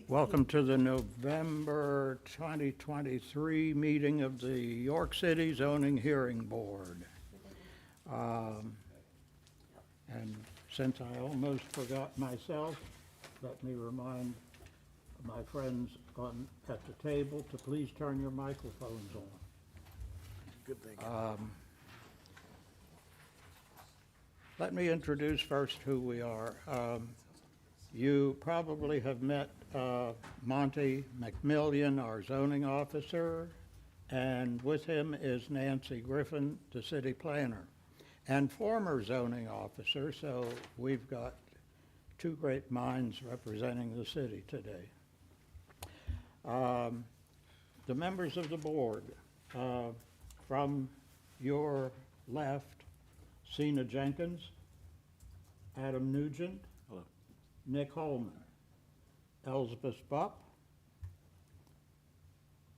Welcome to the November 2023 meeting of the York City Zoning Hearing Board. And since I almost forgot myself, let me remind my friends at the table to please turn your microphones on. Good thing. Let me introduce first who we are. You probably have met Monty McMillian, our zoning officer, and with him is Nancy Griffin, the city planner, and former zoning officer, so we've got two great minds representing the city today. The members of the board, from your left, Sina Jenkins, Adam Nugent, Hello. Nick Holman, Elspeth Bupp.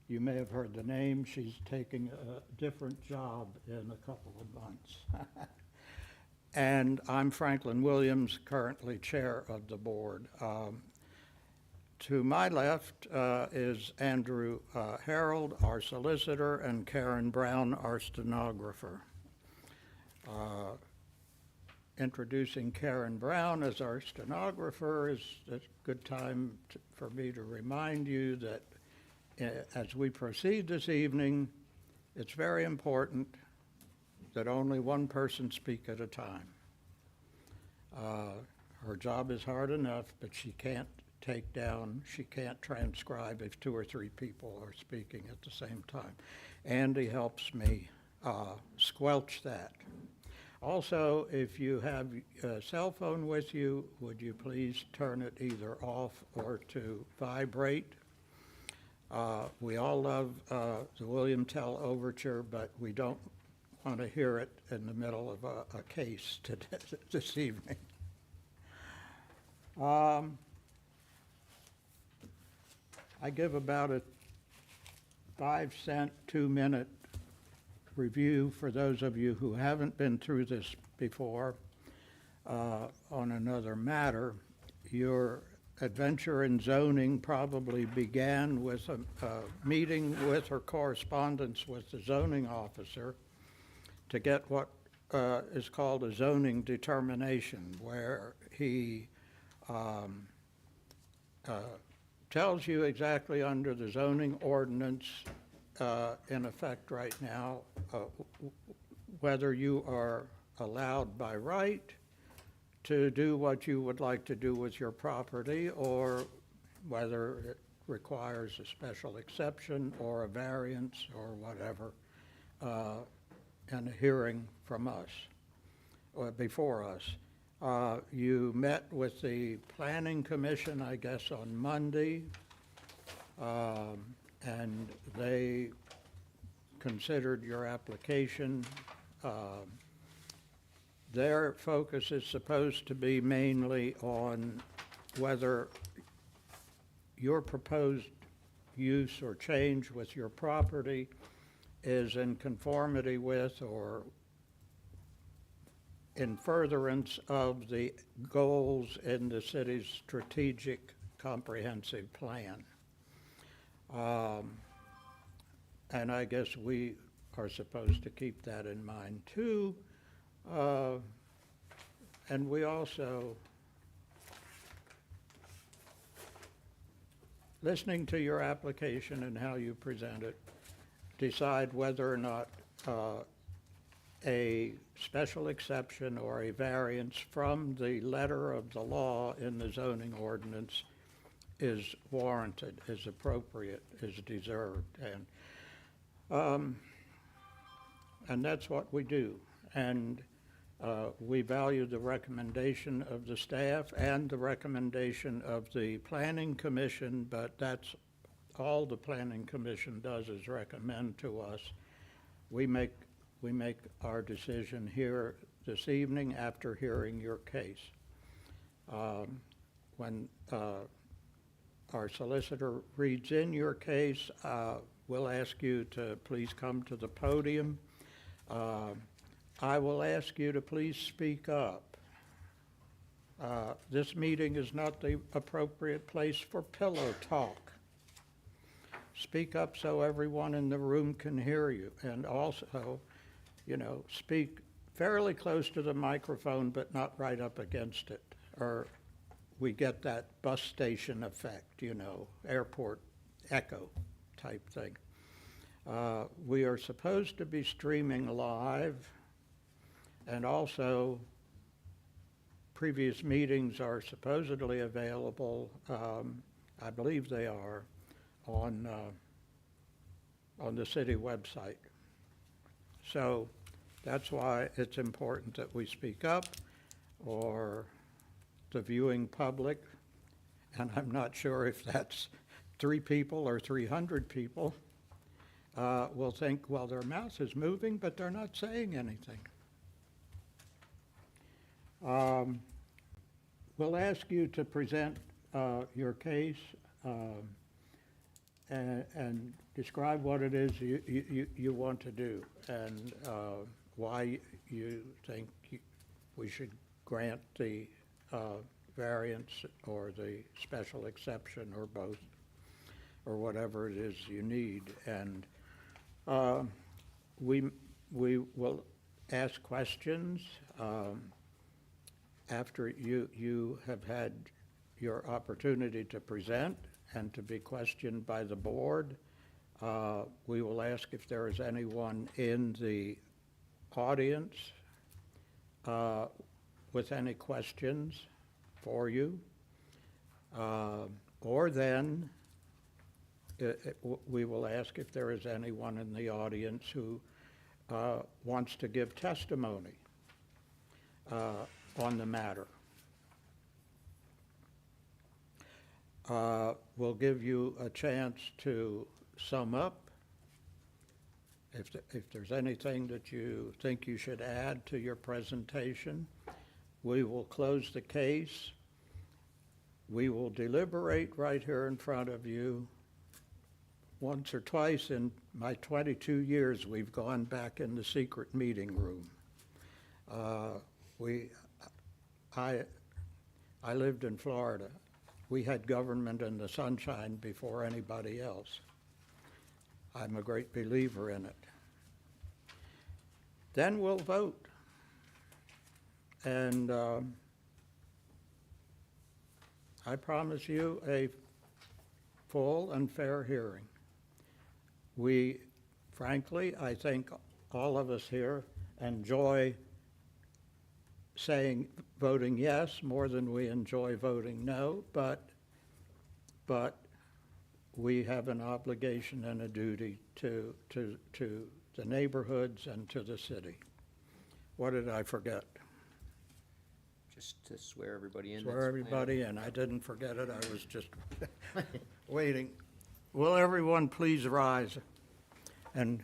You may have heard the name. She's taking a different job in a couple of months. And I'm Franklin Williams, currently chair of the board. To my left is Andrew Harold, our solicitor, and Karen Brown, our stenographer. Introducing Karen Brown as our stenographer is a good time for me to remind you that as we proceed this evening, it's very important that only one person speak at a time. Her job is hard enough, but she can't transcribe if two or three people are speaking at the same time. Andy helps me squelch that. Also, if you have a cell phone with you, would you please turn it either off or to vibrate? We all love the William Tell Overture, but we don't want to hear it in the middle of a case this evening. I give about a 5-cent, 2-minute review for those of you who haven't been through this before on another matter. Your adventure in zoning probably began with a meeting with or correspondence with the zoning officer to get what is called a zoning determination, where he tells you exactly under the zoning ordinance in effect right now whether you are allowed by right to do what you would like to do with your property, or whether it requires a special exception or a variance or whatever, and a hearing from us, or before us. You met with the Planning Commission, I guess, on Monday, and they considered your application. Their focus is supposed to be mainly on whether your proposed use or change with your property is in conformity with or in furtherance of the goals in the city's strategic comprehensive plan. And I guess we are supposed to keep that in mind too. And we also, listening to your application and how you present it, decide whether or not a special exception or a variance from the letter of the law in the zoning ordinance is warranted, is appropriate, is deserved. And that's what we do. And we value the recommendation of the staff and the recommendation of the Planning Commission, but that's all the Planning Commission does is recommend to us. We make our decision here this evening after hearing your case. When our solicitor reads in your case, we'll ask you to please come to the podium. I will ask you to please speak up. This meeting is not the appropriate place for pillow talk. Speak up so everyone in the room can hear you, and also, speak fairly close to the microphone, but not right up against it, or we get that bus station effect, airport echo type thing. We are supposed to be streaming live, and also previous meetings are supposedly available, I believe they are, on the city website. So that's why it's important that we speak up, or the viewing public, and I'm not sure if that's 3 people or 300 people, will think, well, their mouth is moving, but they're not saying anything. We'll ask you to present your case and describe what it is you want to do, and why you think we should grant the variance or the special exception, or both, or whatever it is you need. And we will ask questions after you have had your opportunity to present and to be questioned by the board. We will ask if there is anyone in the audience with any questions for you. Or then we will ask if there is anyone in the audience who wants to give testimony on the matter. We'll give you a chance to sum up. If there's anything that you think you should add to your presentation, we will close the case. We will deliberate right here in front of you. Once or twice in my 22 years, we've gone back in the secret meeting room. I lived in Florida. We had government in the sunshine before anybody else. I'm a great believer in it. Then we'll vote. And I promise you a full and fair hearing. We, frankly, I think all of us here enjoy voting yes more than we enjoy voting no, but we have an obligation and a duty to the neighborhoods and to the city. What did I forget? Just to swear everybody in. Swear everybody in. I didn't forget it. I was just waiting. Will everyone please rise and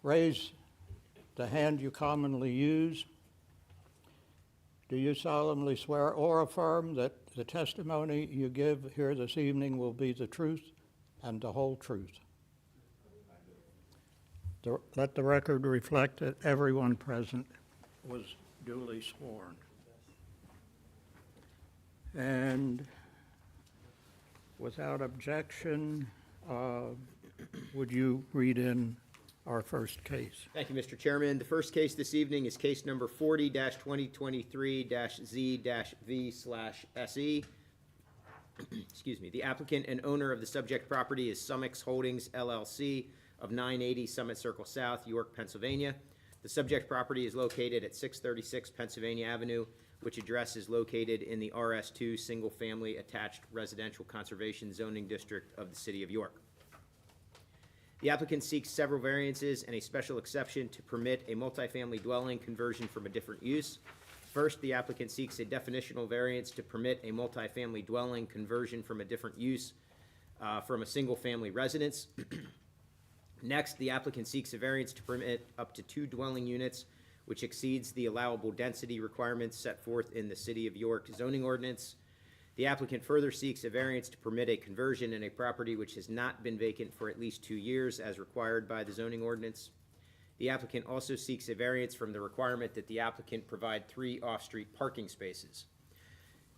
raise the hand you commonly use? Do you solemnly swear or affirm that the testimony you give here this evening will be the truth and the whole truth? Let the record reflect that everyone present was duly sworn. And without objection, would you read in our first case? Thank you, Mr. Chairman. The first case this evening is case number 40-2023-Z-V/SE. Excuse me. The applicant and owner of the subject property is Summix Holdings, LLC, of 980 Summit Circle South, York, Pennsylvania. The subject property is located at 636 Pennsylvania Avenue, which address is located in the RS2 Single Family Attached Residential Conservation Zoning District of the City of York. The applicant seeks several variances and a special exception to permit a multifamily dwelling conversion from a different use. First, the applicant seeks a definitional variance to permit a multifamily dwelling conversion from a different use from a single-family residence. Next, the applicant seeks a variance to permit up to 2 dwelling units, which exceeds the allowable density requirements set forth in the City of York zoning ordinance. The applicant further seeks a variance to permit a conversion in a property which has not been vacant for at least 2 years as required by the zoning ordinance. The applicant also seeks a variance from the requirement that the applicant provide 3 off-street parking spaces.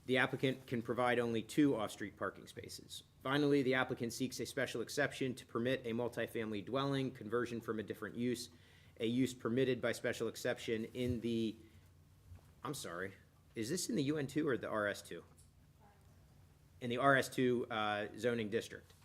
The applicant can provide only 2 off-street parking spaces. Finally, the applicant seeks a special exception to permit a multifamily dwelling conversion from a different use, a use permitted by special exception in the, I'm sorry, is this in the UN2 or the RS2? In the RS2 zoning district.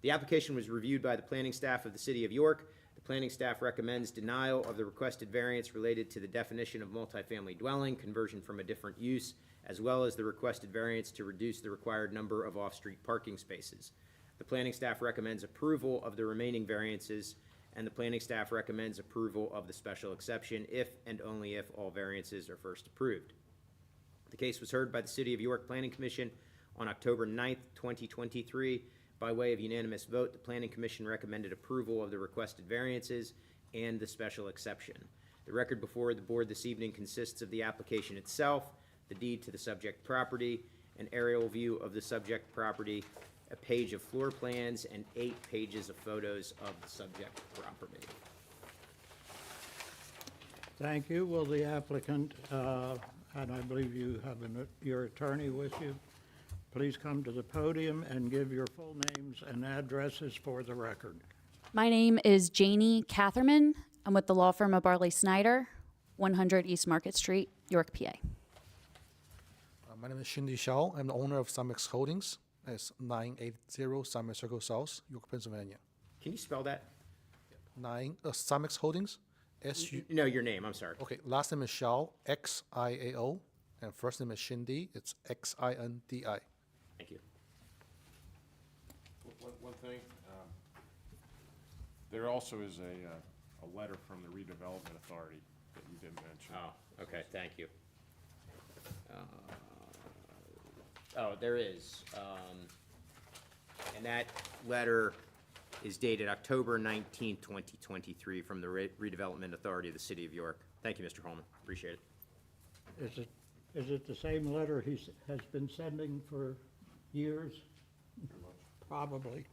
The application was reviewed by the planning staff of the City of York. The planning staff recommends denial of the requested variance related to the definition of multifamily dwelling, conversion from a different use, as well as the requested variance to reduce the required number of off-street parking spaces. The planning staff recommends approval of the remaining variances, and the planning staff recommends approval of the special exception if and only if all variances are first approved. The case was heard by the City of York Planning Commission on October 9th, 2023. By way of unanimous vote, the Planning Commission recommended approval of the requested variances and the special exception. The record before the board this evening consists of the application itself, the deed to the subject property, an aerial view of the subject property, a page of floor plans, and 8 pages of photos of the subject property. Thank you. Will the applicant, and I believe you have your attorney with you, please come to the podium and give your full names and addresses for the record. My name is Janie Catherman. I'm with the law firm of Barley Snyder, 100 East Market Street, York, PA. My name is Shindy Shao. I'm the owner of Summix Holdings. It's 980 Summit Circle South, York, Pennsylvania. Can you spell that? Summix Holdings. S-U. No, your name, I'm sorry. Okay, last name is Shao, X-I-A-O, and first name is Shindy. It's X-I-N-D-I. Thank you. One thing, there also is a letter from the redevelopment authority that you didn't mention. Oh, okay, thank you. Oh, there is. And that letter is dated October 19th, 2023, from the Redevelopment Authority of the City of York. Thank you, Mr. Holman. Appreciate it. Is it the same letter he has been sending for years? Probably.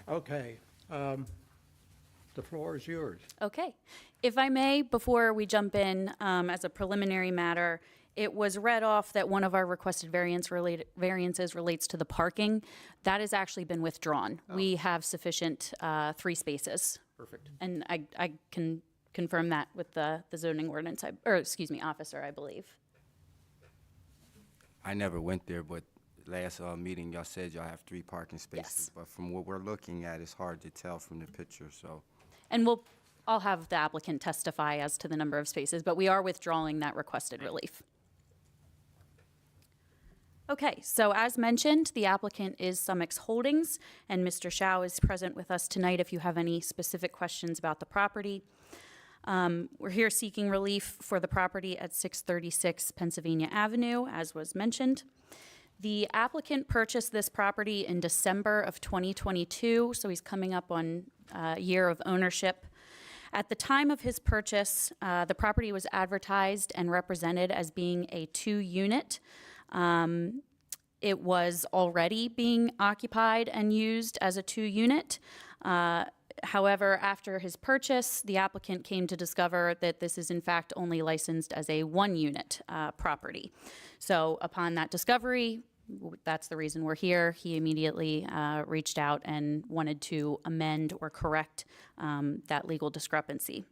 Okay. The floor is yours. Okay. If I may, before we jump in, as a preliminary matter, it was read off that one of our requested variances relates to the parking. That has actually been withdrawn. We have sufficient 3 spaces. Perfect. And I can confirm that with the zoning ordinance, officer, I believe. I never went there, but last meeting, y'all said y'all have 3 parking spaces. Yes. But from what we're looking at, it's hard to tell from the picture, so. And I'll have the applicant testify as to the number of spaces, but we are withdrawing that requested relief. Okay, so as mentioned, the applicant is Summix Holdings, and Mr. Shao is present with us tonight if you have any specific questions about the property. We're here seeking relief for the property at 636 Pennsylvania Avenue, as was mentioned. The applicant purchased this property in December of 2022, so he's coming up on a year of ownership. At the time of his purchase, the property was advertised and represented as being a 2-unit. It was already being occupied and used as a 2-unit. However, after his purchase, the applicant came to discover that this is in fact only licensed as a 1-unit property. So upon that discovery, that's the reason we're here. He immediately reached out and wanted to amend or correct that legal discrepancy.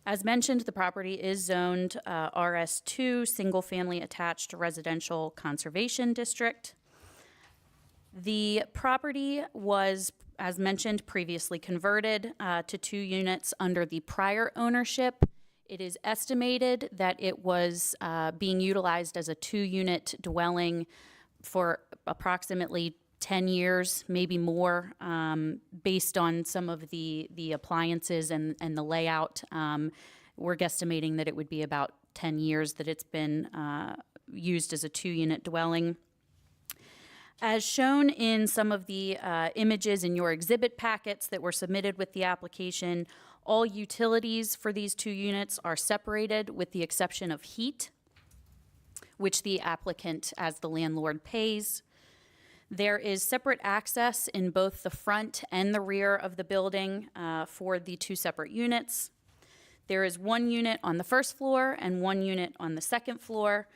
As mentioned, the property is zoned RS2, Single Family Attached Residential Conservation District. The property was, as mentioned, previously converted to 2 units under the prior ownership. It is estimated that it was being utilized as a 2-unit dwelling for approximately 10 years, maybe more, based on some of the appliances and the layout. We're guesstimating that it would be about 10 years that it's been used as a 2-unit dwelling. As shown in some of the images in your exhibit packets that were submitted with the application, all utilities for these 2 units are separated with the exception of heat, which the applicant, as the landlord, pays. There is separate access in both the front and the rear of the building for the 2 separate units. There is 1 unit on the first floor and 1 unit on the second floor.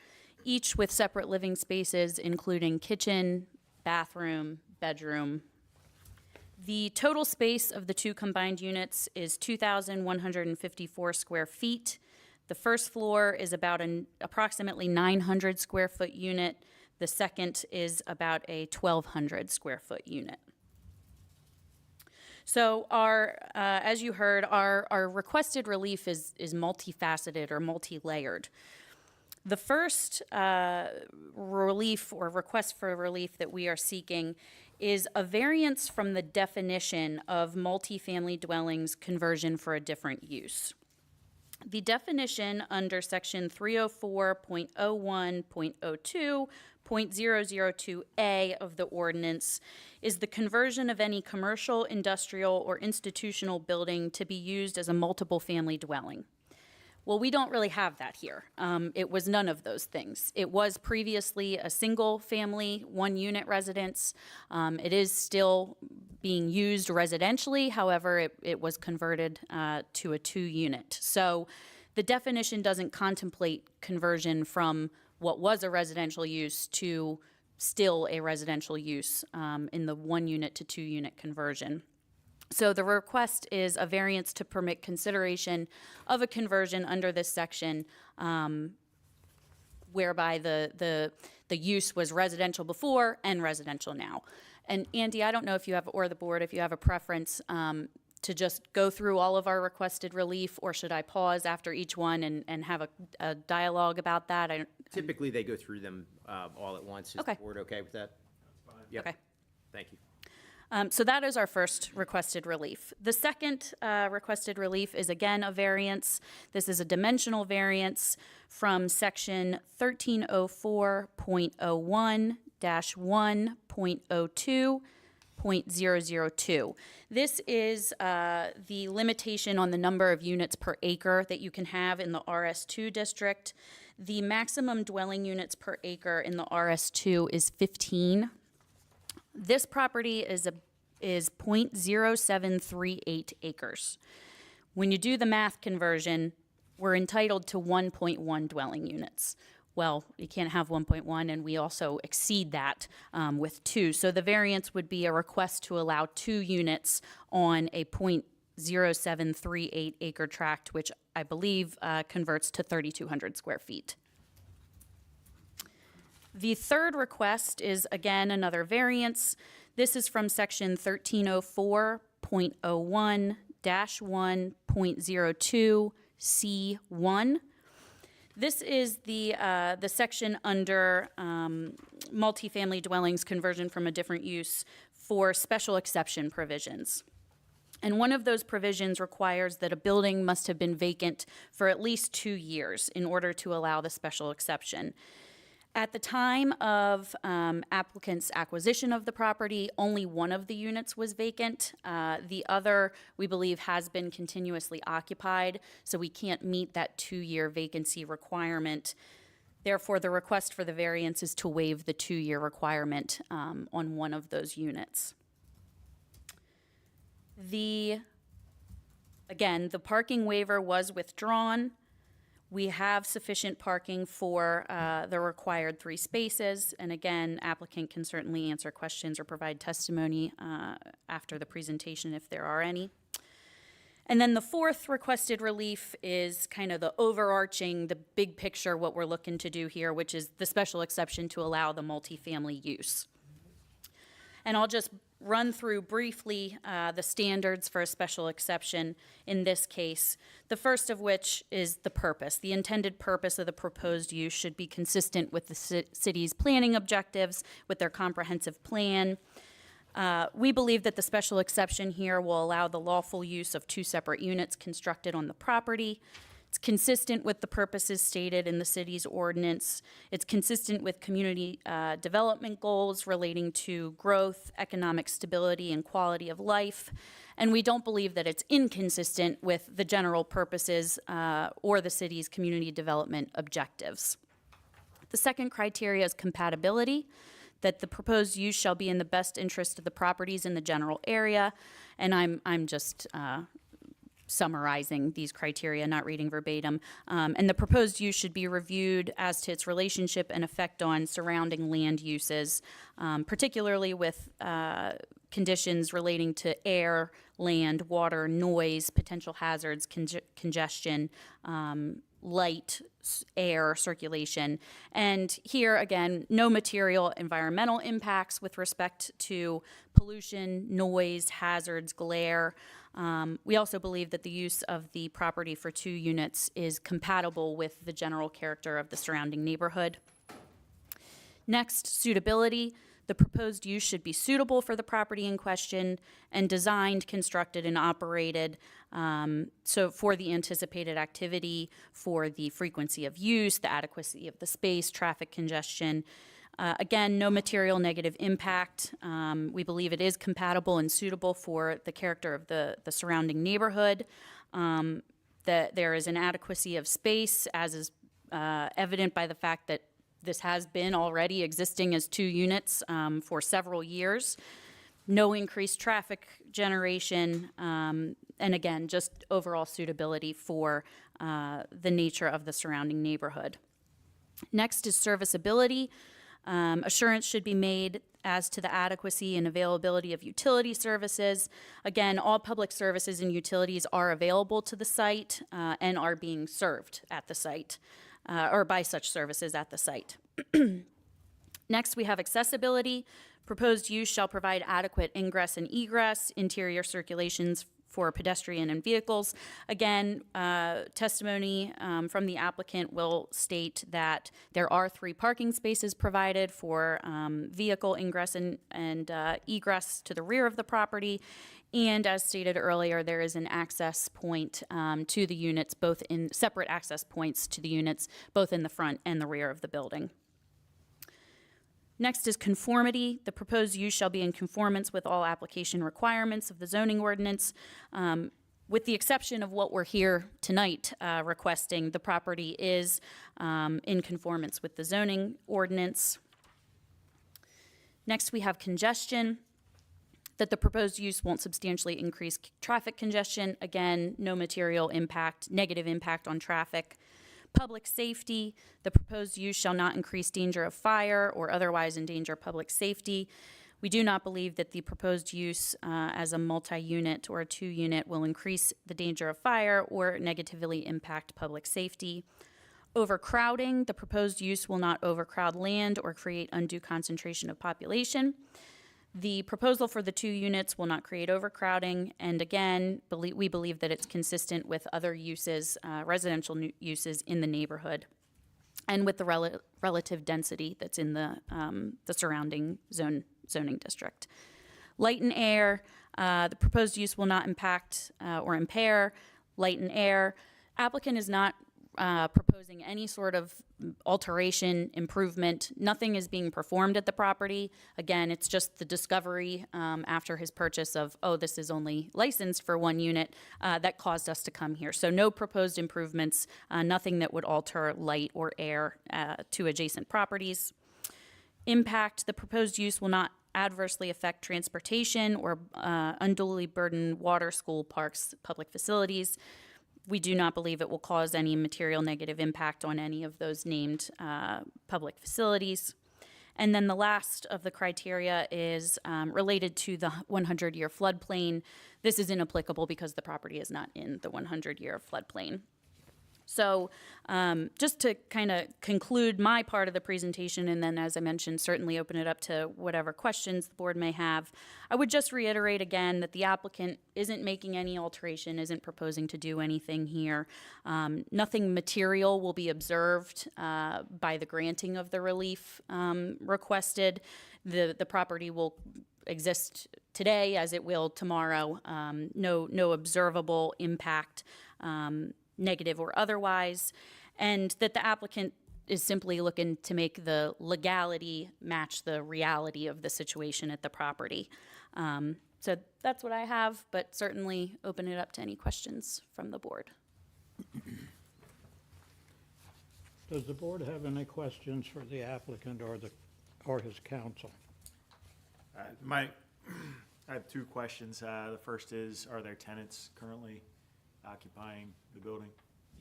each with separate living spaces, including kitchen, bathroom, bedroom. The total space of the two combined units is 2,154 square feet. The first floor is about an approximately 900 square foot unit. The second is about a 1,200 square foot unit. So as you heard, our requested relief is multifaceted or multi-layered. The first relief or request for relief that we are seeking is a variance from the definition of multifamily dwellings conversion for a different use. The definition under section 304.01.02.002A of the ordinance is the conversion of any commercial, industrial, or institutional building to be used as a multiple family dwelling. Well, we don't really have that here. It was none of those things. It was previously a single-family, one-unit residence. It is still being used residentially. However, it was converted to a two-unit. So the definition doesn't contemplate conversion from what was a residential use to still a residential use in the one-unit to two-unit conversion. So the request is a variance to permit consideration of a conversion under this section whereby the use was residential before and residential now. And Andy, I don't know if you have, or the board, if you have a preference to just go through all of our requested relief, or should I pause after each one and have a dialogue about that? Typically, they go through them all at once. Is Okay. the board okay with that? That's fine. Yep. Okay. Thank you. So that is our first requested relief. The second requested relief is again a variance. This is a dimensional variance from section 1304.01-1.02.002. This is the limitation on the number of units per acre that you can have in the RS2 district. The maximum dwelling units per acre in the RS2 is 15. This property is 0.0738 acres. When you do the math conversion, we're entitled to 1.1 dwelling units. Well, you can't have 1.1, and we also exceed that with 2. So the variance would be a request to allow 2 units on a 0.0738 acre tract, which I believe converts to 3,200 square feet. The third request is, again, another variance. This is from section 1304.01-1.02C1. This is the section under multifamily dwellings conversion from a different use for special exception provisions. And one of those provisions requires that a building must have been vacant for at least 2 years in order to allow the special exception. At the time of applicant's acquisition of the property, only one of the units was vacant. The other, we believe, has been continuously occupied, so we can't meet that 2-year vacancy requirement. Therefore, the request for the variance is to waive the 2-year requirement on one of those units. Again, the parking waiver was withdrawn. We have sufficient parking for the required 3 spaces. And again, applicant can certainly answer questions or provide testimony after the presentation if there are any. And then the fourth requested relief is kind of the overarching, the big picture, what we're looking to do here, which is the special exception to allow the multifamily use. And I'll just run through briefly the standards for a special exception in this case, the first of which is the purpose. The intended purpose of the proposed use should be consistent with the city's planning objectives, with their comprehensive plan. We believe that the special exception here will allow the lawful use of 2 separate units constructed on the property. It's consistent with the purposes stated in the city's ordinance. It's consistent with community development goals relating to growth, economic stability, and quality of life. And we don't believe that it's inconsistent with the general purposes or the city's community development objectives. The second criteria is compatibility, that the proposed use shall be in the best interest of the properties in the general area. And I'm just summarizing these criteria, not reading verbatim. And the proposed use should be reviewed as to its relationship and effect on surrounding land uses, particularly with conditions relating to air, land, water, noise, potential hazards, congestion, light, air circulation. And here, again, no material environmental impacts with respect to pollution, noise, hazards, glare. We also believe that the use of the property for 2 units is compatible with the general character of the surrounding neighborhood. Next, suitability. The proposed use should be suitable for the property in question and designed, constructed, and operated so for the anticipated activity, for the frequency of use, the adequacy of the space, traffic congestion. Again, no material negative impact. We believe it is compatible and suitable for the character of the surrounding neighborhood. That there is an adequacy of space, as is evident by the fact that this has been already existing as 2 units for several years. No increased traffic generation, and again, just overall suitability for the nature of the surrounding neighborhood. Next is serviceability. Assurance should be made as to the adequacy and availability of utility services. Again, all public services and utilities are available to the site and are being served at the site. Or by such services at the site. Next, we have accessibility. Proposed use shall provide adequate ingress and egress, interior circulations for pedestrian and vehicles. Again, testimony from the applicant will state that there are 3 parking spaces provided for vehicle ingress and egress to the rear of the property. And as stated earlier, there is an access point to the units, both in separate access points to the units, both in the front and the rear of the building. Next is conformity. The proposed use shall be in conformance with all application requirements of the zoning ordinance. With the exception of what we're here tonight requesting, the property is in conformance with the zoning ordinance. Next, we have congestion. That the proposed use won't substantially increase traffic congestion. Again, no material impact, negative impact on traffic. Public safety, the proposed use shall not increase danger of fire or otherwise endanger public safety. We do not believe that the proposed use as a multi-unit or a 2-unit will increase the danger of fire or negatively impact public safety. Overcrowding, the proposed use will not overcrowd land or create undue concentration of population. The proposal for the 2 units will not create overcrowding, and again, we believe that it's consistent with other uses, residential uses in the neighborhood, and with the relative density that's in the surrounding zoning district. Light and air, the proposed use will not impact or impair light and air. Applicant is not proposing any sort of alteration, improvement. Nothing is being performed at the property. Again, it's just the discovery after his purchase of, oh, this is only licensed for 1 unit, that caused us to come here. So no proposed improvements, nothing that would alter light or air to adjacent properties. Impact, the proposed use will not adversely affect transportation or unduly burden water, school, parks, public facilities. We do not believe it will cause any material negative impact on any of those named public facilities. And then the last of the criteria is related to the 100-year floodplain. This is inapplicable because the property is not in the 100-year floodplain. So just to kind of conclude my part of the presentation, and then, as I mentioned, certainly open it up to whatever questions the board may have, I would just reiterate again that the applicant isn't making any alteration, isn't proposing to do anything here. Nothing material will be observed by the granting of the relief requested. The property will exist today as it will tomorrow. No observable impact, negative or otherwise, and that the applicant is simply looking to make the legality match the reality of the situation at the property. So that's what I have, but certainly open it up to any questions from the board. Does the board have any questions for the applicant or his counsel? I have 2 questions. The first is, are there tenants currently occupying the building?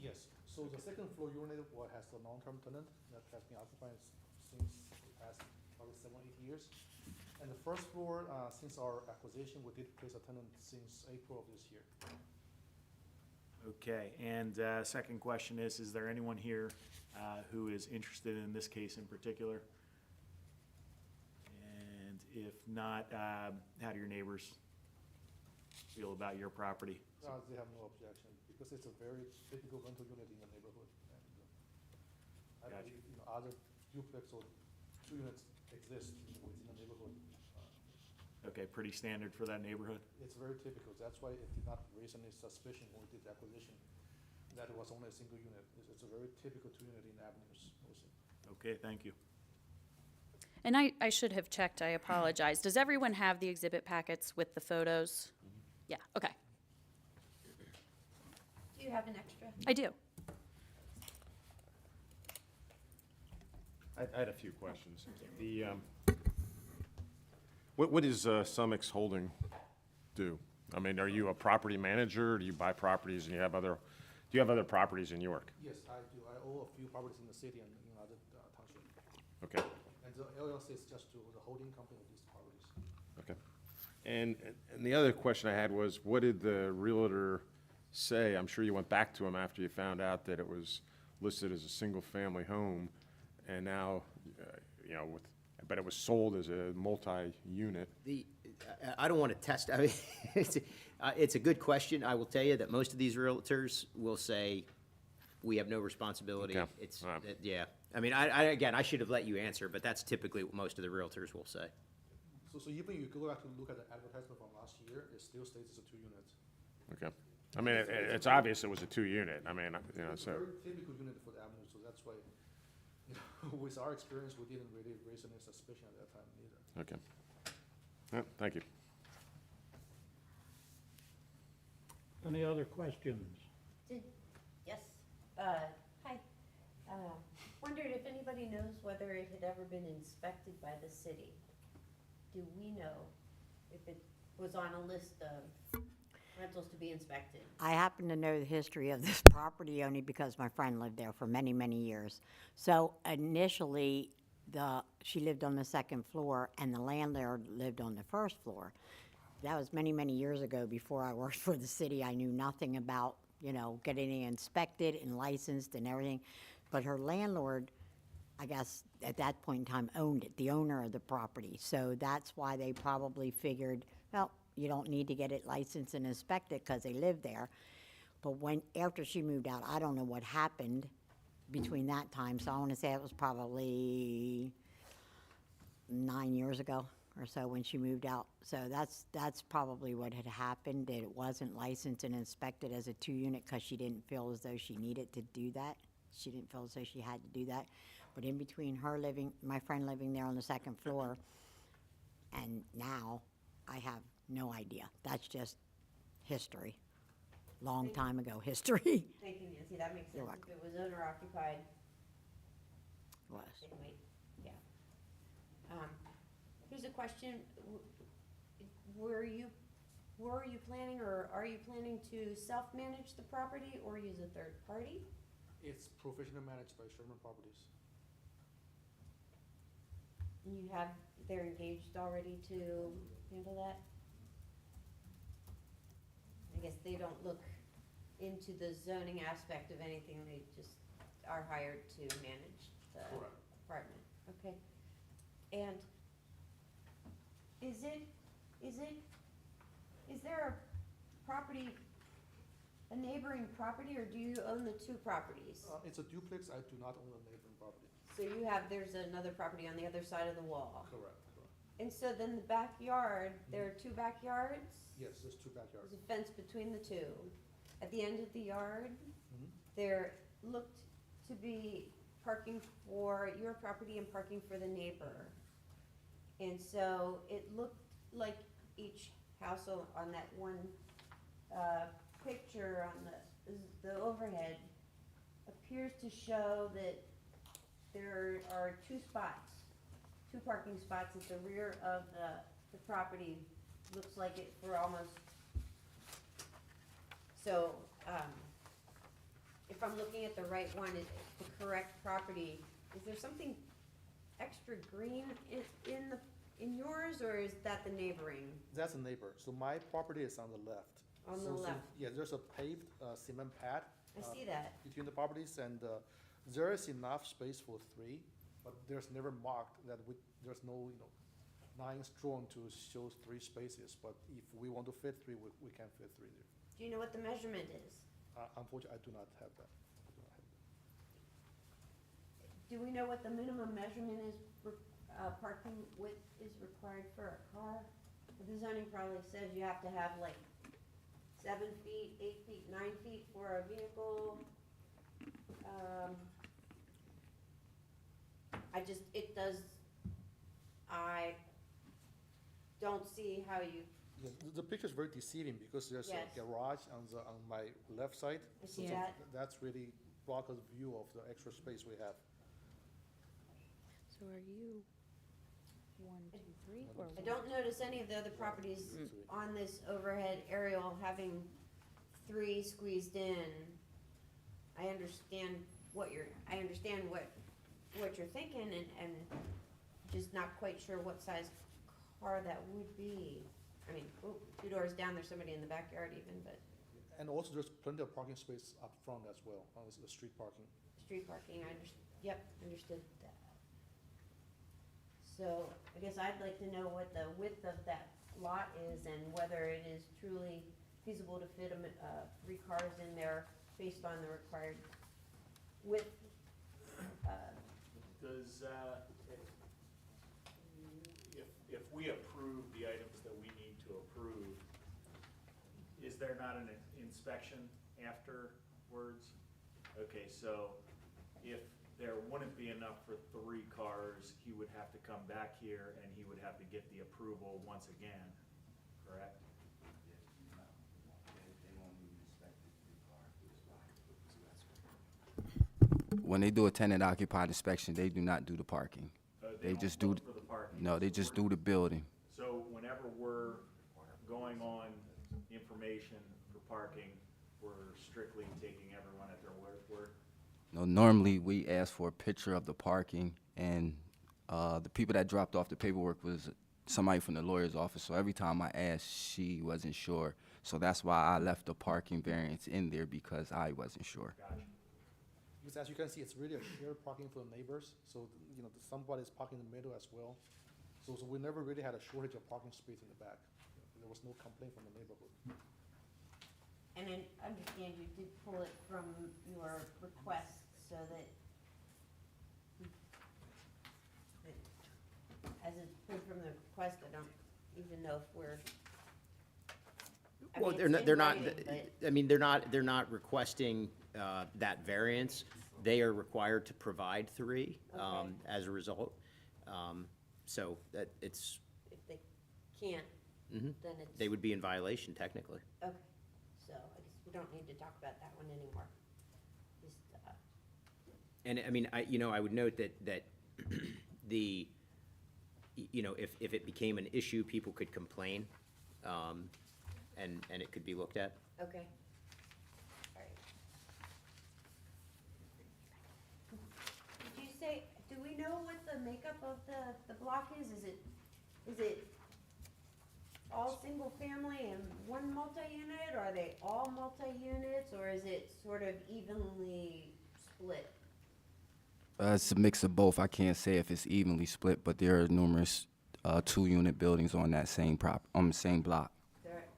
Yes, so the second floor unit has a long-term tenant that has been occupied since the past probably 7 or 8 years. And the first floor, since our acquisition, we did place a tenant since April of this year. Okay, and second question is there anyone here who is interested in this case in particular? And if not, how do your neighbors feel about your property? They have no objection, because it's a very typical rental unit in the neighborhood. And I Gotcha. believe, other duplex or two units exist within the neighborhood. Okay, pretty standard for that neighborhood? It's very typical, that's why it did not raise any suspicion when we did the acquisition, that it was only a single unit. It's a very typical two-unit in Avenues, I would say. Okay, thank you. And I should have checked, I apologize. Does everyone have the exhibit packets with the photos? Yeah, okay, Do you have an extra? I do. I had a few questions. The, what does Summix Holding do? I mean, are you a property manager? Do you buy properties and do you have other properties in York? Yes, I do. I own a few properties in the city and in other township. Okay, And the LLC is just the holding company of these properties. okay. And the other question I had was, what did the realtor say? I'm sure you went back to him after you found out that it was listed as a single-family home, and now, but it was sold as a multi-unit. I don't want to test, I mean, it's a good question. I will tell you that most of these realtors will say, we have no responsibility. Okay, It's, all right. yeah. I mean, again, I should have let you answer, but that's typically what most of the realtors will say. So even you go back to look at the advertisement from last year, it still states it's a two-unit. Okay. I mean, it's obvious it was a two-unit. I mean, It's a so, very typical unit for the Avenue, so that's why, with our experience, we didn't really raise any suspicion at that time either. okay. Yeah, thank you. Any other questions? Yes. Hi. Wondered if anybody knows whether it had ever been inspected by the city. Do we know if it was on a list of rentals to be inspected? I happen to know the history of this property only because my friend lived there for many, many years. So initially, she lived on the second floor and the landlord lived on the first floor. That was many, many years ago before I worked for the city. I knew nothing about, getting it inspected and licensed and everything. But her landlord, I guess, at that point in time owned it, the owner of the property. So that's why they probably figured, well, you don't need to get it licensed and inspected because they live there. But after she moved out, I don't know what happened between that time. So I want to say it was probably 9 years ago or so when she moved out. So that's probably what had happened. That it wasn't licensed and inspected as a two-unit because she didn't feel as though she needed to do that. She didn't feel as though she had to do that. But in between my friend living there on the second floor, and now, I have no idea. That's just history. Long time ago history. Thank you, Nancy, that makes You're sense. welcome. If it was owner occupied, Was. they might, yeah. Here's a question. Were you planning, or are you planning to self-manage the property or use a third party? It's professionally managed by Sherman Properties. And they're engaged already to handle that? I guess they don't look into the zoning aspect of anything, they just are hired to manage the Correct. apartment, okay? And is there a neighboring property, or do you own the two properties? It's a duplex. I do not own a neighboring property. So there's another property on the other side of the wall. Correct. And so then the backyard, there are two backyards? Yes, there's two backyards. There's a fence between the two. At the end of the yard, Mhm. there looked to be parking for your property and parking for the neighbor. And so it looked like each house on that one picture on the overhead appears to show that there are two parking spots at the rear of the property. Looks like it for almost, so if I'm looking at the right one, the correct property, is there something extra green in yours, or is that the neighboring? That's a neighbor, so my property is on the left. On the So, left. yeah, there's a paved cement pad. I see that. Between the properties, and there is enough space for three, but there's never marked that there's no, lines drawn to show three spaces, but if we want to fit three, we can fit three there. Do you know what the measurement is? Unfortunately, I do not have that. Do we know what the minimum measurement is, parking width is required for a car? The zoning probably says you have to have like 7 feet, 8 feet, 9 feet for a vehicle. I don't see how you, Yeah, the picture's very deceiving because there's Yes. a garage on my left side. I see So that. That's really block the view of the extra space we have. So are you 1, 2, 3, or? I don't notice any of the other properties on this overhead aerial having 3 squeezed in. I understand what you're thinking, and just not quite sure what size car that would be. I mean, 2 doors down, there's somebody in the backyard even, but And also there's plenty of parking space up front as well, on the street parking. street parking, understood that. So I guess I'd like to know what the width of that lot is and whether it is truly feasible to fit 3 cars in there based on the required width. Does, if we approve the items that we need to approve, is there not an inspection afterwards? Okay, so if there wouldn't be enough for 3 cars, he would have to come back here and he would have to get the approval once again, correct? When they do a tenant occupied inspection, they do not do the parking. They don't just do, look for the parking. no, they just do the building. So whenever we're going on information for parking, we're strictly taking everyone at their word? No, normally we ask for a picture of the parking, and the people that dropped off the paperwork was somebody from the lawyer's office. So every time I asked, she wasn't sure. So that's why I left the parking variance in there, because I wasn't sure. Gotcha. Because as you can see, it's really a shared parking for the neighbors, so, somebody's parking in the middle as well. So we never really had a shortage of parking space in the back. There was no complaint from the neighborhood. And I understand you did pull it from your request so that as it's pulled from the request, I don't even know if we're. Well, it's in they're not, writing, but- I mean, they're not requesting that variance. They are required to provide 3 Okay. as a result. So that it's, If they can't, Mhm. then it's. they would be in violation technically. Okay, so I guess we don't need to talk about that one anymore. Just, And I mean, I would note that the, if it became an issue, people could complain, and it could be looked at. okay. All right. Did you say, do we know what the makeup of the block is? Is it all single family and 1 multi-unit? Are they all multi-units, or is it sort of evenly split? It's a mix of both. I can't say if it's evenly split, but there are numerous 2-unit buildings on that same on the same block.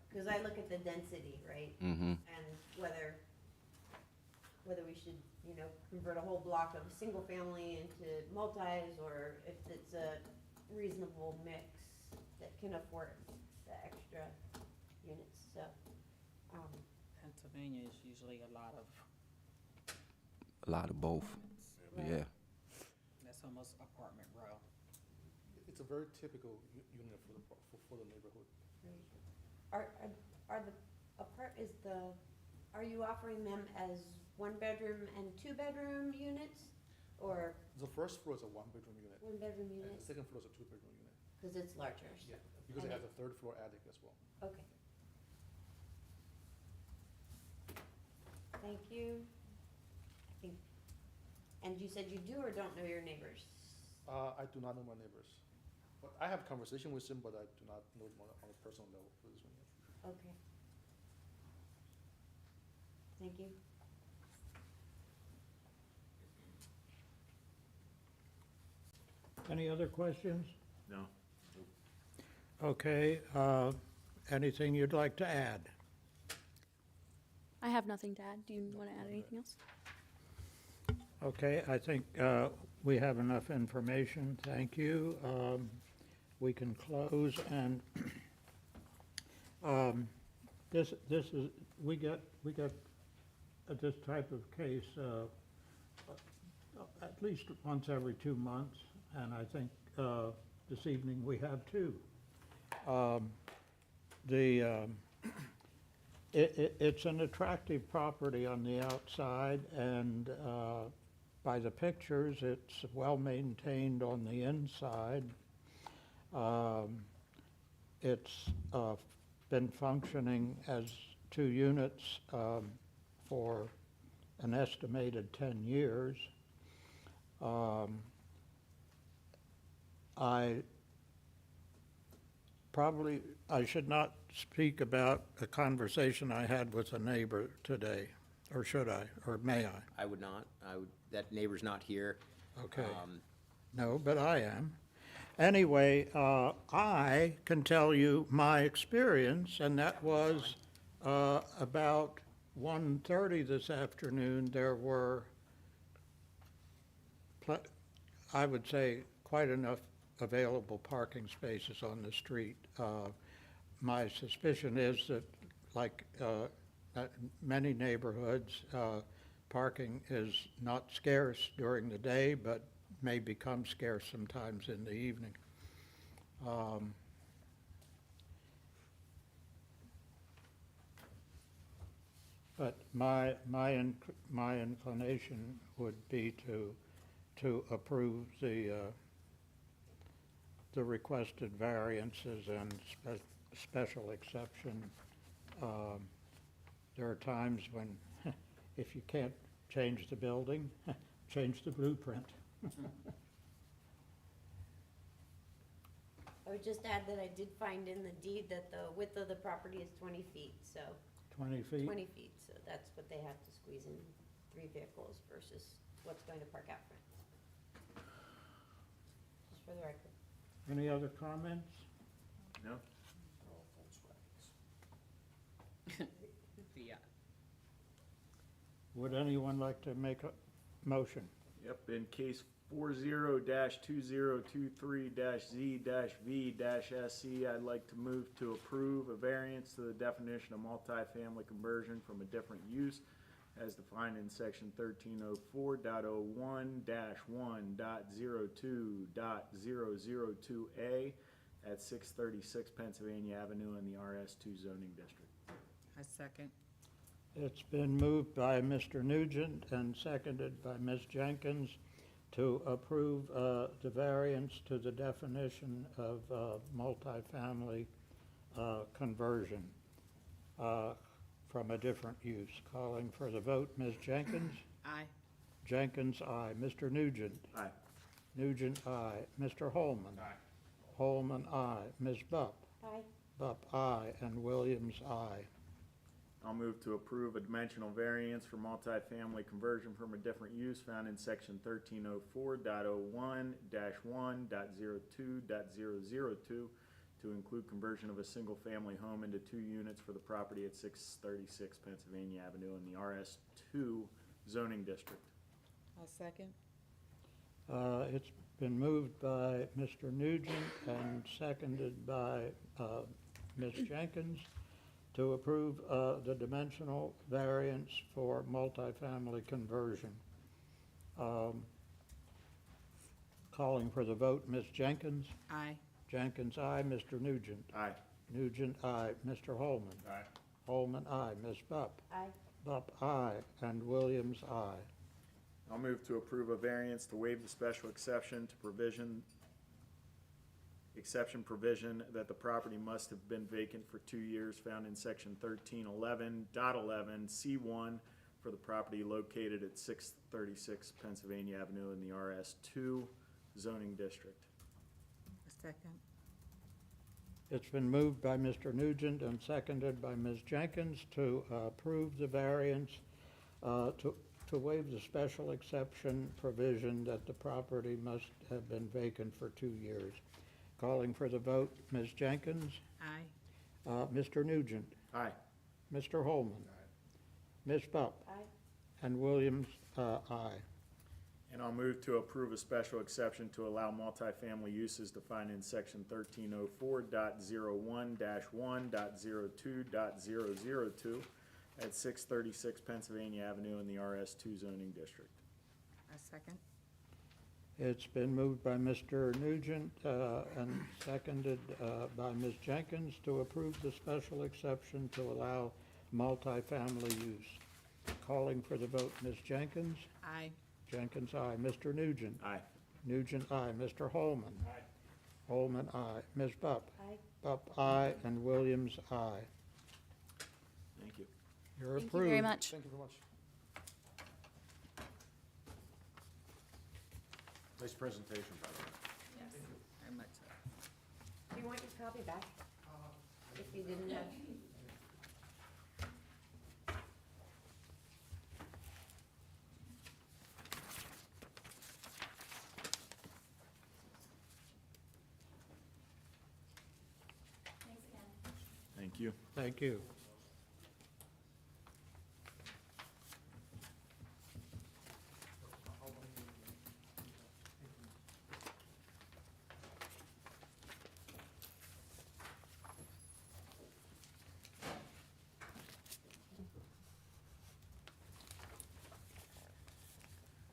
Because I look at the density, right? Mm-hmm. And whether we should, convert a whole block of single family into multis, or if it's a reasonable mix that can afford the extra units, so. Pennsylvania is usually a lot of, A lot of both. Right. Yeah. that's almost apartment row. It's a very typical unit for the neighborhood. Are you offering them as 1-bedroom and 2-bedroom units, or The first floor is a 1-bedroom unit, 1-bedroom and the units? second floor is a 2-bedroom unit. Because it's larger. Yeah, because it has a 3rd floor attic as well. Okay. Thank you. I think, and you said you do or don't know your neighbors? I do not know my neighbors. But I have conversation with them, but I do not know them on a personal level for this one yet. Okay. Thank you. Any other questions? No. Okay, anything you'd like to add? I have nothing to add. Do you want to add anything else? Okay, I think we have enough information. Thank you. We can close, and this is, we get this type of case at least once every 2 months, and I think this evening we have two. It's an attractive property on the outside, and by the pictures, it's well-maintained on the inside. It's been functioning as 2 units for an estimated 10 years. I should not speak about a conversation I had with a neighbor today, or should I, or may I? I would not. That neighbor's not here. Okay. No, but I am. Anyway, I can tell you my experience, and that was about 1:30 this afternoon. There were, I would say, quite enough available parking spaces on the street. My suspicion is that, like many neighborhoods, parking is not scarce during the day, but may become scarce sometimes in the evening. But my inclination would be to approve the requested variances and special exception. There are times when, if you can't change the building, change the blueprint. I would just add that I did find in the deed that the width of the property is 20 feet, so, 20 feet? 20 feet, so that's what they have to squeeze in 3 vehicles versus what's going to park out front. Just for the record. Any other comments? No? Yeah. Would anyone like to make a motion? Yep, in case 40-2023-Z-V-SC, I'd like to move to approve a variance to the definition of multifamily conversion from a different use as defined in section 1304.01-1.02.002A at 636 Pennsylvania Avenue in the RS2 zoning district. I second. It's been moved by Mr. Nugent and seconded by Ms. Jenkins to approve the variance to the definition of multifamily conversion from a different use. Calling for the vote, Ms. Jenkins? Aye. Jenkins, aye. Mr. Nugent? Aye. Nugent, aye. Mr. Holman? Aye. Holman, aye. Ms. Bupp? Aye. Bupp, aye. And Williams, aye. I'll move to approve a dimensional variance for multifamily conversion from a different use found in section 1304.01-1.02.002 to include conversion of a single-family home into 2 units for the property at 636 Pennsylvania Avenue in the RS2 zoning district. I second. It's been moved by Mr. Nugent and seconded by Ms. Jenkins to approve the dimensional variance for multifamily conversion. Calling for the vote, Ms. Jenkins? Aye. Jenkins, aye. Mr. Nugent? Aye. Nugent, aye. Mr. Holman? Aye. Holman, aye. Ms. Bupp? Aye. Bupp, aye. And Williams, aye. I'll move to approve a variance to waive the special exception to exception provision that the property must have been vacant for 2 years found in section 1311.11 C1 for the property located at 636 Pennsylvania Avenue in the RS2 zoning district. A second. It's been moved by Mr. Nugent and seconded by Ms. Jenkins to approve the variance to waive the special exception provision that the property must have been vacant for 2 years. Calling for the vote, Ms. Jenkins, Aye. Mr. Nugent, Aye. Mr. Holman, Ms. Bupp, Aye. and Williams, aye. And I'll move to approve a special exception to allow multifamily uses defined in section 1304.01-1.02.002 at 636 Pennsylvania Avenue in the RS2 zoning district. A second. It's been moved by Mr. Nugent and seconded by Ms. Jenkins to approve the special exception to allow multifamily use. Calling for the vote, Ms. Jenkins. Aye. Jenkins, aye. Mr. Nugent. Aye. Nugent, aye. Mr. Holman. Aye. Holman, aye. Ms. Bupp. Aye. Bupp, aye. And Williams, aye. Thank you. You're Thank approved. you very much. Thank you very much. Nice presentation, by the way. Yes. Very much so. Do you want your copy back? If you didn't have. Thank you. Thank you.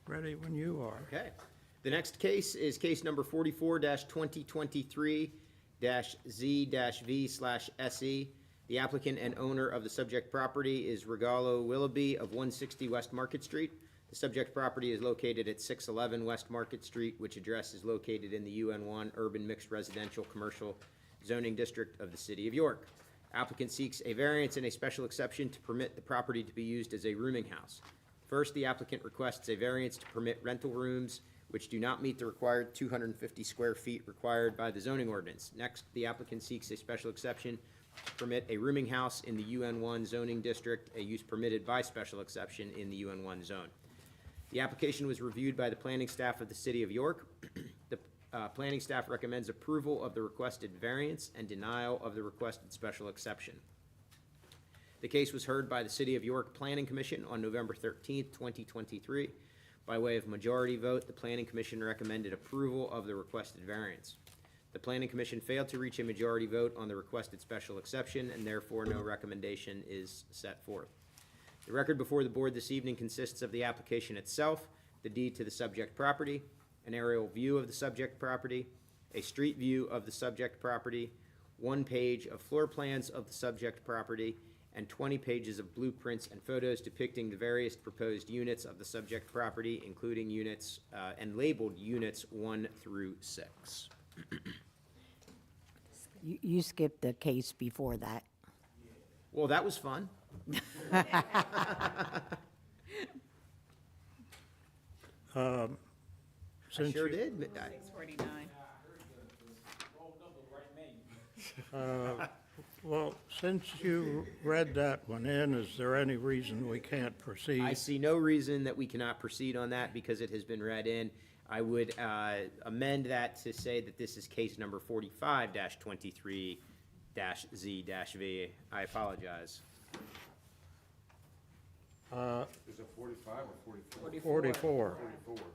Ready when you are. Okay. The next case is case number 44-2023-Z-V/SE. The applicant and owner of the subject property is Regalo Willoughby of 160 West Market Street. The subject property is located at 611 West Market Street, which address is located in the UN1 Urban Mixed Residential Commercial Zoning District of the City of York. Applicant seeks a variance and a special exception to permit the property to be used as a rooming house. First, the applicant requests a variance to permit rental rooms which do not meet the required 250 square feet required by the zoning ordinance. Next, the applicant seeks a special exception to permit a rooming house in the UN1 zoning district, a use permitted by special exception in the UN1 zone. The application was reviewed by the planning staff of the City of York. The planning staff recommends approval of the requested variance and denial of the requested special exception. The case was heard by the City of York Planning Commission on November 13th, 2023. By way of majority vote, the Planning Commission recommended approval of the requested variance. The Planning Commission failed to reach a majority vote on the requested special exception, and therefore no recommendation is set forth. The record before the board this evening consists of the application itself, the deed to the subject property, an aerial view of the subject property, a street view of the subject property, 1 page of floor plans of the subject property, and 20 pages of blueprints and photos depicting the various proposed units of the subject property, including units and labeled units 1 through 6. You skipped the case before that. Well, that was fun. I Since sure you- did. 649. Well, since you read that one in, is there any reason we can't proceed? I see no reason that we cannot proceed on that because it has been read in. I would amend that to say that this is case number 45-23-Z-V. I apologize. Is it 45 or 44? 44.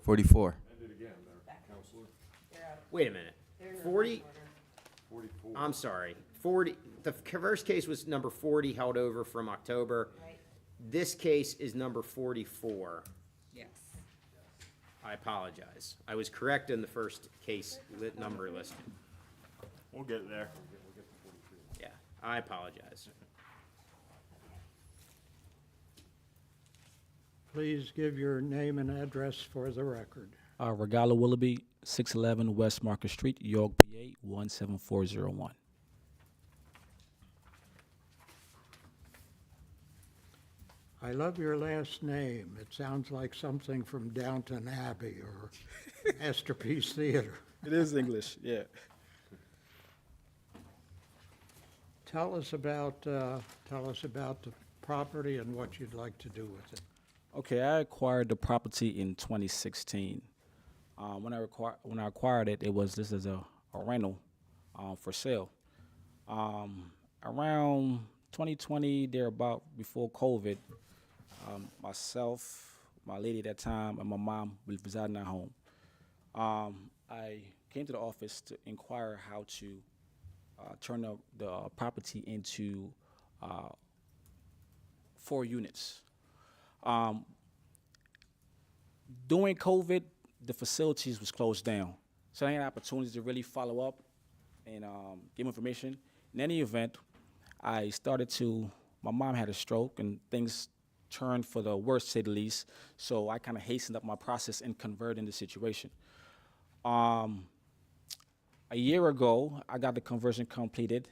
44. End it again there, Counselor. Wait a minute. 40, 44. I'm sorry, 40, the first case was number 40 held over from October. Right. This case is number 44. Yes. I apologize. I was correct in the first case number listed. We'll get there. Yeah, I apologize. Please give your name and address for the record. Regala Willoughby, 611 West Market Street, York, PA 17401. I love your last name. It sounds like something from Downton Abbey or Masterpiece Theater. It is English, yeah. Tell us about the property and what you'd like to do with it. Okay, I acquired the property in 2016. When I acquired it, it was listed as a rental for sale. Around 2020, thereabout, before COVID, myself, my lady at that time, and my mom were residing at home. I came to the office to inquire how to turn the property into 4 units. During COVID, the facilities was closed down, so I had opportunities to really follow up and give information. In any event, my mom had a stroke and things turned for the worst, to say the least, so I kind of hastened up my process in converting the situation. A year ago, I got the conversion completed,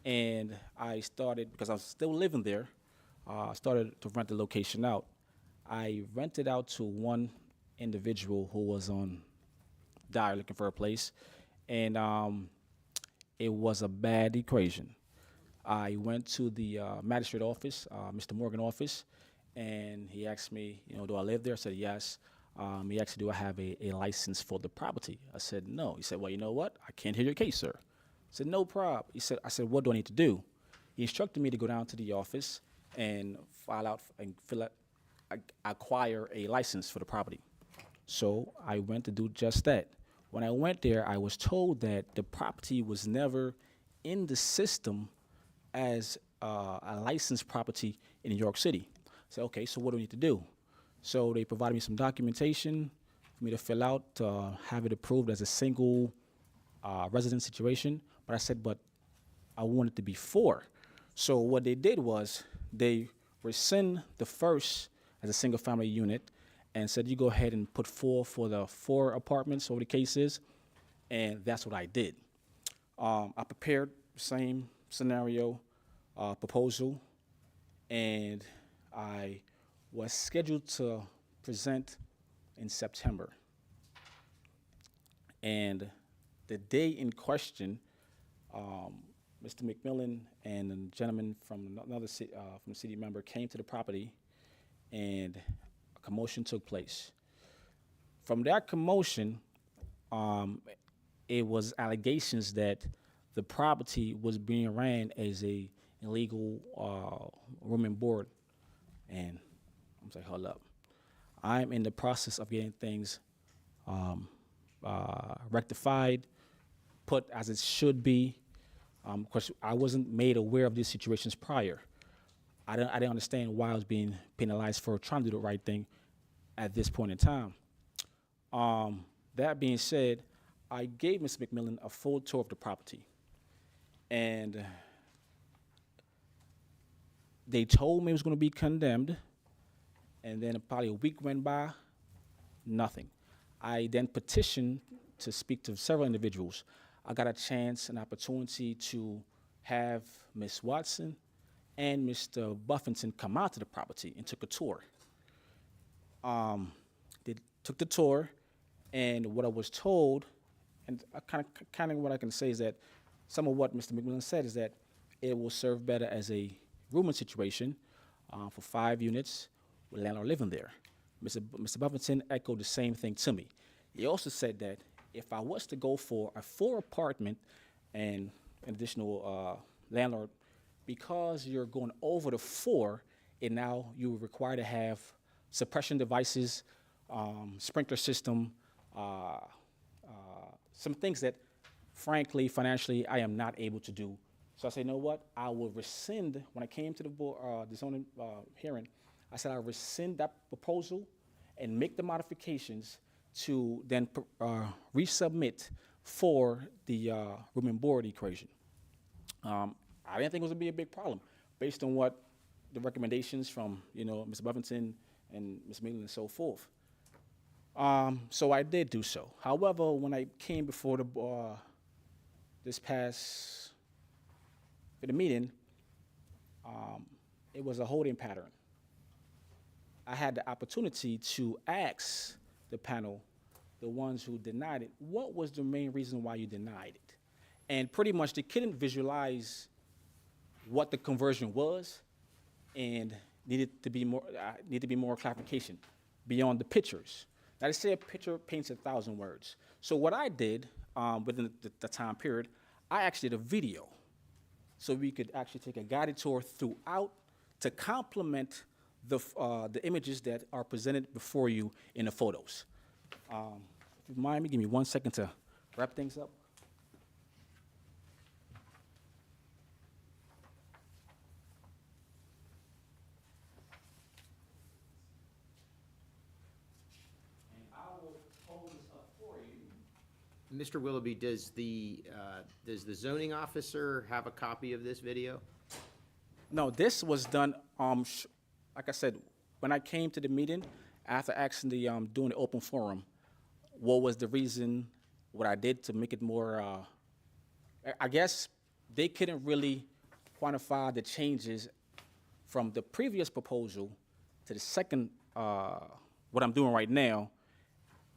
and I started, because I was still living there, I started to rent the location out. I rented out to one individual who was on dire looking for a place, and it was a bad equation. I went to the magistrate office, Mr. Morgan office, and he asked me, do I live there? I said, yes. He asked me, do I have a license for the property? I said, no. He said, well, you know what? I can't hear your case, sir. I said, no problem. I said, what do I need to do? He instructed me to go down to the office and acquire a license for the property. So I went to do just that. When I went there, I was told that the property was never in the system as a licensed property in New York City. I said, okay, so what do I need to do? So they provided me some documentation for me to fill out, have it approved as a single resident situation. But I said, but I want it to be 4. So what they did was they rescind the first as a single family unit and said, you go ahead and put 4 for the 4 apartments, or the case is, and that's what I did. I prepared the same scenario proposal, and I was scheduled to present in September. And the day in question, Mr. McMillan and a gentleman from another from city member came to the property, and a commotion took place. From that commotion, it was allegations that the property was being ran as a illegal room and board. And I'm like, hold up. I'm in the process of getting things rectified, put as it should be. Of course, I wasn't made aware of these situations prior. I didn't understand why I was being penalized for trying to do the right thing at this point in time. That being said, I gave Mr. McMillan a full tour of the property. And they told me it was going to be condemned. And then probably a week went by, nothing. I then petitioned to speak to several individuals. I got an opportunity to have Ms. Watson and Mr. Buffington come out to the property and took a tour. They took the tour, and what I was told, and kind of what I can say is that some of what Mr. McMillan said is that it will serve better as a rooming situation for 5 units with a landlord living there. Mr. Buffington echoed the same thing to me. He also said that if I was to go for a 4 apartment and an additional landlord, because you're going over the 4, and now you require to have suppression devices, sprinkler system, some things that, frankly, financially, I am not able to do. So I said, you know what? I will rescind. When I came to the zoning hearing, I said I'll rescind that proposal and make the modifications to then resubmit for the room and board equation. I didn't think it was gonna be a big problem based on what the recommendations from Mr. Buffington and Ms. Mealy and so forth. So I did do so. However, when I came before the the meeting, it was a holding pattern. I had the opportunity to ask the panel, the ones who denied it, what was the main reason why you denied it? And pretty much they couldn't visualize what the conversion was, and needed to be more clarification beyond the pictures. Now, they say a picture paints 1,000 words. So what I did within the time period, I actually did a video, so we could actually take a guided tour throughout to complement the images that are presented before you in the photos. If you mind me, give me 1 second to wrap things up. And I will hold this up for you. Mr. Willoughby, does the zoning officer have a copy of this video? No, this was done, like I said, when I came to the meeting, after asking doing the open forum, what was the reason, what I did to make it more, I guess they couldn't really quantify the changes from the previous proposal to the second, what I'm doing right now.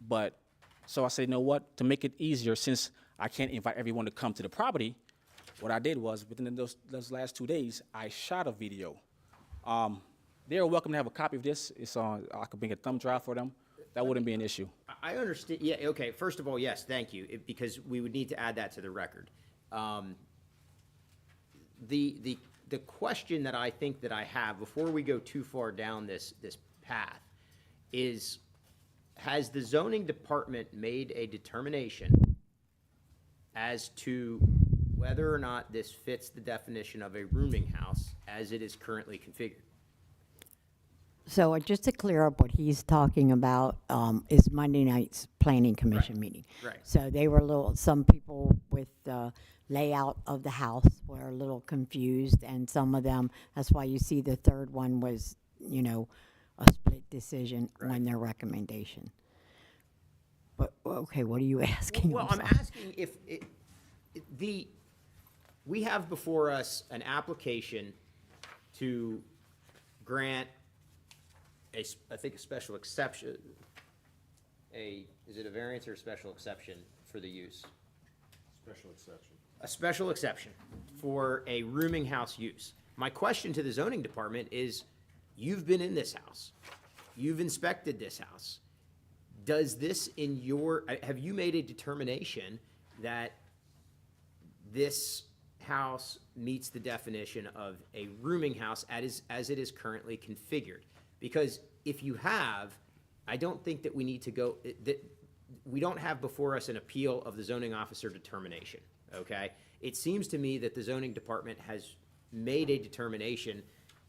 But, so I said, you know what, to make it easier, since I can't invite everyone to come to the property, what I did was, within those last 2 days, I shot a video. They're welcome to have a copy of this. It's on, I could bring a thumb drive for them. That wouldn't be an issue. I understand, yeah, okay, first of all, yes, thank you, because we would need to add that to the record. The question that I think that I have, before we go too far down this path, is, has the zoning department made a determination as to whether or not this fits the definition of a rooming house as it is currently configured? So just to clear up, what he's talking about is Monday night's planning commission meeting. Right. So they were some people with the layout of the house were a little confused, and some of them, that's why you see the third one was, a split decision on their recommendation. But, okay, what are you asking? Well, I'm sorry. asking if we have before us an application to grant I think a special exception, is it a variance or a special exception for the use? Special exception. A special exception for a rooming house use. My question to the zoning department is, you've been in this house, you've inspected this house. Does this have you made a determination that this house meets the definition of a rooming house as it is currently configured? Because if you have, I don't think that we need to go, that we don't have before us an appeal of the zoning officer determination, okay? It seems to me that the zoning department has made a determination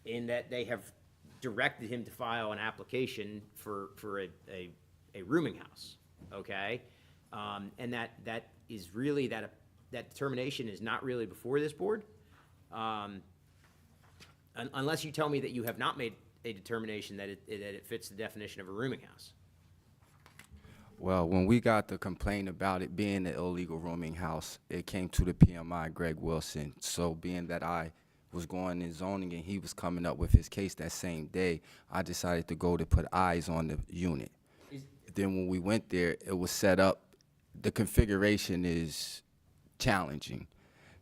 in that they have directed him to file an application for a rooming house, okay? And that is really, that determination is not really before this board. Unless you tell me that you have not made a determination that it fits the definition of a rooming house. Well, when we got the complaint about it being an illegal rooming house, it came to the PMI, Greg Wilson. So being that I was going in zoning and he was coming up with his case that same day, I decided to go to put eyes on the unit. Then when we went there, it was set up, the configuration is challenging.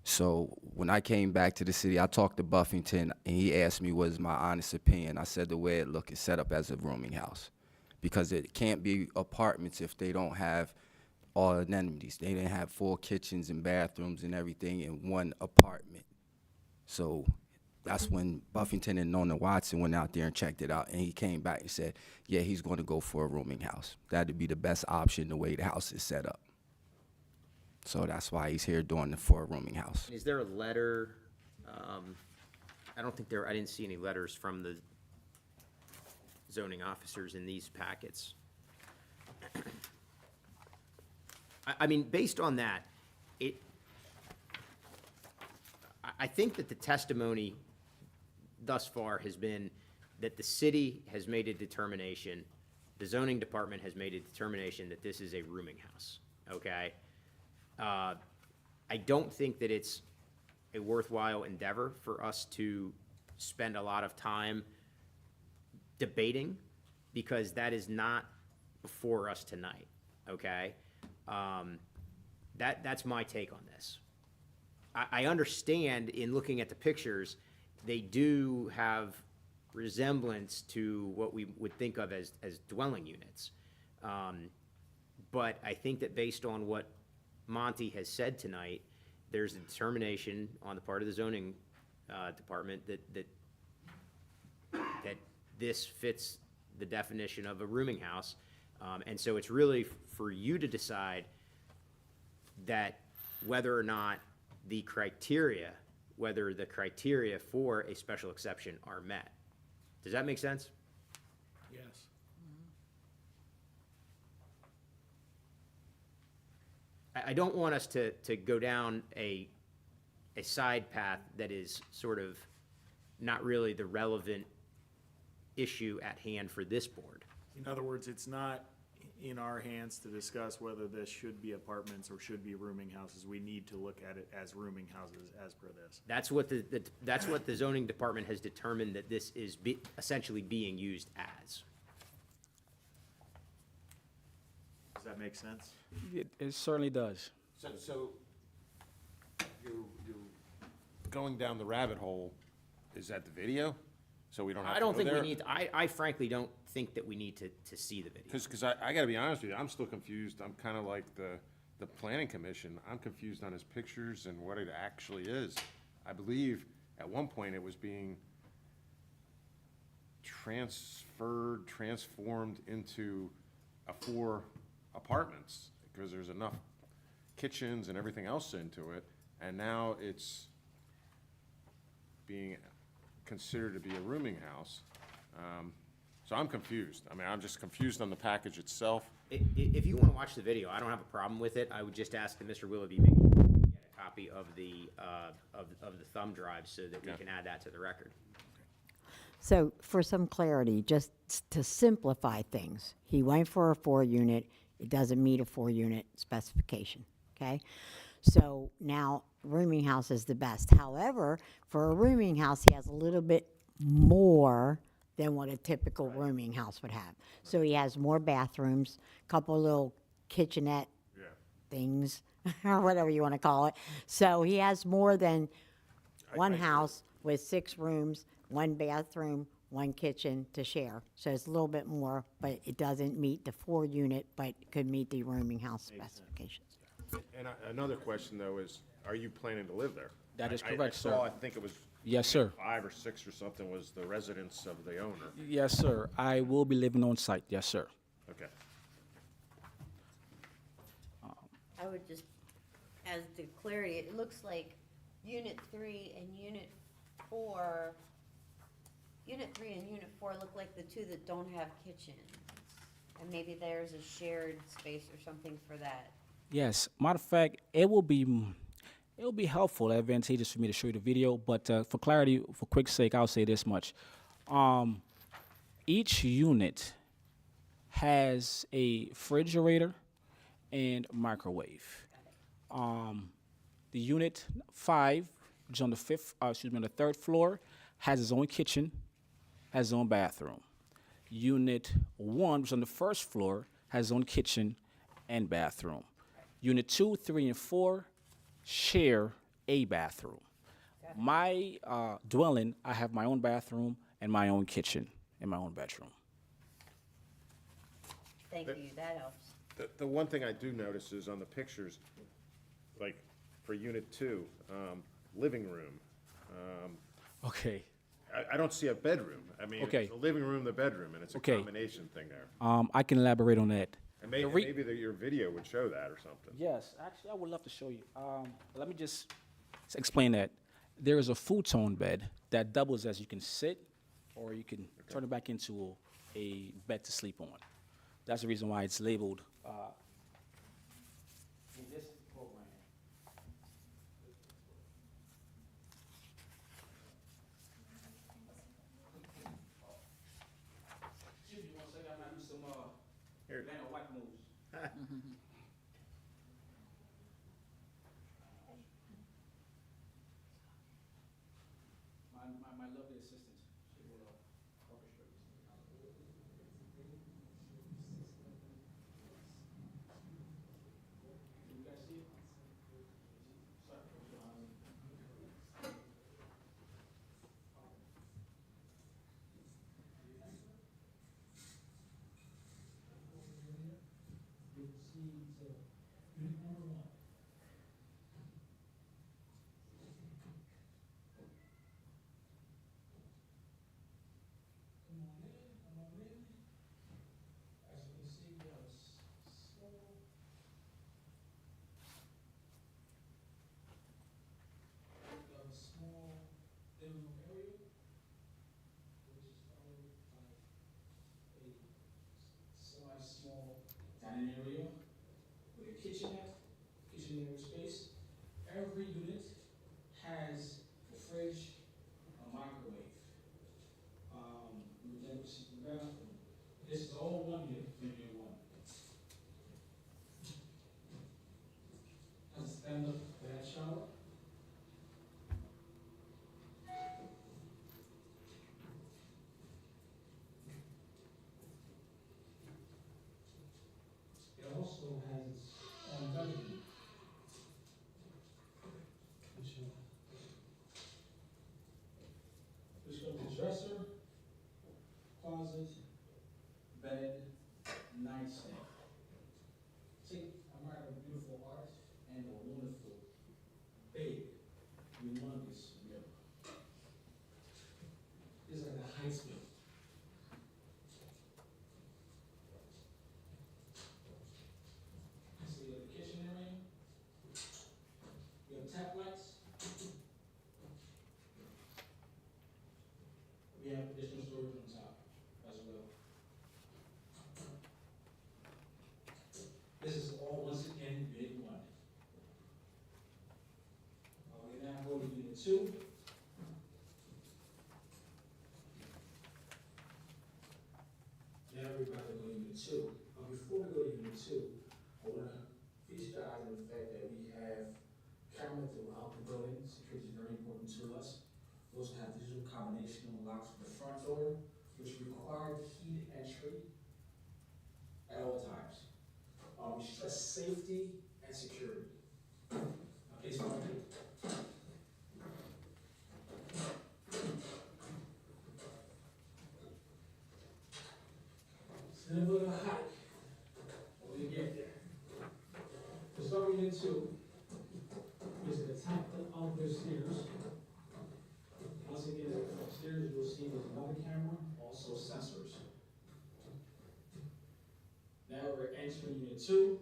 So when I came back to the city, I talked to Buffington, and he asked me what is my honest opinion. I said the way it look is set up as a rooming house, because it can't be apartments if they don't have all amenities. They didn't have full kitchens and bathrooms and everything in one apartment. So that's when Buffington and Nona Watson went out there and checked it out, and he came back and said, yeah, he's going to go for a rooming house. That'd be the best option the way the house is set up. So that's why he's here doing it for a rooming house. Is there a letter, I don't think I didn't see any letters from the zoning officers in these packets. I mean, based on that, I think that the testimony thus far has been that the city has made a determination, the zoning department has made a determination that this is a rooming house, okay? I don't think that it's a worthwhile endeavor for us to spend a lot of time debating because that is not before us tonight, okay? That's my take on this. I understand in looking at the pictures, they do have resemblance to what we would think of as dwelling units. But I think that based on what Monty has said tonight, there's a determination on the part of the zoning department that this fits the definition of a rooming house. And so it's really for you to decide that whether or not the criteria for a special exception are met. Does that make sense? Yes. I don't want us to go down a side path that is sort of not really the relevant issue at hand for this board. In other words, it's not in our hands to discuss whether this should be apartments or should be rooming houses. We need to look at it as rooming houses as per this. That's what that's what the zoning department has determined that this is essentially being used as. Does that make sense? It certainly does. So you're going down the rabbit hole, is that the video? So we don't have I to don't go think we there? need, I frankly don't think that we need to see the video. Because I gotta be honest with you, I'm still confused. I'm kind of like the planning commission. I'm confused on his pictures and what it actually is. I believe at one point it was being transformed into 4 apartments because there's enough kitchens and everything else into it. And now it's being considered to be a rooming house. So I'm confused. I mean, I'm just confused on the package itself. If you want to watch the video, I don't have a problem with it. I would just ask that Mr. Willoughby make sure we get a copy of the thumb drive so that we Yeah. can add that to the record. So for some clarity, just to simplify things, he went for a 4-unit, it doesn't meet a 4-unit specification, okay? So now rooming house is the best. However, for a rooming house, he has a little bit more than what a typical rooming house would have. So he has more bathrooms, couple little kitchenette things, or whatever you want to call it. So he has more than one house with 6 rooms, 1 bathroom, 1 kitchen to share. So it's a little bit more, but it doesn't meet the 4-unit, but could meet the rooming house specifications. And another question, though, is, are you planning to live there? That is I correct, saw, sir. I think it was Yes, sir. 5 or 6 or something was the residence of the owner. Yes, sir. I will be living on site. Yes, sir. Okay. I would just, as to clarity, it looks like Unit 3 and Unit 4, Unit 3 and Unit 4 look like the 2 that don't have kitchens. And maybe there's a shared space or something for that. Yes. Matter of fact, it will be helpful, advantageous for me to show you the video. But for clarity, for quick sake, I'll say this much: each unit has a refrigerator and microwave. The unit 5, which is on the on the 3rd floor, has its own kitchen, has its own bathroom. Unit 1, which is on the 1st floor, has its own kitchen and bathroom. Unit 2, 3, and 4 share a bathroom. My dwelling, I have my own bathroom and my own kitchen and my own bedroom. Thank you, that helps. The one thing I do notice is on the pictures, like for Unit 2, living room, Okay. I don't see a bedroom. I mean, Okay. it's the living room, the bedroom, and it's a Okay. combination thing there. I can elaborate on that. And The maybe, re- your video would show that or something. Yes, actually, I would love to show you. Let me just explain that. There is a futon bed that doubles as you can sit, or you can turn it back into a bed to sleep on. That's the reason why it's labeled in this program. Excuse me, one second, I'm gonna do some Atlanta white moves. My lovely assistant, she will orchestrate this. kitchen area space. Every unit has a fridge, a microwave. We then proceed to the bathroom. This is all one unit, unit one. Has a stand-up bath shower. It also has its own bedroom. Which goes to dresser, closet, bed, nightstand. See, I might have a beautiful art and a wonderful, big, humongous mirror. This is like a height mirror. So we have the kitchen area. We have tap lights. We have additional storage on top as well. This is all once again unit one. We now go to unit two. Now we're about to go to unit two. Before we go to unit two, I want to feature the item the fact that we have camera throughout the building. Security is very important to us. We also have digital combination locks for the front door, which require key entry at all times. We stress safety and security. Okay, so it's a little bit of a hike when we get there. So starting unit two is at the top of the stairs. Once again, upstairs you'll see there's another camera, also sensors. Now we're entering unit two.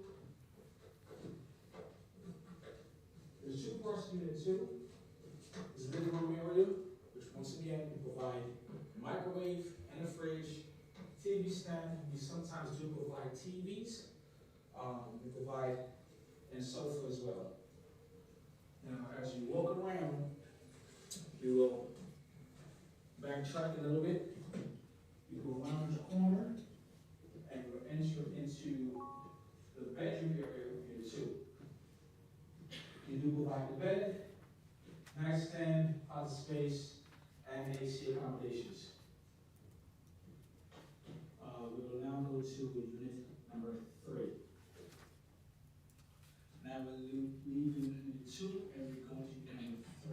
There's two parts to unit two. There's the living room area, which once again we provide a microwave and a fridge, TV stand. We sometimes do provide TVs. We provide and sofa as well. Now, as you walk around, you will backtrack a little bit. You go around the corner and you'll enter into the bedroom area in two. You do provide the bed, nightstand, closet space, and AC accommodations. We will now go to unit number 3. Now we're leaving unit 2 and we're going to unit number 3.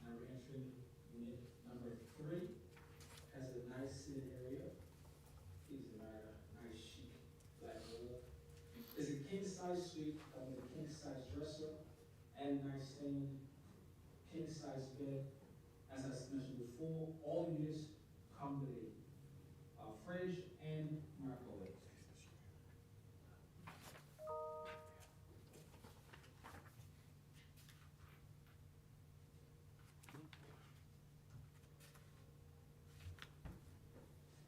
Now we're entering unit number 3. Has a nice sitting area. These are nice chic black wood. It's a king size suite with a king size dresser and nightstand, king size bed. As I mentioned before, all units come with a fridge and microwave.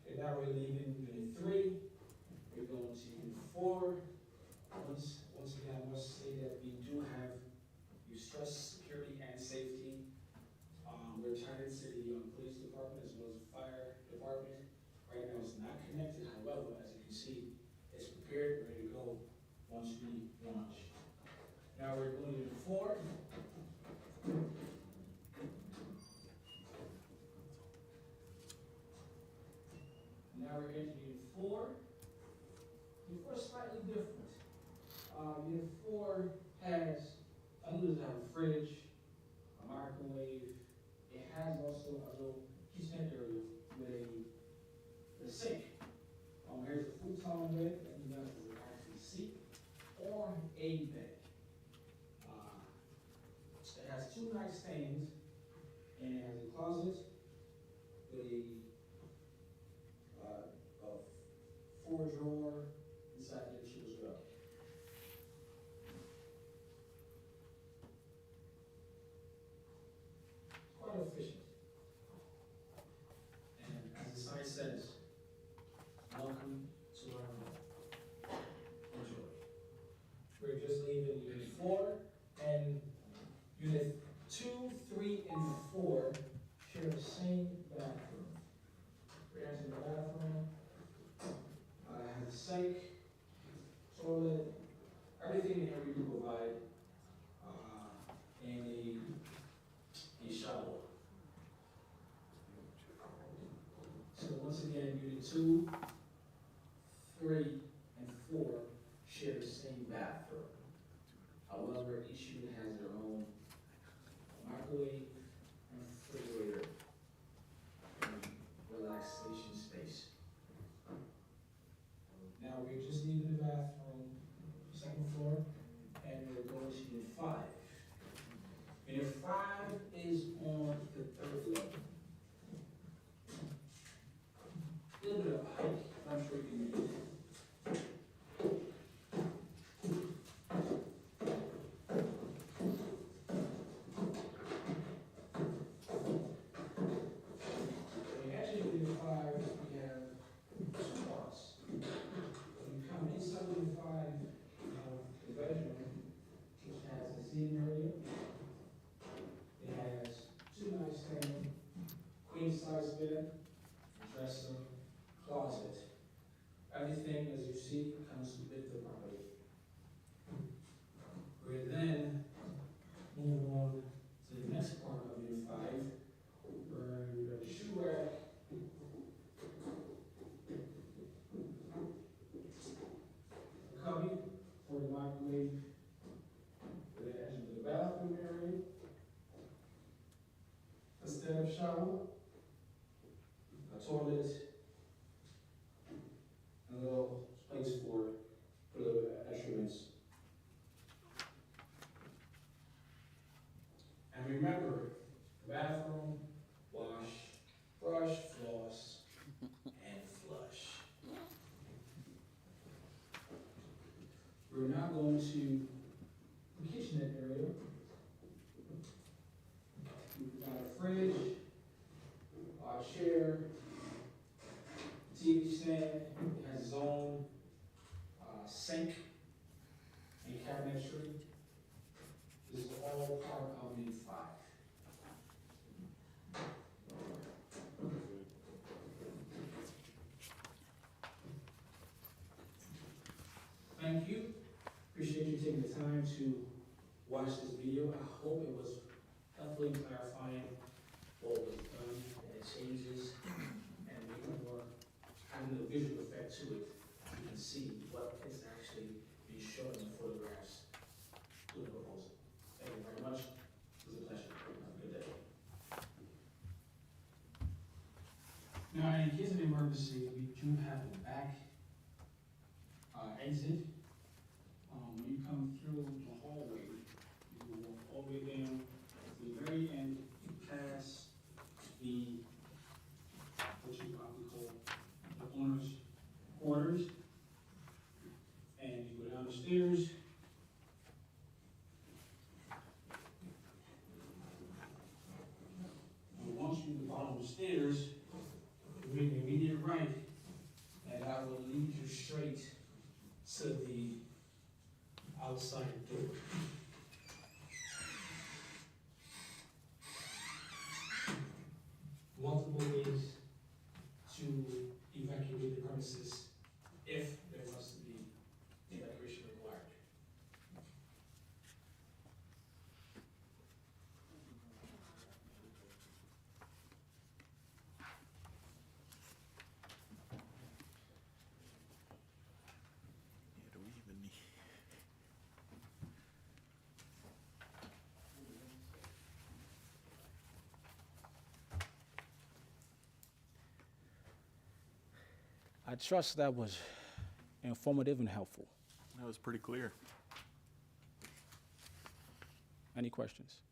Okay, now we're leaving unit 3. We're going to unit 4. Once again, I must say that we do have, you stress security and safety. We're tied into the police department as well as the fire department. Right now it's not connected, however, as you can see, it's prepared, ready to go once we launch. Now we're going to unit 4. Now we're entering unit 4. Unit 4 is slightly different. Unit 4 has, does have a fridge, a microwave. It has also a little kitchen area with a sink. Here's a futon bed that you guys will actually see, or a bed. It has 2 nightstands and it has a closet with a 4-drawer inside the issue as well. Quite efficient. And as I says, welcome to our home. Enjoy. We're just leaving unit 4, and unit 2, 3, and 4 share the same bathroom. We're entering the bathroom, has a sink, toilet, everything that we can provide, and a shower. So once again, unit 2, 3, and 4 share the same bathroom. However, each unit has their own microwave and refrigerator and relaxation space. Now, we're just leaving the bathroom, 2nd floor, and we're going to unit 5. Unit 5 is on the 3rd level. A little bit of a hike, I'm sure you can make it. When you actually unit 5, we have 2 parts. When you come inside unit 5, you have the bedroom, which has a seating area. It has 2 nightstands, queen size bed, dresser, closet. Everything, as you see, comes with the property. We're then moving on to the next part of unit 5, where you have the shoe rack, a cubby for the microwave, with the edge of the bathroom area, a stand-up shower, a toilet, and a little place for the instruments. And remember, bathroom, wash, brush, floss, and flush. We're now going to the kitchenette area. We've got a fridge, our chair, TV stand, it has its own sink and cabinetry. This is all part of unit 5. Thank you. Appreciate you taking the time to watch this video. I hope it was helpfully clarifying what was done and the changes and making more, having a visual effect to it. You can see what is actually being shown in the photographs to the proposal. Thank you very much. It was a pleasure. Have a good day. Now, in case of emergency, we do have a back exit. When you come through the hallway, you will walk all the way down to the very end, you pass the, what you probably call the owner's quarters, and you go down the stairs. And once you get bottom of the stairs, you make an immediate right, and I will lead you straight to the outside door. Multiple ways to evacuate the premises if there was to be evacuation required. Do we even need? I trust that was informative and helpful. That was pretty clear. Any questions?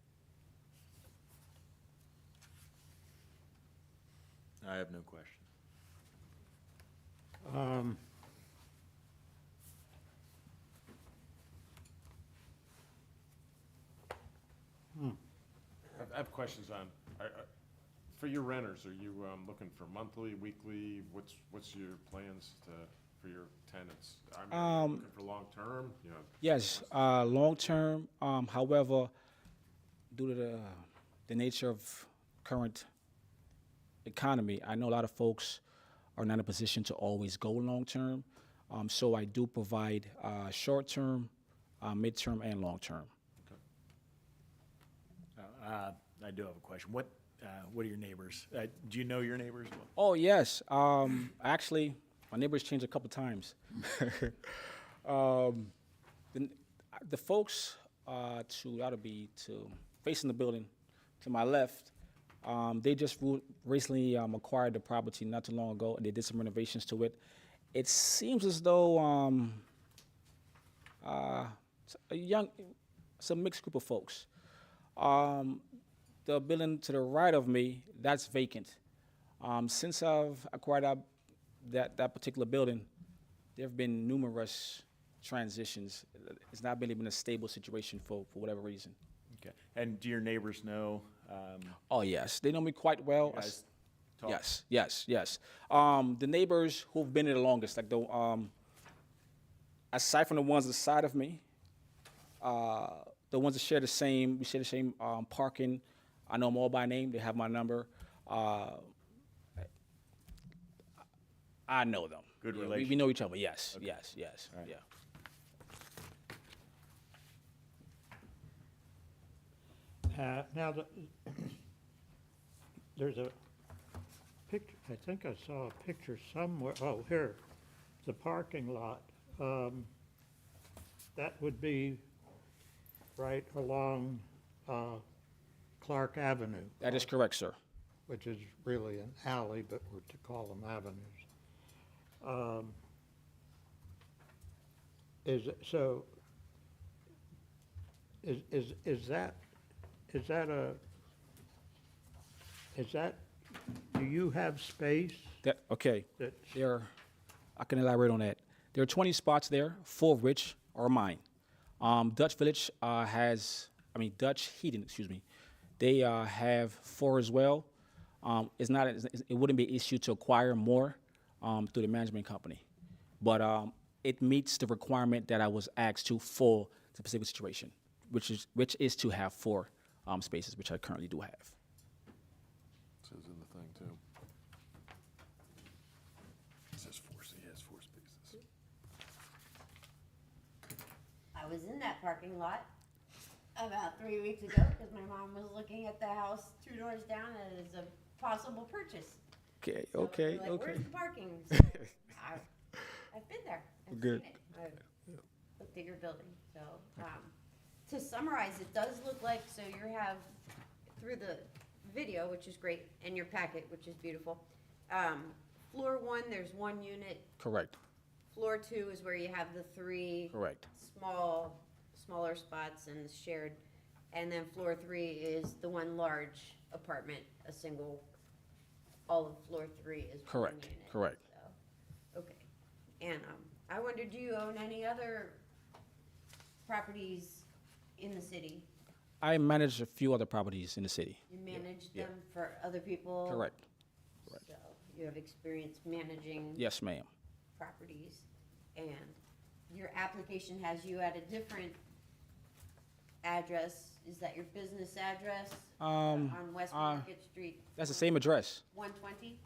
I have no question. I have questions on, For your renters, are you looking for monthly, weekly? What's your plans for your tenants? I mean, are you looking for long-term, you know? Yes, long-term, however, due to the nature of current economy, I know a lot of folks are not in a position to always go long-term. So I do provide short-term, mid-term, and long-term. I do have a question. What are your neighbors? Do you know your neighbors? Oh, yes. Actually, my neighbors changed a couple times. The folks to facing the building to my left, they just recently acquired the property not too long ago, and they did some renovations to it. It seems as though it's a mixed group of folks. The building to the right of me, that's vacant. Since I've acquired that particular building, there have been numerous transitions. It's not really been a stable situation for whatever reason. Okay. And do your neighbors know? Oh, yes. They know me quite well. You guys talk? Yes. The neighbors who've been there the longest, like aside from the ones on the side of me, the ones that share the same parking, I know them all by name. They have my number. I know them. Good Yeah, relation. we know each other. Yes, yes, All right. yeah. Now, there's a picture, I think I saw a picture somewhere, oh, here, the parking lot. That would be right along Clark Avenue, That is correct, sir. which is really an alley, but we're to call them avenues. Do you have space Okay. that, I can elaborate on that. There are 20 spots there, 4 of which are mine. Dutch Heating, excuse me. They have 4 as well. It wouldn't be an issue to acquire more through the management company, but it meets the requirement that I was asked to for the specific situation, which is to have 4 spaces, which I currently do have. Says in the thing, too. It says 4, so he has 4 spaces. I was in that parking lot about 3 weeks ago because my mom was looking at the house 2 doors down as a possible purchase. Okay, So okay, we're like, okay. Where's the parking? So I've been there. I've Good. seen it. A bigger building. So to summarize, it does look like, so you have through the video, which is great, and your packet, which is beautiful. Floor 1, there's 1 unit. Correct, Floor 2 is where you have the 3 correct. smaller spots and shared. And then floor 3 is the one large apartment, a single, all of floor 3 is one Correct, unit. correct. So, okay. And I wonder, do you own any other properties in the city? I manage a few other properties in the city. You manage yeah. them for other people? Correct. So you have experience managing Yes, ma'am. properties, and your application has you at a different address. Is that your business address? On West Market Street, That's the same address. 120?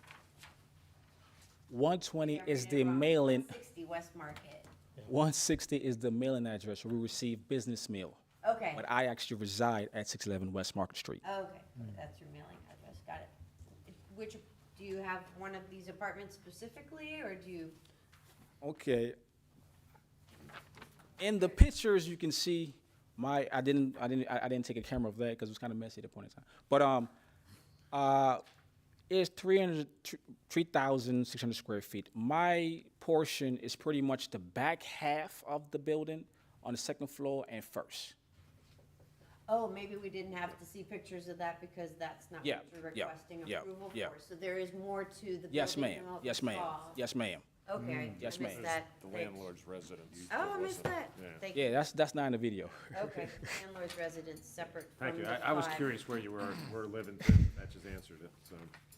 120 is the mailing. 160 West Market. 160 is the mailing address where we receive business mail. Okay, But I actually reside at 611 West Market Street. okay, that's your mailing address, got it. Which, do you have one of these apartments specifically, or do you? Okay. In the pictures, you can see I didn't take a camera of that because it was kind of messy at the point in time. But it's 3,600 square feet. My portion is pretty much the back half of the building on the second floor and first. Oh, maybe we didn't have to see pictures of that because that's not Yeah, what you're yeah, requesting yeah, approval yeah. for. So there is more to the building Yes, ma'am. than what we Yes, ma'am. saw. Yes, ma'am. Okay, Yes, I missed ma'am. that. The Thanks. landlord's residence. Oh, I missed that. Yeah. Thank you. Yeah, that's not in the video. Okay, landlord's residence separate from Thank you. the I was 5. curious where you were living too. That just answered it, so.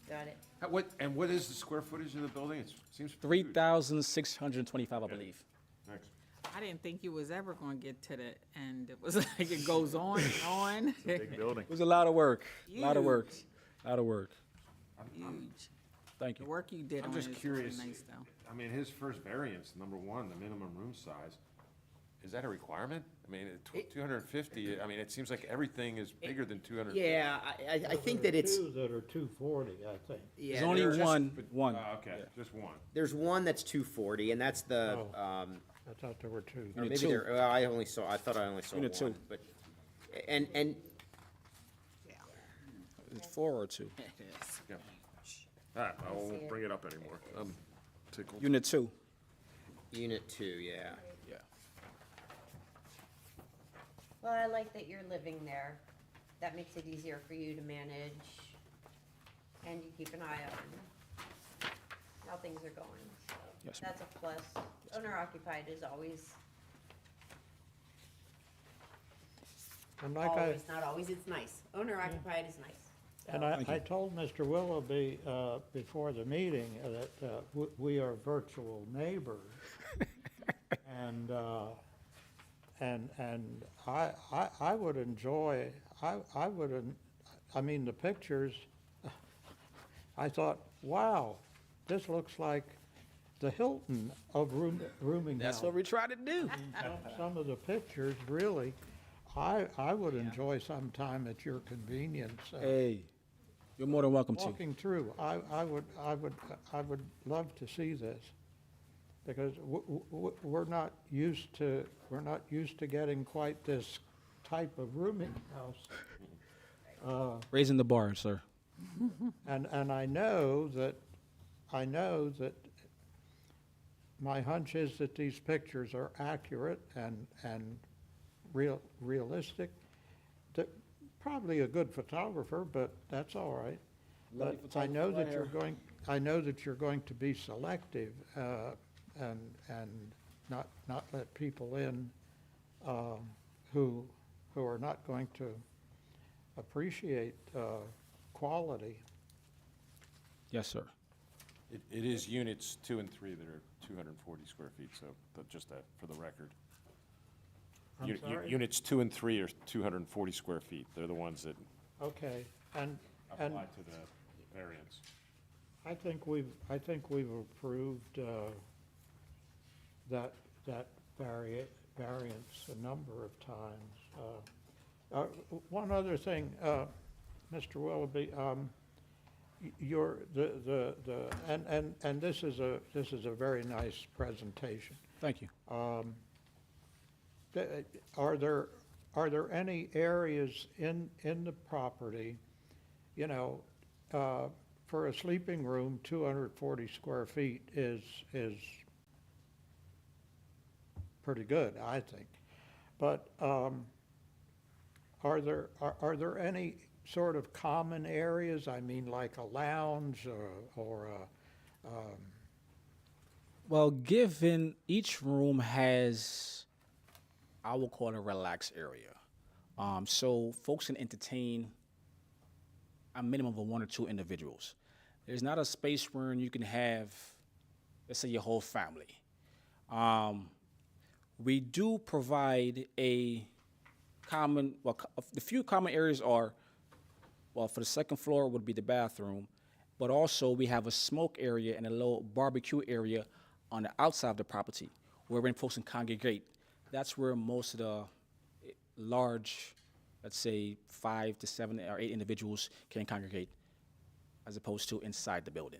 Got it. What is the square footage of the building? It seems. huge. 3,625, I believe. Thanks. I didn't think you was ever gonna get to the end. It was like it goes on and on. Big building. It was a lot of work, a lot of work, Huge. a lot of work. Huge. Thank The you. work you did I'm on it is just really curious. nice though. I mean, his first variance, number one, the minimum room size, is that a requirement? I mean, 250, I mean, it seems like everything is bigger than 200. Yeah, I think that it's, Two that are 240, I think. yeah. There's only there- one. Okay, just one. There's one that's 240, and that's the, I thought there were two. or Unit maybe two. there, well, I thought I only saw one. Unit two. But, and, It's 4 or 2. It is. Yeah. All right, I won't bring it up anymore. I'm tickled. Unit 2. Unit 2, yeah. Yeah. Well, I like that you're living there. That makes it easier for you to manage, and you keep an eye on how things are going. So Yes, ma'am. that's a plus. Owner occupied is always, And like I, always, not always, it's nice. Owner occupied is nice. and I told Mr. Willoughby, before the meeting that, we are virtual neighbors. And, and I would enjoy, I would, I mean, the pictures, I thought, wow, this looks like the Hilton of rooming house. That's what we try to do. Some of the pictures, really, I would enjoy some time at your convenience. Hey, you're more than welcome to. Walking through, I would love to see this, because we're not used to getting quite this type of rooming house. Raising the bar, sir. And I know that my hunch is that these pictures are accurate and realistic. Probably a good photographer, but that's all right. But I know that you're going to be selective, and not let people in, who are not going to appreciate, quality. Yes, sir. It is units 2 and 3 that are 240 square feet, so just that, for the record. I'm sorry? Units 2 and 3 are 240 square feet. They're the ones that Okay, and apply to the variance. I think we've approved, that variance a number of times. One other thing, Mr. Willoughby, and this is a very nice presentation. Thank you. Are there any areas in the property, you know, for a sleeping room, 240 square feet is pretty good, I think. But are there any sort of common areas? I mean, like a lounge or a, Well, given each room has, I will call it a relaxed area. So folks can entertain a minimum of 1 or 2 individuals. There's not a space where you can have, let's say, your whole family. We do provide a common, well, the few common areas are, well, for the second floor would be the bathroom, but also we have a smoke area and a little barbecue area on the outside of the property where when folks can congregate. That's where most of the large, let's say 5 to 7 or 8 individuals can congregate, as opposed to inside the building.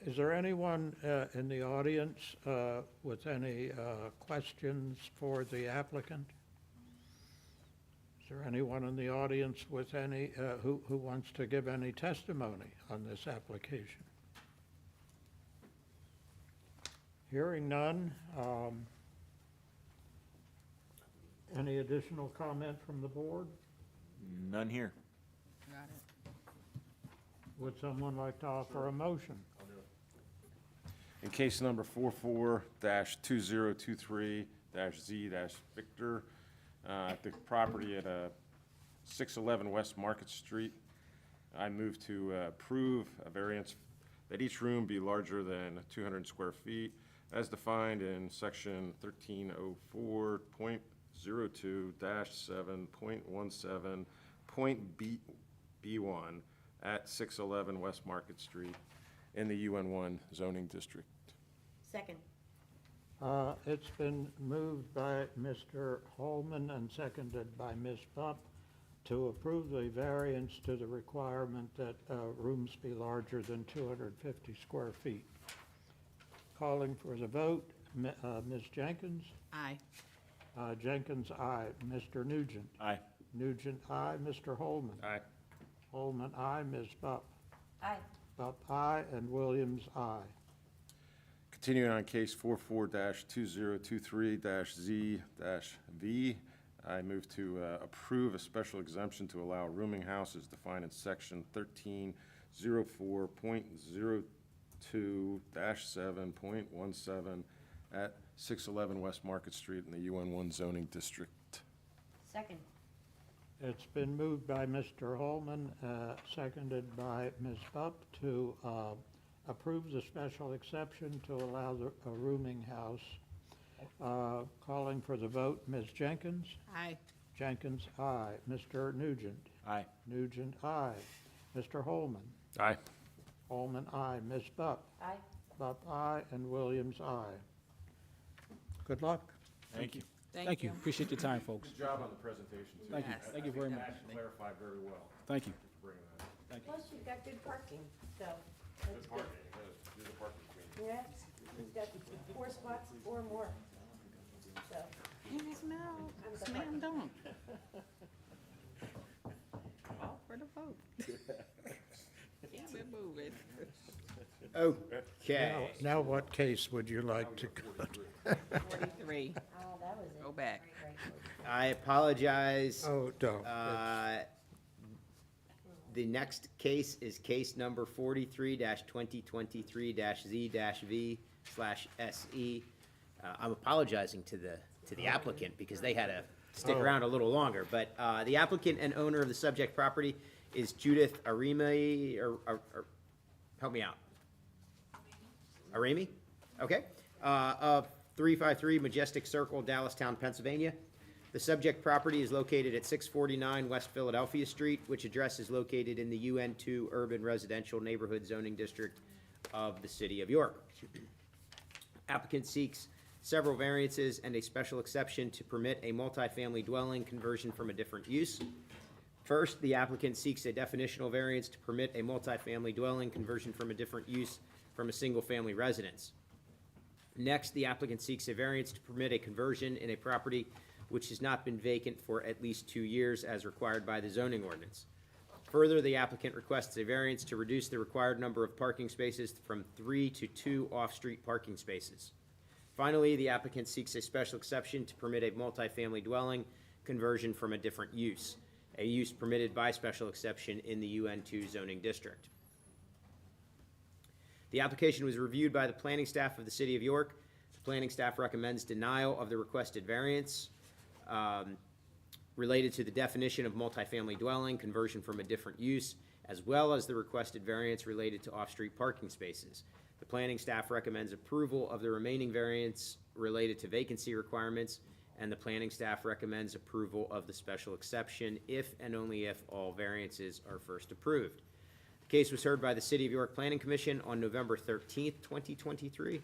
is there anyone in the audience with any questions for the applicant? Is there anyone in the audience with any, who wants to give any testimony on this application? Hearing none, any additional comment from the board? None here. Got it. Would someone like to offer a motion? In case number 44-2023-Z-Victor, at the property at 611 West Market Street, I move to approve a variance that each room be larger than 200 square feet, as defined in section 1304.02-7.17.B1 at 611 West Market Street in the UN1 zoning district. Second. It's been moved by Mr. Holman and seconded by Ms. Bupp to approve the variance to the requirement that rooms be larger than 250 square feet. Calling for the vote, Ms. Jenkins? Aye. Jenkins, aye. Mr. Nugent? Aye. Nugent, aye. Mr. Holman? Aye. Holman, aye. Ms. Bupp? Aye. Bupp, aye. And Williams, aye. Continuing on case 44-2023-Z-V, I move to approve a special exemption to allow rooming houses defined in section 1304.02-7.17 at 611 West Market Street in the UN1 zoning district. Second. It's been moved by Mr. Holman, seconded by Ms. Bupp to approve the special exception to allow a rooming house. Calling for the vote, Ms. Jenkins? Aye. Jenkins, aye. Mr. Nugent? Aye. Nugent, aye. Mr. Holman? Aye. Holman, aye. Ms. Bupp? Aye. Bupp, aye. And Williams, aye. Good luck. Thank you. Thank you. Appreciate your time, folks. Good job on the presentation, too. Thank you. Yes, Thank you very much. That clarified very well. Thank you. Thank you for bringing that. up. Plus, you've got good parking, so that's Good good. parking, you're the parking queen. Yeah, he's got 4 spots, 4 more. So, And it's now, slam dunk. All for the vote. Keep it moving. Okay. Now what case would you like to go to? 43. oh, that was it. Go back. Right. I apologize. Oh, don't. The next case is case number 43-2023-Z-V/SE. I'm apologizing to the applicant because they had to stick around a little longer. But the applicant and owner of the subject property is Judith Arimi, or help me out. Arimi? Okay. Of 353 Majestic Circle, Dallastown, Pennsylvania. The subject property is located at 649 West Philadelphia Street, which address is located in the UN2 Urban Residential Neighborhood Zoning District of the City of York. Applicant seeks several variances and a special exception to permit a multifamily dwelling conversion from a different use. First, the applicant seeks a definitional variance to permit a multifamily dwelling conversion from a different use from a single-family residence. Next, the applicant seeks a variance to permit a conversion in a property which has not been vacant for at least 2 years as required by the zoning ordinance. Further, the applicant requests a variance to reduce the required number of parking spaces from 3 to 2 off-street parking spaces. Finally, the applicant seeks a special exception to permit a multifamily dwelling conversion from a different use, a use permitted by special exception in the UN2 zoning district. The application was reviewed by the planning staff of the City of York. The planning staff recommends denial of the requested variance related to the definition of multifamily dwelling, conversion from a different use, as well as the requested variance related to off-street parking spaces. The planning staff recommends approval of the remaining variance related to vacancy requirements, and the planning staff recommends approval of the special exception if and only if all variances are first approved. The case was heard by the City of York Planning Commission on November 13th, 2023.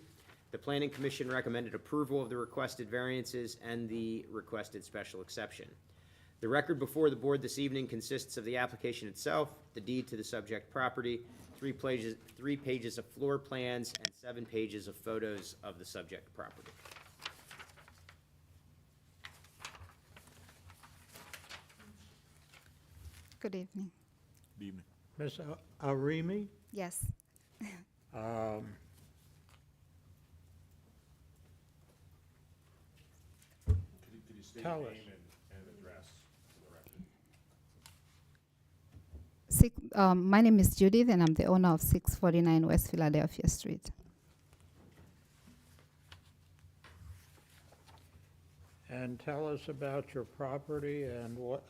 The Planning Commission recommended approval of the requested variances and the requested special exception. The record before the board this evening consists of the application itself, the deed to the subject property, 3 pages of floor plans, and 7 pages of photos of the subject property. Good evening. Ms. Arimi? Yes. Could you state Tell your us. name and address for the record? My name is Judith, and I'm the owner of 649 West Philadelphia Street. And tell us about your property and what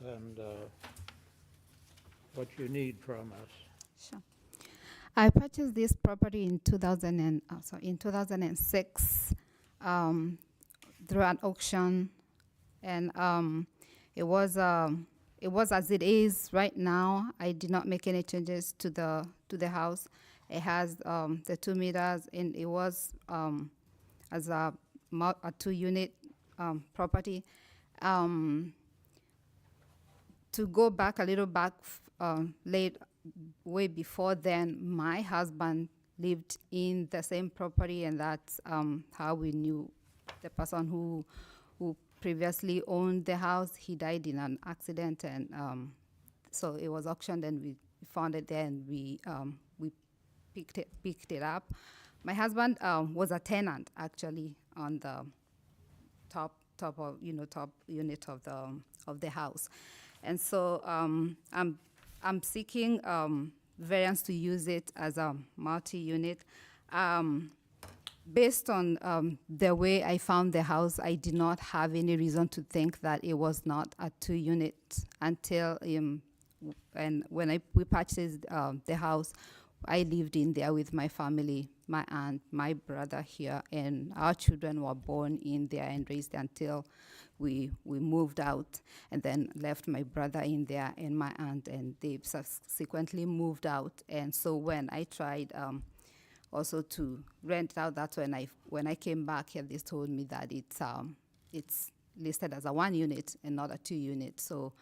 you need from us. Sure. I purchased this property in 2006 through an auction, and it was as it is right now. I did not make any changes to the house. It has the 2 meters, and it was as a 2-unit property. To go back a little back, way before then, my husband lived in the same property, and that's how we knew the person who previously owned the house. He died in an accident, and so it was auctioned, and we found it there, and we picked it up. My husband was a tenant actually on the top unit of the house, and so I'm seeking variance to use it as a multi-unit. Based on the way I found the house, I did not have any reason to think that it was not a 2-unit until and when we purchased the house. I lived in there with my family, my aunt, my brother here, and our children were born in there and raised until we moved out, and then left my brother in there and my aunt, and they subsequently moved out. And so when I tried also to rent out, that's when I came back here, they told me that it's listed as a 1-unit and not a 2-unit. So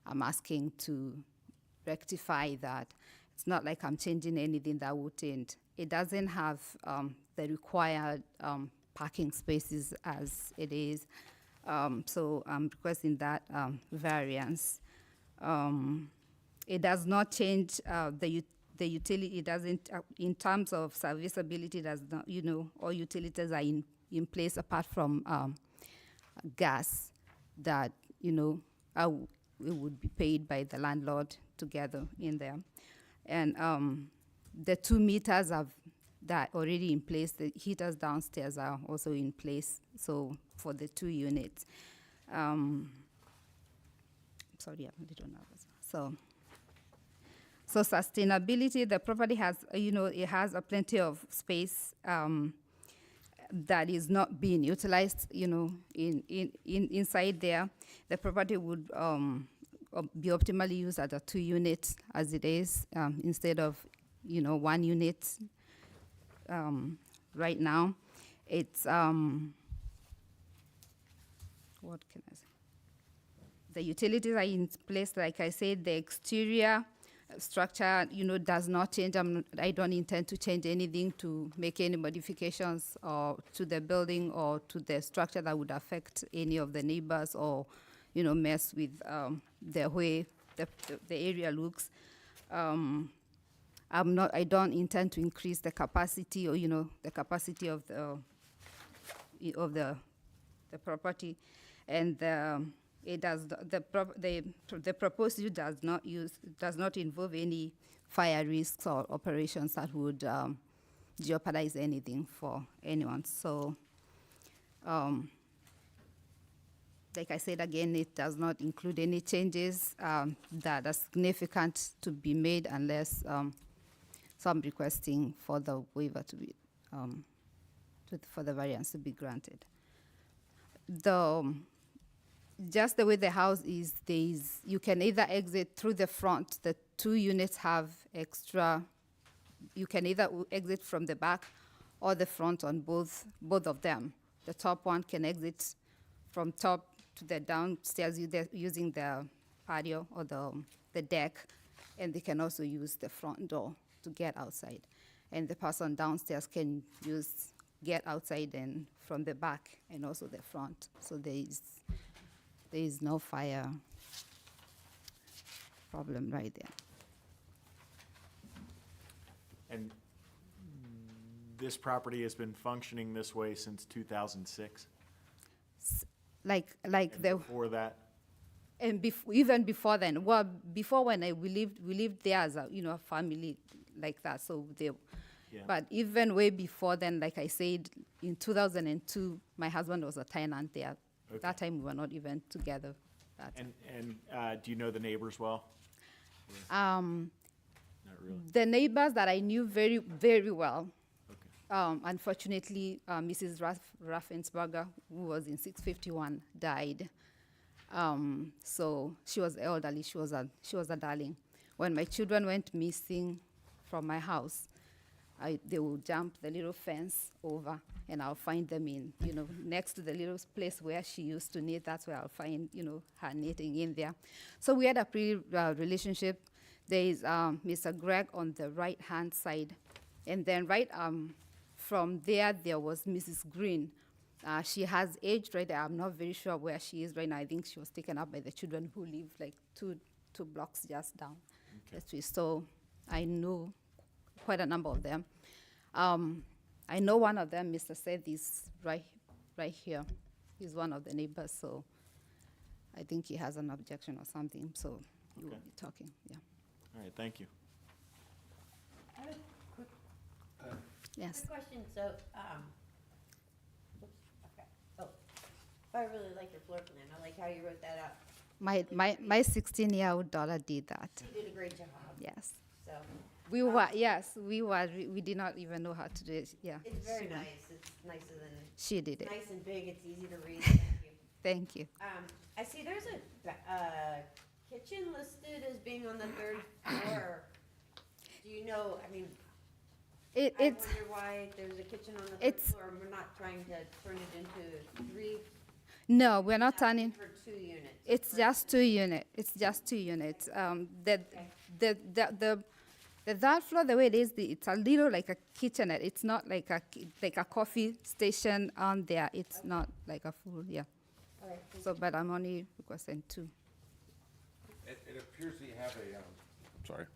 I'm asking to rectify that. It's not like I'm changing anything that wouldn't. It doesn't have the required parking spaces as it is. So I'm requesting that variance. It does not change the utility. It doesn't, in terms of serviceability, does not, all utilities are in place apart from gas that, it would be paid by the landlord together in there. And the 2 meters that already in place. The heaters downstairs are also in place. So for the 2 units, sorry, I really don't know. So sustainability. The property has, it has a plenty of space that is not being utilized. Inside there, the property would be optimally used as a 2 units as it is, instead of 1 unit right now. It's what can I say? The utilities are in place. Like I said, the exterior structure does not change. I don't intend to change anything to make any modifications or to the building or to the structure that would affect any of the neighbors or mess with the way the area looks. I don't intend to increase the capacity or the capacity of the property, and it does the proposed use does not involve any fire risks or operations that would jeopardize anything for anyone. So. Like I said again, it does not include any changes that are significant to be made unless some requesting for the waiver to be, for the variance to be granted. Just the way the house is, you can either exit through the front. The 2 units have extra. You can either exit from the back or the front on both of them. The top one can exit from top to the downstairs using the patio or the deck, and they can also use the front door to get outside. And the person downstairs can get outside and from the back and also the front. So there is no fire problem right there. And this property has been functioning this way since 2006? Like And before that? And even before then, well, before when we lived there as a, a family like that. So they, Yeah. but even way before then, like I said, in 2002, my husband was a tenant there. Okay. That time we were not even together. That time. And do you know the neighbors well? Um, Not really. the neighbors that I knew very, very well, unfortunately, Mrs. Raffensberger, who was in 651, died. So she was elderly. She was a darling. When my children went missing from my house, they would jump the little fence over, and I'll find them in, next to the little place where she used to knit. That's where I'll find, her knitting in there. So we had a pretty relationship. There is Mr. Greg on the right-hand side, and then from there was Mrs. Green. She has aged right there. I'm not very sure where she is right now. I think she was taken up by the children who live like two blocks just down the street. So I know quite a number of them. I know one of them, Mr. Seth, is right here. He's one of the neighbors, so I think he has an objection or something, so we will Okay. be talking, yeah. All right, thank you. I have a quick, Yes. quick question, so, oops, okay, oh, I really like your floor plan, I like how you wrote that out. My 16-year-old daughter did that, You did a great job, yes. so, We did not even know how to do it, yeah. it's very she wa- nice, it's nicer than, She did it, nice and big, it's easy to read, thank you. thank you. I see there's a kitchen listed as being on the 3rd floor. Do you know, I mean, I It's, wonder why there's a kitchen on the 3rd It's- floor, and we're not trying to turn it into 3. no, we're not asking turning, For 2 units. it's correct? just 2 units, it's just 2 units. The third floor, the way it is, it's a little like a kitchenette. It's not like a coffee station on there. It's not like a full, yeah. All right, So, but I'm only requesting 2. It appears that you have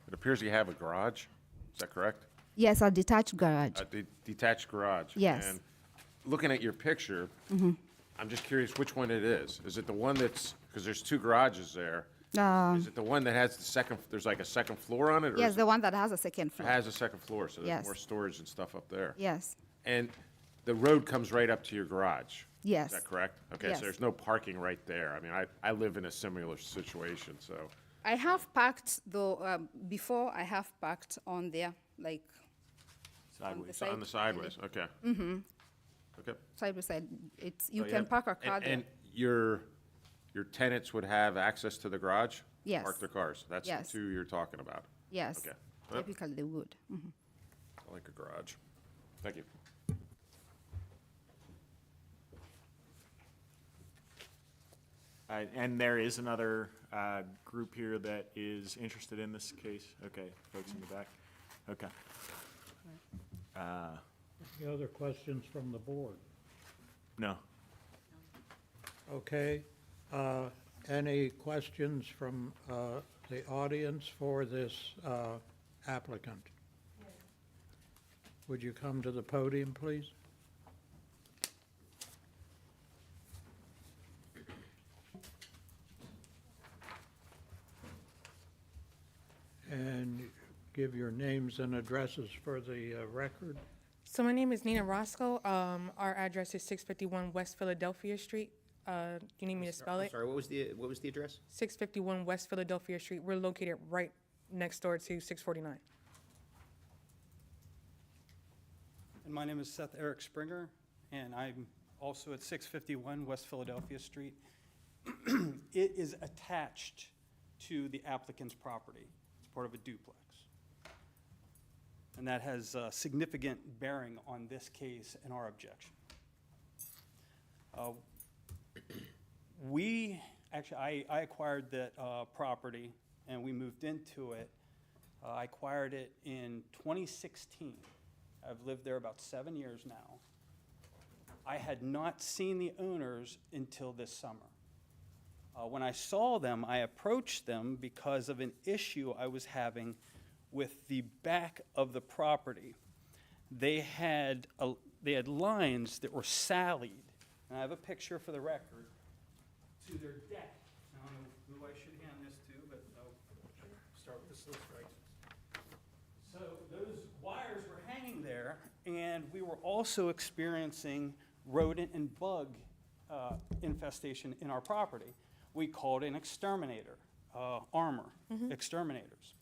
it appears you have a garage, is that correct? Yes, a detached garage. A detached garage? Yes. And looking at your picture, I'm just curious which one it is. Is it the one that's, because there's 2 garages there, is it the one that has there's like a second floor on it? Or Yes, is the one that has a second it floor. has a second floor, so there's Yes. more storage and stuff up there? Yes, And the road comes right up to your garage? yes. Is that correct? Okay, Yes. so there's no parking right there. I mean, I live in a similar situation, so, I have parked, though, before I have parked on there, like Sideways. side. on the sideways, okay. Mm-hmm. Okay. side by side. You So can park a car and- there. And your tenants would have access to the garage? Yes. Park their cars? That's the Yes. 2 you're talking about? Yes, Okay. Yep. typically they would. I like a garage. Thank you. And there is another group here that is interested in this case? Okay, folks in the back? Okay. Any other questions from the board? No. Okay, any questions from the audience for this applicant? Would you come to the podium, please? And give your names and addresses for the record. So my name is Nina Roscoe. Our address is 651 West Philadelphia Street. Do you need me to spell I'm it? sorry, what was the address? 651 West Philadelphia Street. We're located right next door to 649. And my name is Seth Eric Springer, and I'm also at 651 West Philadelphia Street. It is attached to the applicant's property. It's part of a duplex. And that has significant bearing on this case and our objection. I acquired that property, and we moved into it. I acquired it in 2016. I've lived there about 7 years now. I had not seen the owners until this summer. When I saw them, I approached them because of an issue I was having with the back of the property. They had lines that were sallied, and I have a picture for the record, to their deck. Now, I'm going to So those wires were hanging there, and we were also experiencing rodent and bug infestation in our property. We called an exterminator, Armor Exterminators.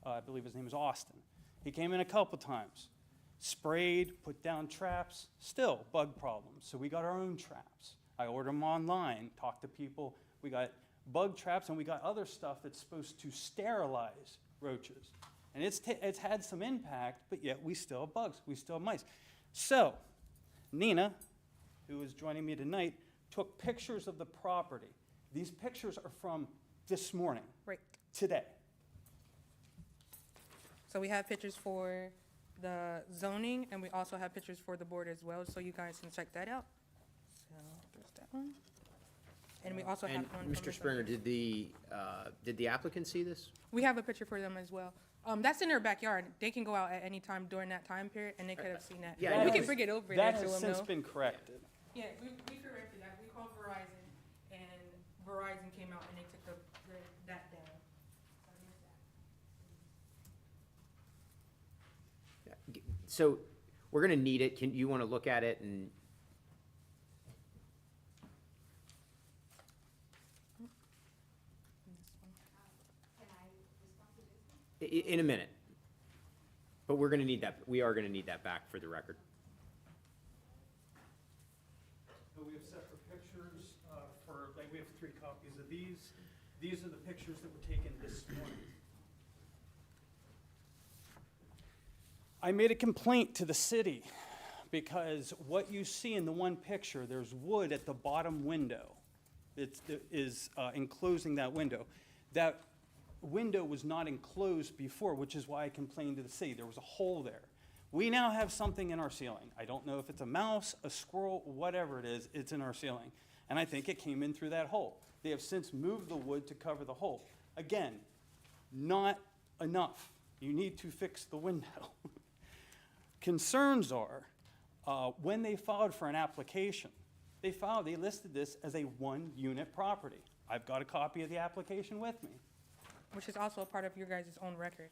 I believe his name is Austin. He came in a couple times, sprayed, put down traps, still bug problems. So we got our own traps. I ordered them online, talked to people. We got bug traps, and we got other stuff that's supposed to sterilize roaches. And it's had some impact, but yet we still have bugs, we still have mice. So Nina, who is joining me tonight, took pictures of the property. These pictures are from this morning, Right. today. So we have pictures for the zoning, and we also have pictures for the board as well, so you guys can check that out. So there's that one. And we also have And one from Mr. the- Springer, did the applicant see this? We have a picture for them as well. That's in their backyard. They can go out at any time during that time period, and they could have seen that. Yeah, We no, can it's- bring it over there That to has them, since though. been corrected. Yeah, we corrected that. We called Verizon, and Verizon came out and they took that down. So here's that. So we're gonna need it. You wanna look at it and? In a minute. But we're gonna need that, we are gonna need that back for the record. So we have separate pictures we have 3 copies of these. These are the pictures that were taken this morning. I made a complaint to the city because what you see in the one picture, there's wood at the bottom window. It is enclosing that window. That window was not enclosed before, which is why I complained to the city. There was a hole there. We now have something in our ceiling. I don't know if it's a mouse, a squirrel, whatever it is, it's in our ceiling. And I think it came in through that hole. They have since moved the wood to cover the hole. Again, not enough. You need to fix the window. Concerns are, when they filed for an application, they listed this as a 1-unit property. I've got a copy of the application with me. Which is also a part of your guys' own record.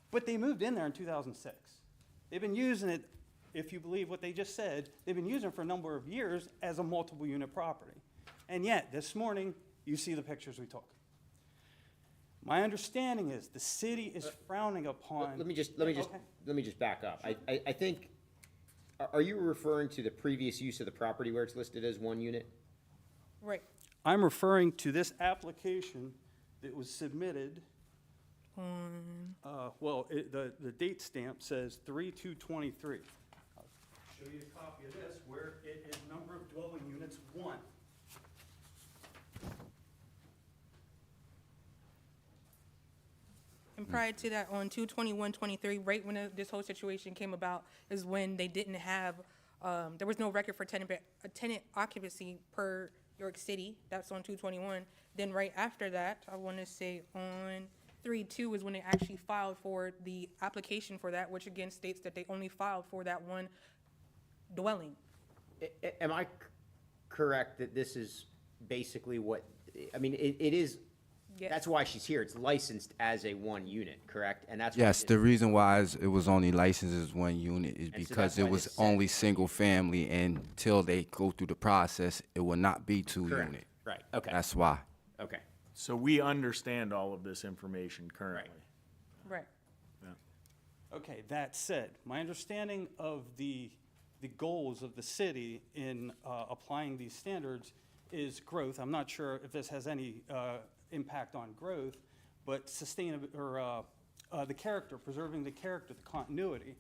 But they moved in there in 2006. They've been using it, if you believe what they just said, they've been using it for a number of years as a multiple unit property. And yet, this morning, you see the pictures we took. My understanding is the city is frowning upon. Let me just Okay. back up. I think, are you referring to the previous use of the property where it's listed as 1 unit? Right. I'm referring to this application that was submitted. The date stamp says 3/2/23. I'll show you a copy of this where it is number of dwelling units 1. And prior to that, on 2/21/23, right when this whole situation came about, is when they didn't have, there was no record for tenant occupancy per York City. That's on 2/21. Then right after that, I want to say on 3/2 is when they actually filed for the application for that, which again states that they only filed for that one dwelling. Am I correct that this is basically what, I mean, it is, Yes. that's why she's here. It's licensed as a 1 unit, correct? And that's why Yes, the reason why it was only licensed as 1 unit is And so because that's it why was this said only 1 single family, and until they go through the process, it will not be 2 Correct. unit. Right, okay, That's why. okay. So we understand all of this information currently. Right. Okay, that said, my understanding of the goals of the city in applying these standards is growth. I'm not sure if this has any impact on growth, but the character, preserving the character, the continuity.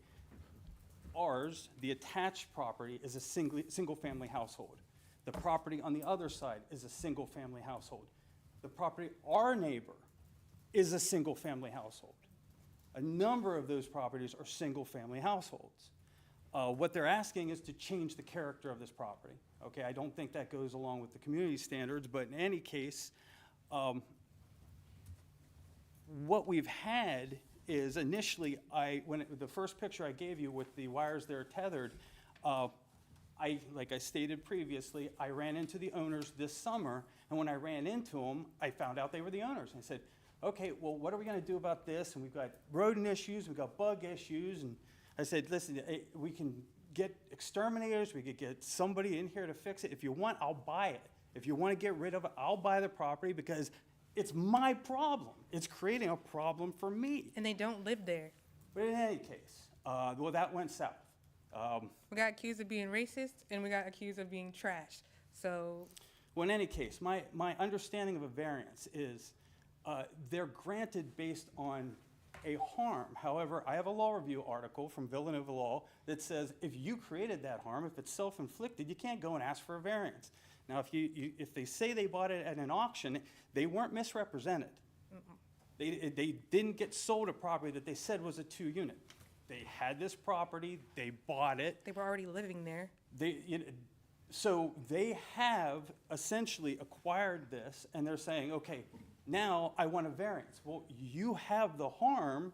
Ours, the attached property, is a single-family household. The property on the other side is a single-family household. The property, our neighbor, is a single-family household. A number of those properties are single-family households. What they're asking is to change the character of this property. Okay, I don't think that goes along with the community standards, but in any case, what we've had is initially, the first picture I gave you with the wires that are tethered, like I stated previously, I ran into the owners this summer, and when I ran into them, I found out they were the owners. I said, okay, well, what are we gonna do about this? And we've got rodent issues, we've got bug issues, and I said, listen, we can get exterminators, we could get somebody in here to fix it. If you want, I'll buy it. If you wanna get rid of it, I'll buy the property because it's my problem. It's creating a problem for me. And they don't live there. But in any case, well, that went south. We got accused of being racist, and we got accused of being trash. So Well, in any case, my understanding of a variance is they're granted based on a harm. However, I have a law review article from Villanova Law that says if you created that harm, if it's self-inflicted, you can't go and ask for a variance. Now, if they say they bought it at an auction, they weren't misrepresented. They didn't get sold a property that they said was a 2-unit. They had this property, they bought it. they were already living there. So they have essentially acquired this, and they're saying, okay, now I want a variance. Well, you have the harm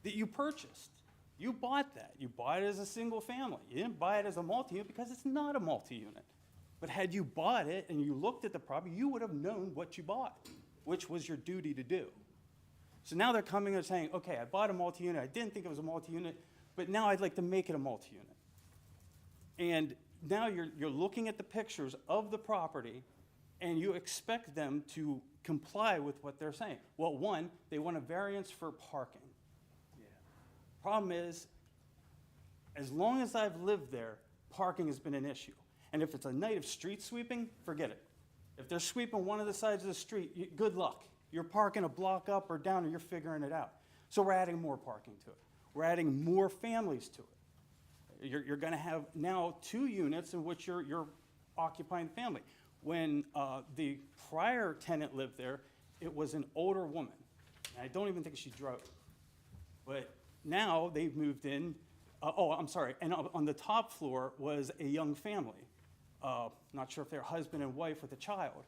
that you purchased. You bought that. You bought it as a single family. You didn't buy it as a multi-unit because it's not a multi-unit. But had you bought it and you looked at the property, you would have known what you bought, which was your duty to do. So now they're coming and saying, okay, I bought a multi-unit. I didn't think it was a multi-unit, but now I'd like to make it a multi-unit. And now you're looking at the pictures of the property, and you expect them to comply with what they're saying. Well, one, they want a variance for parking. Problem is, as long as I've lived there, parking has been an issue. And if it's a night of street sweeping, forget it. If they're sweeping one of the sides of the street, good luck. You're parking a block up or down, or you're figuring it out. So we're adding more parking to it. We're adding more families to it. You're going to have now 2 units in which you're occupying the family. When the prior tenant lived there, it was an older woman. And I don't even think she drove. But now they've moved in. I'm sorry. And on the top floor was a young family. Not sure if they're husband and wife with a child.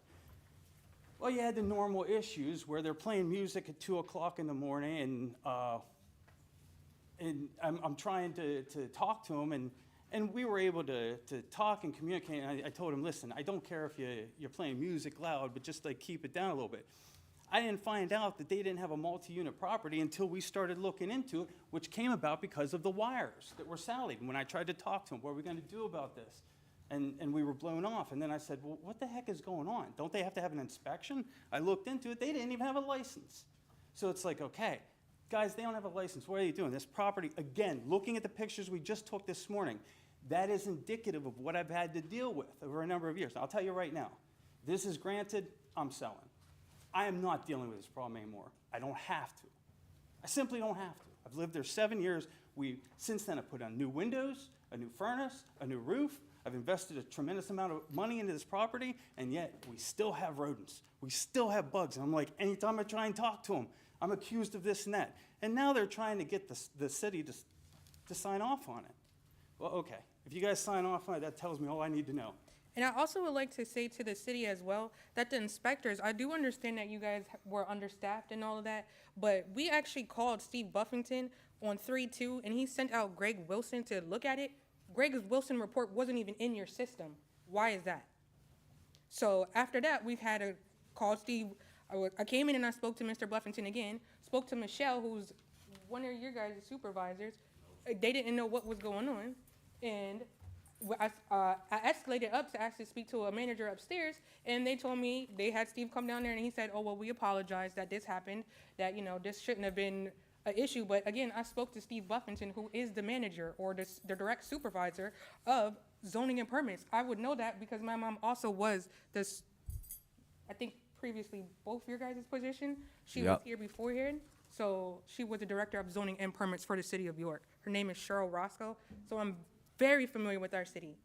Well, you had the normal issues where they're playing music at 2 o'clock in the morning, and I'm trying to talk to them, and we were able to talk and communicate. And I told him, listen, I don't care if you're playing music loud, but just like keep it down a little bit. I didn't find out that they didn't have a multi-unit property until we started looking into it, which came about because of the wires that were sallied. And when I tried to talk to them, what are we going to do about this? And we were blown off. And then I said, well, what the heck is going on? Don't they have to have an inspection? I looked into it. They didn't even have a license. So it's like, okay, guys, they don't have a license. What are they doing? This property, again, looking at the pictures we just took this morning, that is indicative of what I've had to deal with over a number of years. I'll tell you right now, this is granted, I'm selling. I am not dealing with this problem anymore. I don't have to. I simply don't have to. I've lived there 7 years. Since then, I've put on new windows, a new furnace, a new roof. I've invested a tremendous amount of money into this property, and yet we still have rodents. We still have bugs. And I'm like, anytime I try and talk to them, I'm accused of this and that. And now they're trying to get the city to sign off on it. Well, okay. If you guys sign off on it, that tells me all I need to know. And I also would like to say to the city as well that the inspectors, I do understand that you guys were understaffed and all of that, but we actually called Steve Buffington on 3/2, and he sent out Greg Wilson to look at it. Greg Wilson report wasn't even in your system. Why is that? So after that, we've had to call Steve. I came in and I spoke to Mr. Buffington again, spoke to Michelle, who's one of your guys' supervisors. They didn't know what was going on. And I escalated up to actually speak to a manager upstairs, and they told me they had Steve come down there, and he said, oh, well, we apologize that this happened, that, this shouldn't have been an issue. But again, I spoke to Steve Buffington, who is the manager or the direct supervisor of zoning and permits. I would know that because my mom also was this, I think previously both your guys' position. She was here beforehand. So she was the director of zoning and permits for the city of York. Her name is Cheryl Roscoe. So I'm very familiar with our city.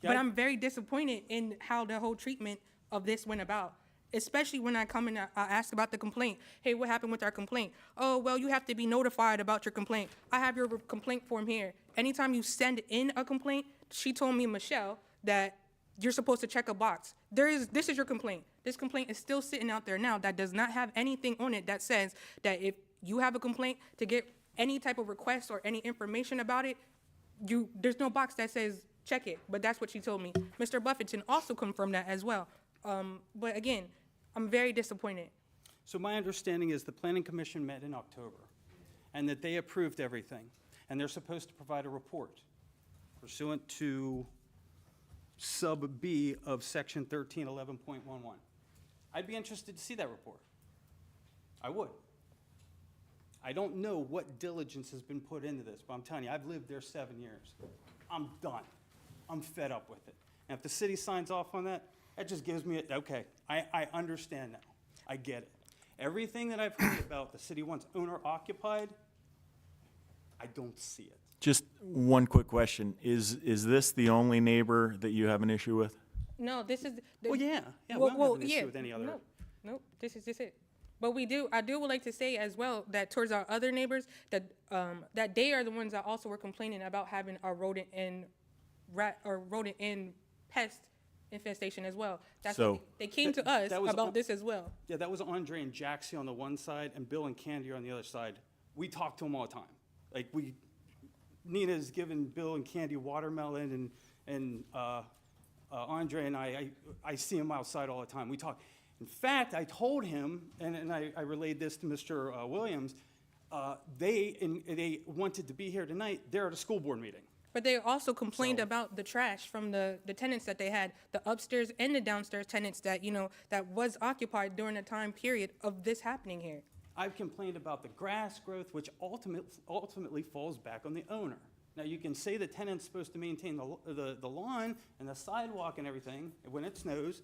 But I'm very disappointed in how the whole treatment of this went about, especially when I come and I ask about the complaint. Hey, what happened with our complaint? Oh, well, you have to be notified about your complaint. I have your complaint form here. Anytime you send in a complaint, she told me, Michelle, that you're supposed to check a box. This is your complaint. This complaint is still sitting out there now that does not have anything on it that says that if you have a complaint, to get any type of request or any information about it, there's no box that says check it. But that's what she told me. Mr. Buffington also confirmed that as well. But again, I'm very disappointed. So my understanding is the planning commission met in October, and that they approved everything, and they're supposed to provide a report pursuant to sub B of section 1311.11. I'd be interested to see that report. I would. I don't know what diligence has been put into this, but I'm telling you, I've lived there 7 years. I'm done. I'm fed up with it. And if the city signs off on that, that just gives me, okay, I understand now. I get it. Everything that I've heard about the city wants owner occupied, I don't see it. Just one quick question. Is this the only neighbor that you have an issue with? No, this is. Well, yeah, we don't have an issue with any other. Nope, this is it. But I would like to say as well that towards our other neighbors, that they are the ones that also were complaining about having a rodent and pest infestation as well. That's So- why they came to us That was about on- this as well. Yeah, that was Andre and Jaxie on the one side and Bill and Candy on the other side. We talk to them all the time. Like Nina's giving Bill and Candy watermelon and Andre and I see him outside all the time. We talk. In fact, I told him, and I relayed this to Mr. Williams, they wanted to be here tonight. They're at a school board meeting. But they also complained about the trash from the tenants that they had, the upstairs and the downstairs tenants that, that was occupied during the time period of this happening here. I've complained about the grass growth, which ultimately falls back on the owner. Now, you can say the tenant's supposed to maintain the lawn and the sidewalk and everything when it snows,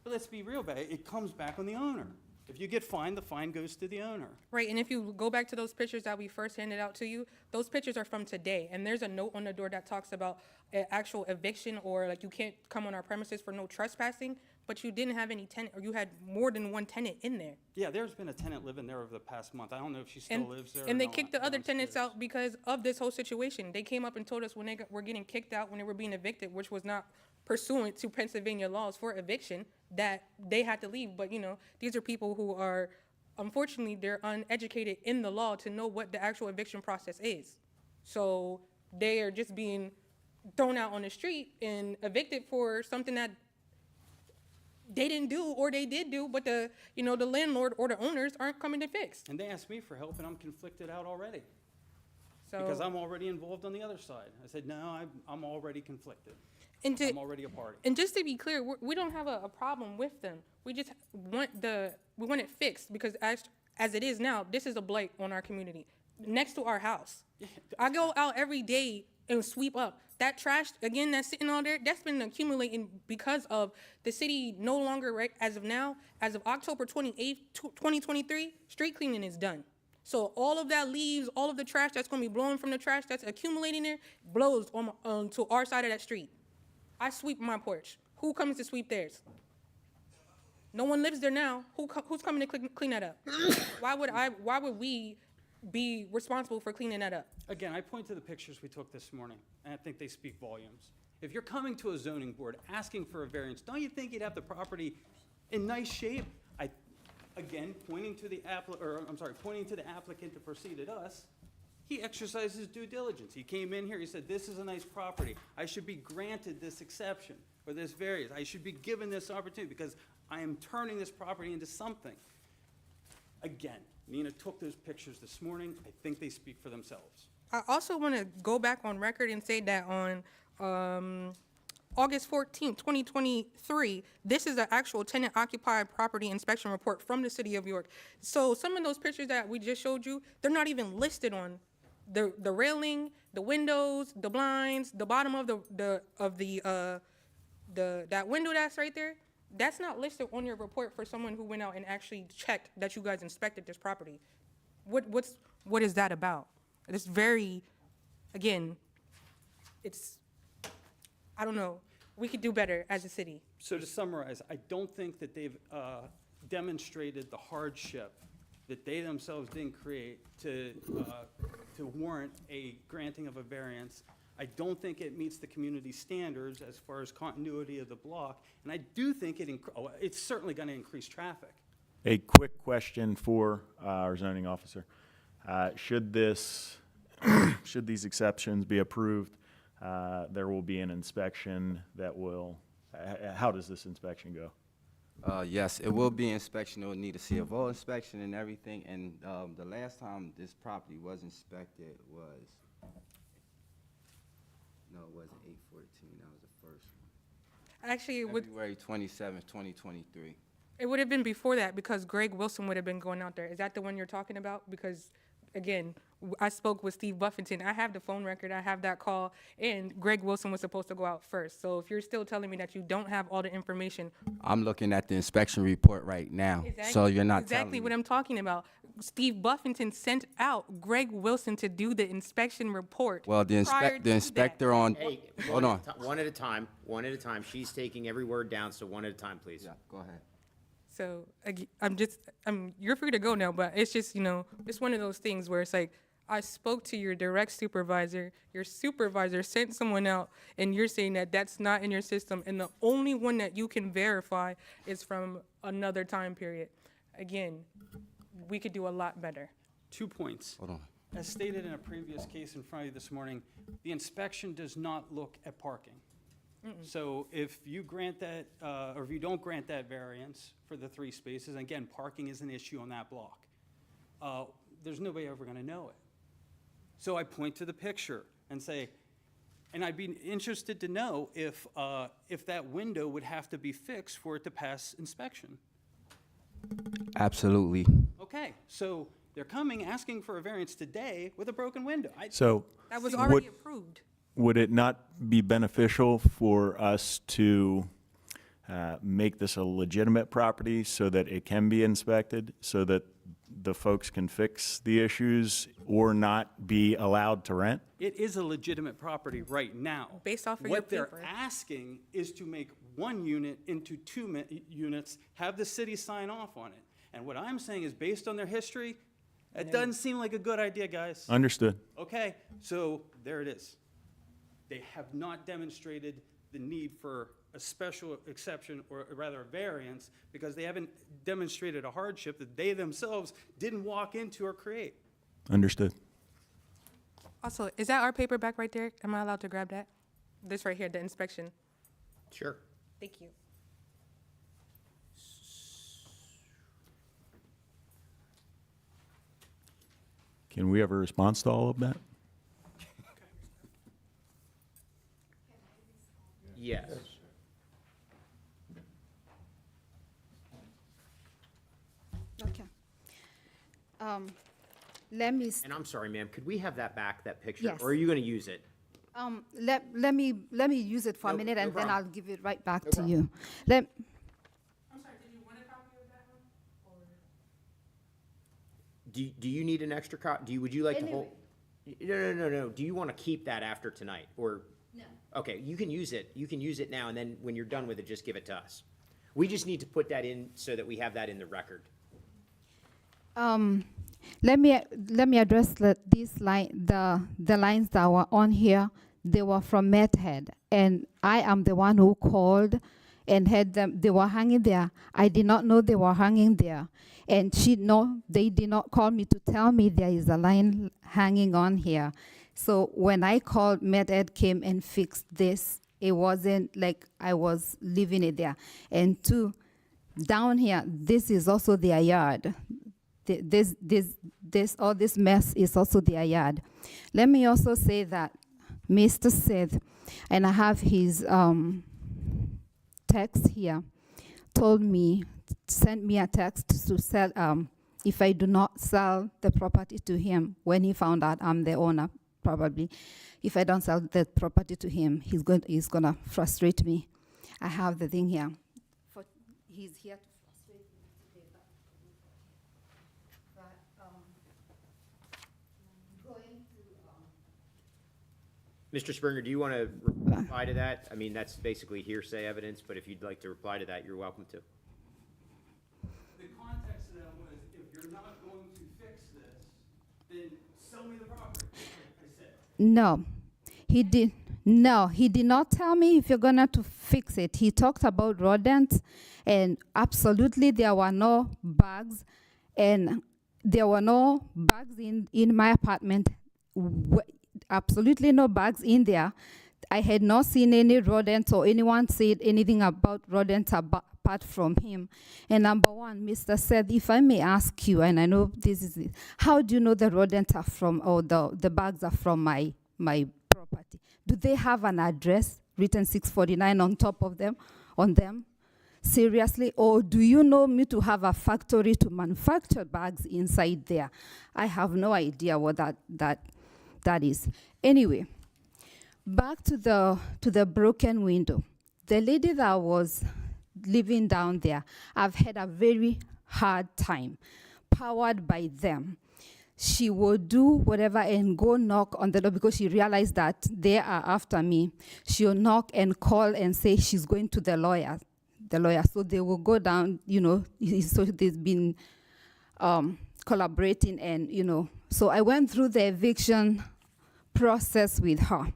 but let's be real about it, it comes back on the owner. If you get fined, the fine goes to the owner. Right, and if you go back to those pictures that we first handed out to you, those pictures are from today, and there's a note on the door that talks about an actual eviction, or like you can't come on our premises for no trespassing, but you didn't have any tenant, or you had more than one tenant in there. Yeah, there's been a tenant living there over the past month. I don't know if she still And, lives there or and they not, kicked the other tenants downstairs. out because of this whole situation. They came up and told us when they were getting kicked out, when they were being evicted, which was not pursuant to Pennsylvania laws for eviction, that they had to leave. But, these are people who are, unfortunately, they're uneducated in the law to know what the actual eviction process is. So they are just being thrown out on the street and evicted for something that they didn't do or they did do, but the landlord or the owners aren't coming to fix. And they asked me for help, and I'm conflicted out already. So Because I'm already involved on the other side. I said, no, I'm already conflicted. and to, I'm already a party. And just to be clear, we don't have a problem with them. We just want it fixed because as it is now, this is a blight on our community, next to our house. I go out every day and sweep up. That trash, again, that's sitting on there, that's been accumulating because of the city no longer, right, as of now, as of October 28th, 2023, street cleaning is done. So all of that leaves, all of the trash that's gonna be blowing from the trash that's accumulating there, blows on to our side of that street. I sweep my porch. Who comes to sweep theirs? No one lives there now. Who's coming to clean that up? Why would we be responsible for cleaning that up? Again, I point to the pictures we took this morning, and I think they speak volumes. If you're coming to a zoning board asking for a variance, don't you think you'd have the property in nice shape? Again, pointing to the applicant to proceed at us, he exercised his due diligence. He came in here, he said, this is a nice property. I should be granted this exception or this variance. I should be given this opportunity because I am turning this property into something. Again, Nina took those pictures this morning. I think they speak for themselves. I also want to go back on record and say that on August 14th, 2023, this is an actual tenant-occupied property inspection report from the city of York. So some of those pictures that we just showed you, they're not even listed on the railing, the windows, the blinds, the bottom of that window that's right there. That's not listed on your report for someone who went out and actually checked that you guys inspected this property. What is that about? It's very, again, I don't know. We could do better as a city. So to summarize, I don't think that they've demonstrated the hardship that they themselves didn't create to warrant a granting of a variance. I don't think it meets the community standards as far as continuity of the block, and I do think it's certainly going to increase traffic. A quick question for our zoning officer. Should these exceptions be approved, there will be an inspection that will, how does this inspection go? Yes, it will be inspection. It will need a C of O inspection and everything. And the last time this property was inspected was, no, it wasn't 8/14. That was the first one. Actually, it would, February 27th, 2023. it would have been before that because Greg Wilson would have been going out there. Is that the one you're talking about? Because, again, I spoke with Steve Buffington. I have the phone record. I have that call. And Greg Wilson was supposed to go out first. So if you're still telling me that you don't have all the information. I'm looking at the inspection report right now. So you're not telling Exactly me. what I'm talking about. Steve Buffington sent out Greg Wilson to do the inspection report. Well, the prior to that. inspector on, Hey, hold on. One at a time, one at a time. She's taking every word down, so one at a time, please. Yeah, go ahead. So you're free to go now, but it's just, it's one of those things where it's like, I spoke to your direct supervisor, your supervisor sent someone out, and you're saying that that's not in your system, and the only one that you can verify is from another time period. Again, we could do a lot better. 2 points. Hold on. As stated in a previous case in front of you this morning, the inspection does not look at parking. So if you grant that, or if you don't grant that variance for the 3 spaces, and again, parking is an issue on that block, there's nobody ever gonna know it. So I point to the picture and say, and I'd be interested to know if that window would have to be fixed for it to pass inspection. Absolutely. Okay, so they're coming, asking for a variance today with a broken window. So That was already approved. would it not be beneficial for us to make this a legitimate property so that it can be inspected, so that the folks can fix the issues or not be allowed to rent? It is a legitimate property right now. Based off of your What they're paper. asking is to make 1 unit into 2 units, have the city sign off on it. And what I'm saying is, based on their history, it doesn't seem like a good idea, guys. Understood. Okay, so there it is. They have not demonstrated the need for a special exception, or rather a variance, because they haven't demonstrated a hardship that they themselves didn't walk into or create. Understood. Also, is that our paper back right there? Am I allowed to grab that? This right here, the inspection. Sure. Thank you. Can we have a response to all of that? Yes. Okay. Let me, And I'm sorry, ma'am, could we have that back, that picture? Yes. Or are you gonna use it? let me use it for a No- minute no and then problem. I'll give it right back No to problem. you. I'm sorry, did you want a copy of that one? Do you need an extra would you like to hold? No. Do you wanna keep that after tonight, or? No. Okay, you can use it now, and then when you're done with it, just give it to us. We just need to put that in so that we have that in the record. Let me address this line, the lines that were on here. They were from Methead, and I am the one who called and had them. They were hanging there. I did not know they were hanging there, and they did not call me to tell me there is a line hanging on here. So when I called, Methead came and fixed this. It wasn't like I was leaving it there. And two, down here, this is also their yard. All this mess is also their yard. Let me also say that Mr. Seth, and I have his text here, sent me a text to sell, if I do not sell the property to him, when he found out I'm the owner, probably. If I don't sell the property to him, he's gonna frustrate me. I have the thing here. He's here to frustrate me today, Mr. Springer, do you want to reply to that? I mean, that's basically hearsay evidence, but if you'd like to reply to that, you're welcome to. The context of that was, if you're not going to fix this, then sell me the property, I said. No, he did. No, he did not tell me if you're gonna to fix it. He talked about rodents, and absolutely there were no bugs, and there were no bugs in my apartment. Absolutely no bugs in there. I had not seen any rodents or anyone said anything about rodents apart from him. And number one, Mr. Seth, if I may ask you, and I know this is it, how do you know the rodents are from, or the bugs are from my property? Do they have an address written 649 on top of them, on them? Seriously? Or do you know me to have a factory to manufacture bags inside there? I have no idea what that is. Anyway, back to the broken window. The lady that was living down there, I've had a very hard time, powered by them. She would do whatever and go knock on the door because she realized that they are after me. She'll knock and call and say she's going to the lawyer. So they will go down, so they've been collaborating and, So I went through the eviction process with her.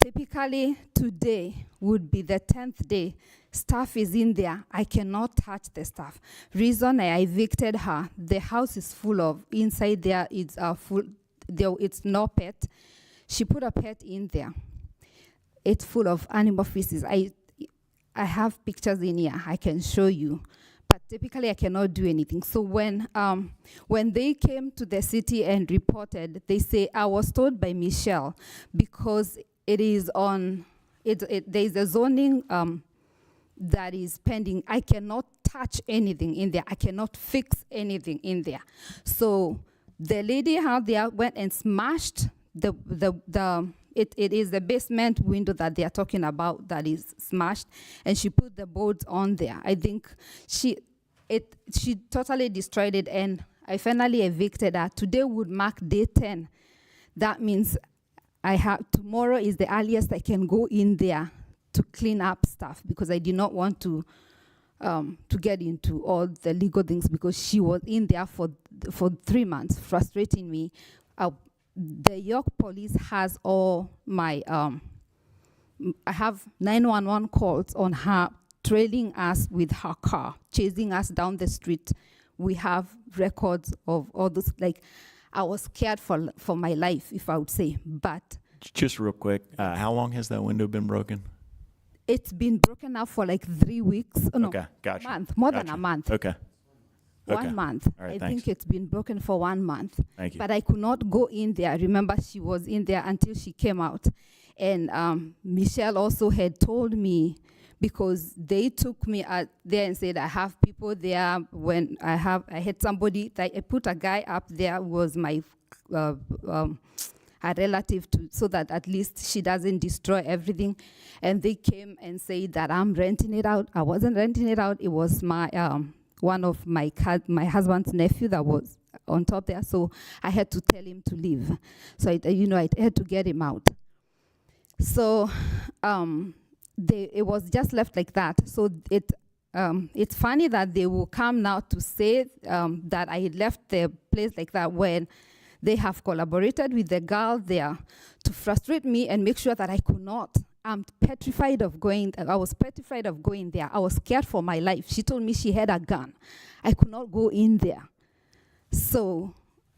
Typically, today would be the 10th day. Staff is in there. I cannot touch the staff. Reason I evicted her, the house is full of, inside there it's it's no pet. She put a pet in there. It's full of animal feces. I have pictures in here. I can show you. But typically, I cannot do anything. So when they came to the city and reported, they say, I was told by Michelle, because it is on, there is a zoning that is pending. I cannot touch anything in there. I cannot fix anything in there. So the lady out there went and smashed it is the basement window that they are talking about that is smashed, and she put the boards on there. I think she totally destroyed it, and I finally evicted her. Today would mark day 10. That means tomorrow is the earliest I can go in there to clean up stuff, because I did not want to get into all the legal things, because she was in there for 3 months, frustrating me. The York police has all my, I have 911 calls on her trailing us with her car, chasing us down the street. We have records of all this. Like, I was scared for my life, if I would say. But Just real quick, how long has that window been broken? it's been broken up for like 3 weeks. Oh, no, Okay, gotcha. month, more than Gotcha. a month. Okay. 1 month. All right, I thanks. think it's been broken for 1 month. Thank you. But I could not go in there. Remember, she was in there until she came out. And Michelle also had told me, because they took me out there and said, I have people there. When I had somebody, I put a guy up there who was my a relative, so that at least she doesn't destroy everything. And they came and said that I'm renting it out. I wasn't renting it out. It was my one of my husband's nephew that was on top there. So I had to tell him to leave. So I had to get him out. So it was just left like that. So it's funny that they will come now to say that I had left the place like that, when they have collaborated with the girl there to frustrate me and make sure that I could not. I'm petrified of going. I was petrified of going there. I was scared for my life. She told me she had a gun. I could not go in there. So,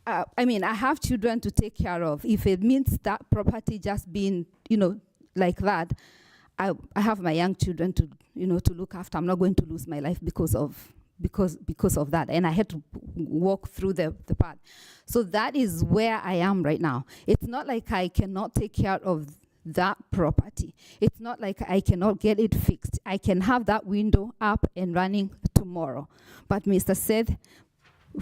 I have children to take care of. If it means that property just being, like that, I have my young children to look after. I'm not going to lose my life because of that. And I had to walk through the path. So that is where I am right now. It's not like I cannot take care of that property. It's not like I cannot get it fixed. I can have that window up and running tomorrow. But Mr. Seth,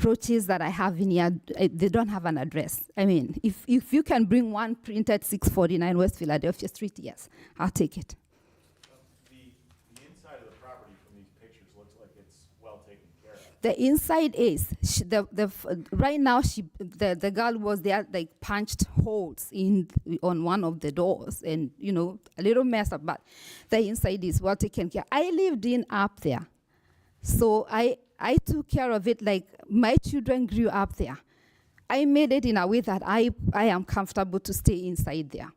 roaches that I have in here, they don't have an address. If you can bring one printed 649 West Philadelphia Street, yes, I'll take it. The inside of the property from these pictures looks like it's well taken care of. The inside is right now. The girl was there, like punched holes on one of the doors, and a little mess up. But the inside is well taken care. I lived in up there, so I took care of it. Like, my children grew up there. I made it in a way that I am comfortable to stay inside there.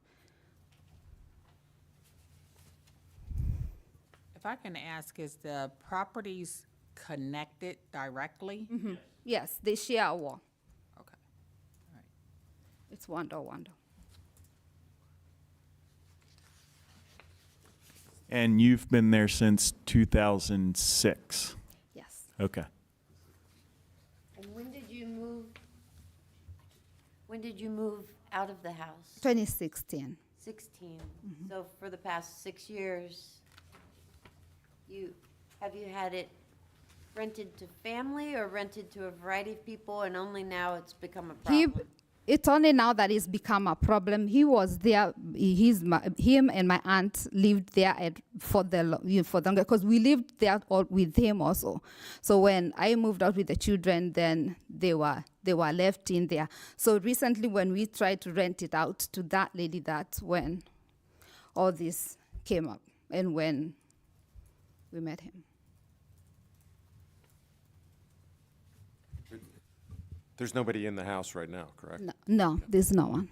If I can ask, is the properties connected directly? Mm-hmm. Yes, they share a wall. Okay. All right. It's one door. And you've been there since 2006? Yes. Okay. And when did you move out of the house? 2016. 16. So for the past 6 years, have you had it rented to family or rented to a variety of people, and only now it's become a problem? It's only now that it's become a problem. He was there. Him and my aunt lived there for because we lived there with him also. So when I moved out with the children, then they were left in there. So recently, when we tried to rent it out to that lady, that's when all this came up, and when we met him. There's nobody in the house right now, correct? No, there's no one.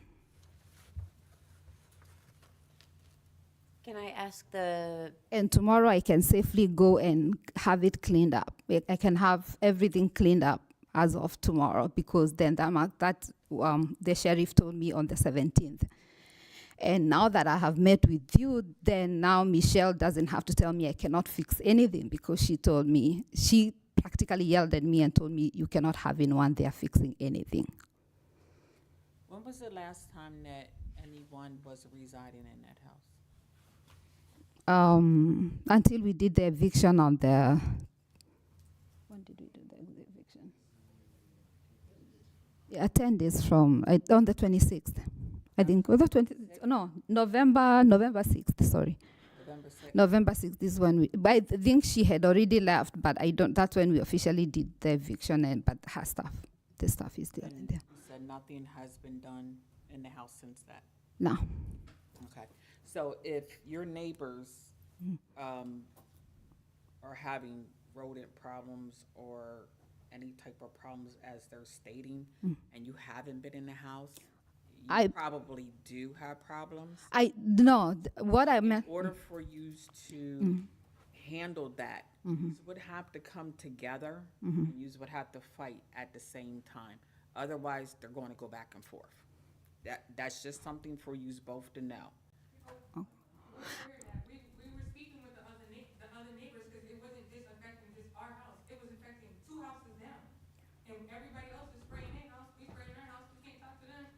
Can I ask And tomorrow I can safely go and have it cleaned up. I can have everything cleaned up as of tomorrow, because then the sheriff told me on the 17th. And now that I have met with you, then now Michelle doesn't have to tell me I cannot fix anything, because she told me, she practically yelled at me and told me, you cannot have anyone there fixing anything. When was the last time that anyone was residing in that house? Until we did the eviction on the, when did we do the eviction? Yeah, 10 days from, on the 26th. I think, was it November 6th, sorry. November 6th is when but I think she had already left, but that's when we officially did the eviction, but the stuff is still in there. You said nothing has been done in the house since that? No. Okay. So if your neighbors are having rodent problems or any type of problems as they're stating, and you haven't been in the house, you probably do have problems. What I meant. In order for you to handle that, you would have to come together, and you would have to fight at the same time. Otherwise, they're going to go back and forth. That's just something for you both to know. We were speaking with the other neighbors, because it wasn't just affecting just our house. It was affecting 2 houses down. And everybody else is spraying their house, we spraying our house, we can't talk to them.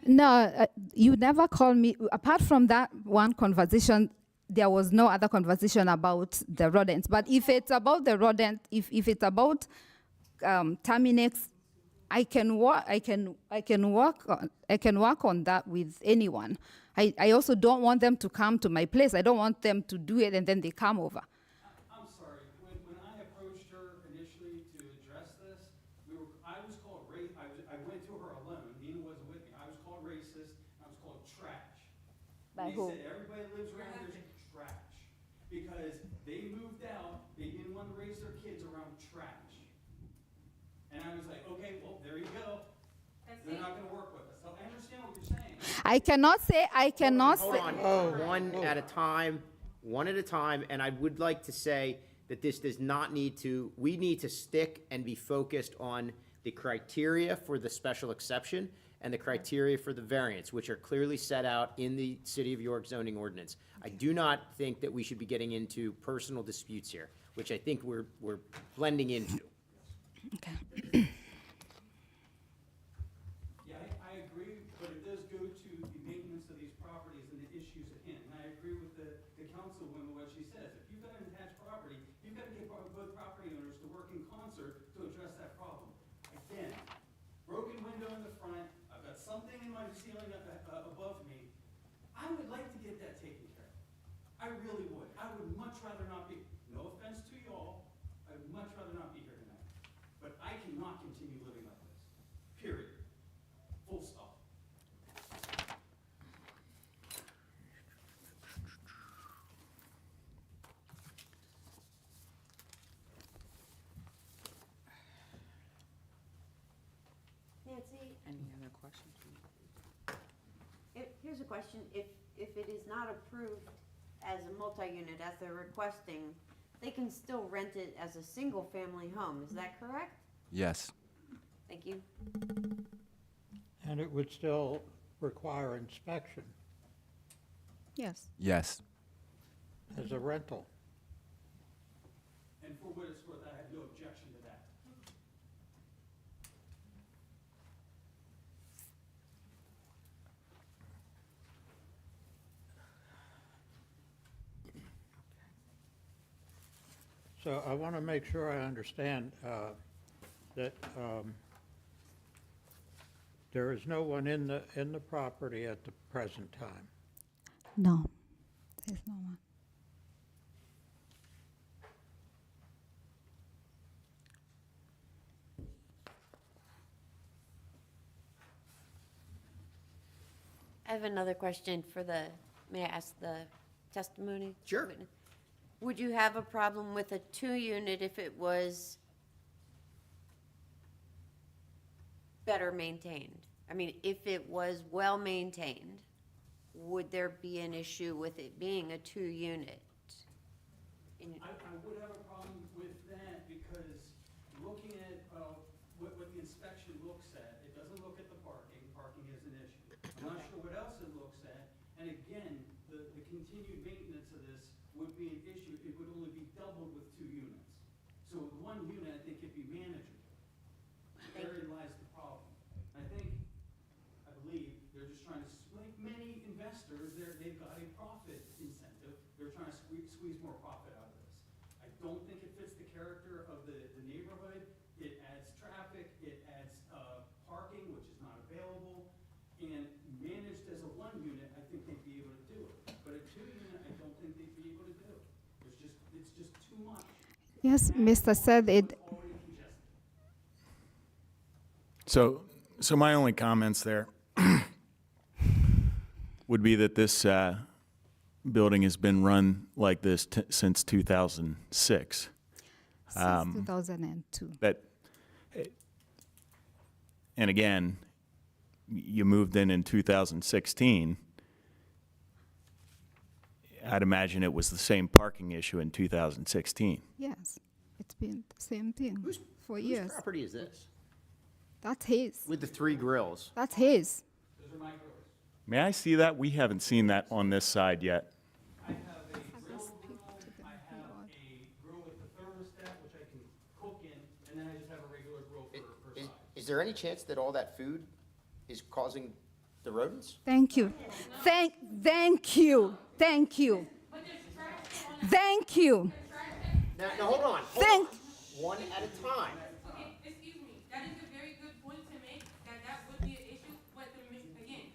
No, you never called me. Apart from that one conversation, there was no other conversation about the rodents. But if it's about the rodent, if it's about Terminex, I can work on that with anyone. I also don't want them to come to my place. I don't want them to do it and then they come over. I'm sorry, when I approached her initially to address this, I was called I went to her alone, Nina wasn't with me, I was called racist, I was called trash. By They who? said everybody that lives around here is trash, because they moved out, they didn't want to raise their kids around trash. And I was like, okay, well, there you go, they're not gonna work with us, so I understand what you're saying. I cannot say. Hold on, one at a time, and I would like to say that this does not need to, we need to stick and be focused on the criteria for the special exception and the criteria for the variance, which are clearly set out in the City of York zoning ordinance. I do not think that we should be getting into personal disputes here, which I think we're blending into. Okay. Yeah, I agree, but it does go to the maintenance of these properties and the issues at hand. And I agree with the councilwoman, what she says. If you've got an attached property, you've got to get both property owners to work in concert to address that problem. Again, broken window in the front, I've got something in my ceiling above me. I would like to get that taken care of. I really would. I would much rather not be, no offense to y'all, I would much rather not be here tonight. But I cannot continue living like this, period. Full stop. Nancy, Any other questions? here's a question. If it is not approved as a multi-unit, as they're requesting, they can still rent it as a single-family home. Is that correct? Yes. Thank you. And it would still require inspection. Yes. Yes. as a rental. And for what it's worth, I have no objection to that. So I want to make sure I understand that there is no one in the property at the present time. No, there's no one. I have another question for the, may I ask the testimony? Sure. Witness? Would you have a problem with a 2-unit if it was better maintained? I mean, if it was well-maintained, would there be an issue with it being a 2-unit? I would have a problem with that because looking at what the inspection looks at, it doesn't look at the parking. Parking is an issue. I'm not sure what else it looks at. And again, the continued maintenance of this would be an issue. It would only be doubled with 2 units. So with 1 unit, I think it'd be manageable. Therein lies the problem. I believe they're just trying to, like many investors, they've got a profit incentive. They're trying to squeeze more profit out of this. I don't think it fits the character of the neighborhood. It adds traffic, it adds parking, which is not available. And managed as a 1-unit, I think they'd be able to do it. But a 2-unit, I don't think they'd be able to do. It's just too much. Yes, Mr. said it. Already congested. So my only comments there would be that this building has been run like this since 2006. Since 2002. And again, you moved in 2016. I'd imagine it was the same parking issue in 2016. Yes, it's been the same thing for Whose years. property is this? That's his. With the 3 grills? That's his. Those are my grills. May I see that? We haven't seen that on this side yet. I have a grill, I have a grill with the thermostat, which I can cook in, and then I just have a regular grill per side. Is there any chance that all that food is causing the rodents? Thank you. Thank you. Thank you. Thank you. Now hold on. Thank. One at a time. Okay, excuse me, that is a very good point to make, that would be an issue, but again,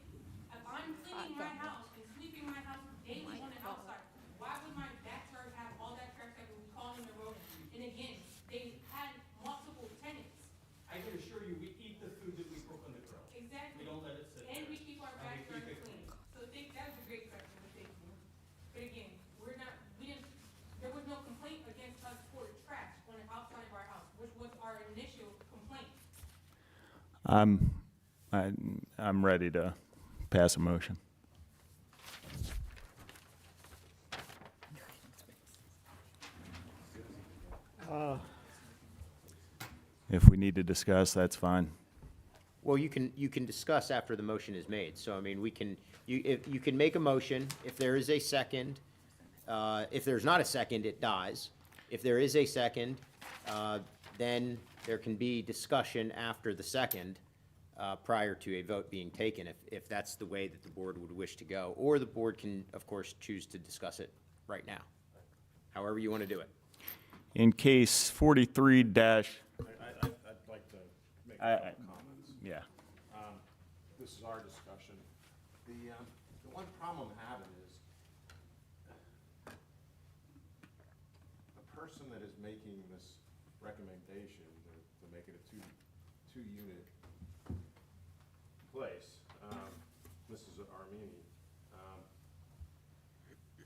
if I'm cleaning my house and sweeping my house daily on the outside, why would my backyard have all that trash that would be causing the rodents? And again, they had multiple tenants. I can assure you, we eat the food that we cook on the grill. Exactly. We don't let it sit there. And we keep our And we backyard keep it clean. So that was a great question, thank you. But again, there was no complaint against us for trash on the outside of our house, which was our initial complaint. I'm ready to pass a motion. If we need to discuss, that's fine. Well, you can discuss after the motion is made. So, I mean, you can make a motion. If there is a second, if there's not a second, it dies. If there is a second, then there can be discussion after the second, prior to a vote being taken, if that's the way that the board would wish to go. Or the board can, of course, choose to discuss it right now, however you want to do it. In case 43 dash, I'd like to make a couple comments. yeah. This is our discussion. The one problem I'm having is the person that is making this recommendation to make it a two-unit place, Mrs. Armini,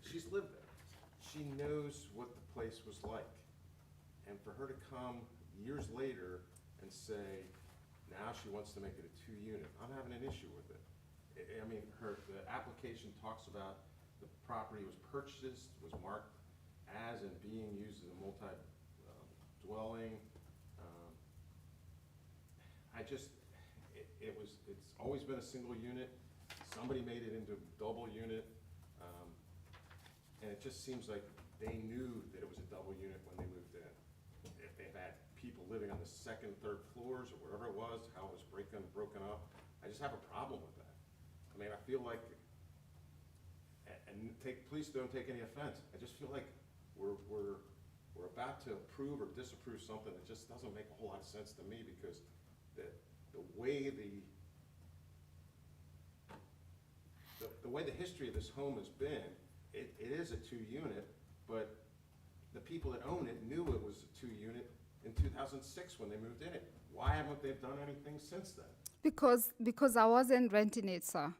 she's lived there. She knows what the place was like. And for her to come years later and say, now she wants to make it a 2-unit, I'm having an issue with it. I mean, the application talks about the property was purchased, was marked as and being used as a multi-dwelling. It's always been a single unit. Somebody made it into a double unit. And it just seems like they knew that it was a double unit when they moved in. If they've had people living on the second, third floors, or whatever it was, how it was broken up, I just have a problem with that. I mean, I feel like, please don't take any offense, I just feel like we're about to approve or disapprove something that just doesn't make a whole lot of sense to me, because the way the history of this home has been, it is a 2-unit, but the people that own it knew it was a 2-unit in 2006 when they moved in it. Why haven't they done anything since then? Because I wasn't renting it, sir.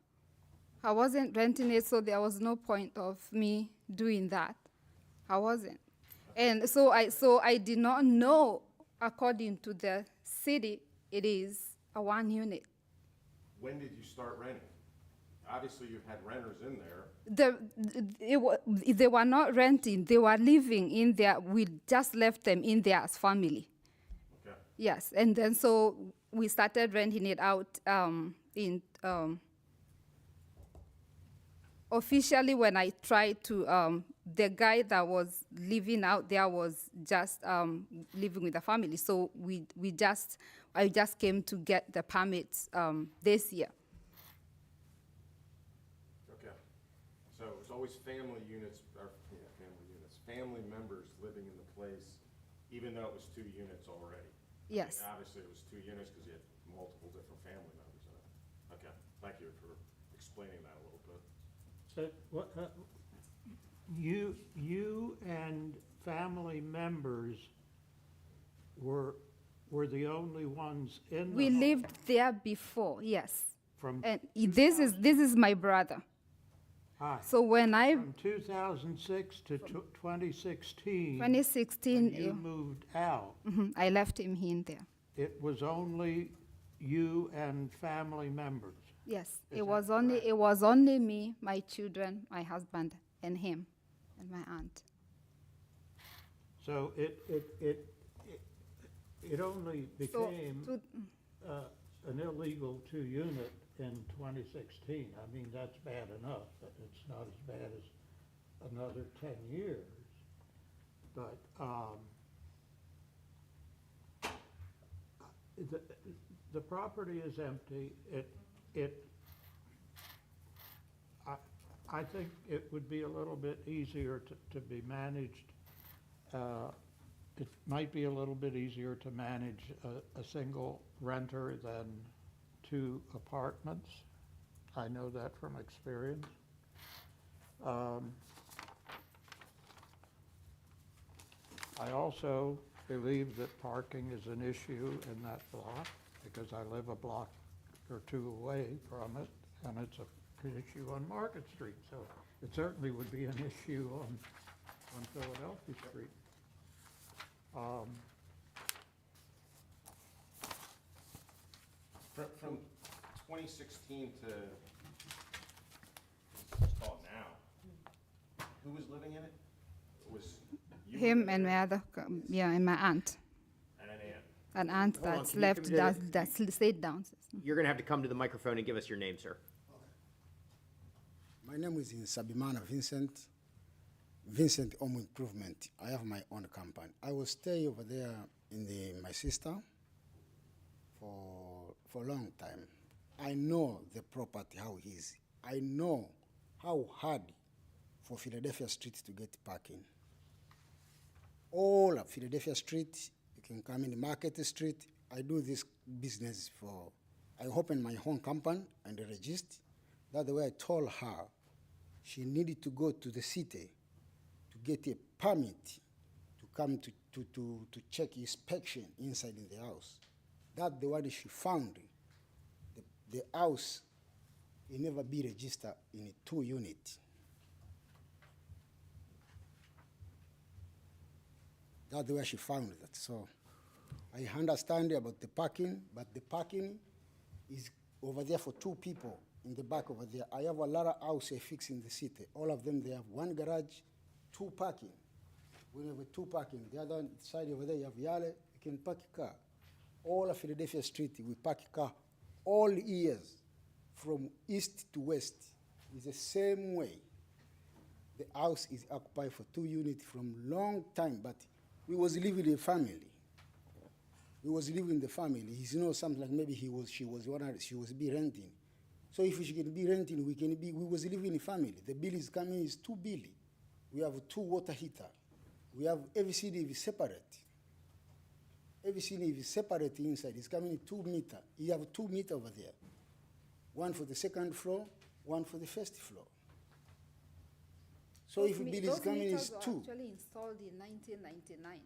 I wasn't renting it, so there was no point of me doing that. I wasn't. And so I did not know, according to the city, it is a 1-unit. When did you start renting? Obviously, you've had renters in there. They were not renting, they were living in there. We just left them in there as family. Okay. Yes, and then so we started renting it out officially when I tried to, the guy that was living out there was just living with the family. So I just came to get the permits this year. Okay. So it's always family members living in the place, even though it was 2 units already. Yes. I mean, obviously, it was 2 units because you had multiple different family members in it. Okay, thank you for explaining that a little bit. So, you and family members were the only ones in the We home lived there before, yes. from, And this is my brother. hi, So when I from 2006 to 2016. 2016, When you moved out, I left him in there. it was only you and family members. Yes, Is it was that only correct? it was only me, my children, my husband, and him, and my aunt. So it only became an illegal 2-unit in 2016. I mean, that's bad enough, but it's not as bad as another 10 years. But the property is empty. I think it would be a little bit easier to be managed. It might be a little bit easier to manage a single renter than 2 apartments. I know that from experience. I also believe that parking is an issue in that block, because I live a block or 2 away from it, and it's an issue on Market Street, so it certainly would be an issue on Philadelphia Street. From 2016 to, let's call it now, who was living in it? It was you Him and my other, and my aunt. and an aunt. An aunt Hold on, that's can you left, come to that stayed downstairs. You're gonna have to come to the microphone and give us your name, sir. My name is Sabimana Vincent Home Improvement. I have my own company. I will stay over there in my sister for a long time. I know the property, how it is. I know how hard for Philadelphia Street to get parking. All of Philadelphia Street, you can come in Market Street. I do this business I opened my own company and registered. That's the way I told her she needed to go to the city to get a permit to come to check inspection inside in the house. That's the one she found. The house, it never be registered in a 2-unit. That's the way she found that. So I understand about the parking, but the parking is over there for 2 people in the back over there. I have a lot of houses fixed in the city. All of them, they have 1 garage, 2 parking. We have 2 parking. The other side over there, you have Yale, you can park a car. All of Philadelphia Street, we park a car all years from east to west. It's the same way. The house is occupied for 2 units from long time, but we was living in a family. We was living in the family. He's something like maybe she was be renting. So if she can be renting, we was living in a family. The bill is coming is 2 bill. We have 2 water heater. We have everything is separate. Everything is separate inside. It's coming in 2 meter. You have 2 meter over there. One for the second floor, one for the first floor. So if the bill is coming is 2. Actually installed in 1999.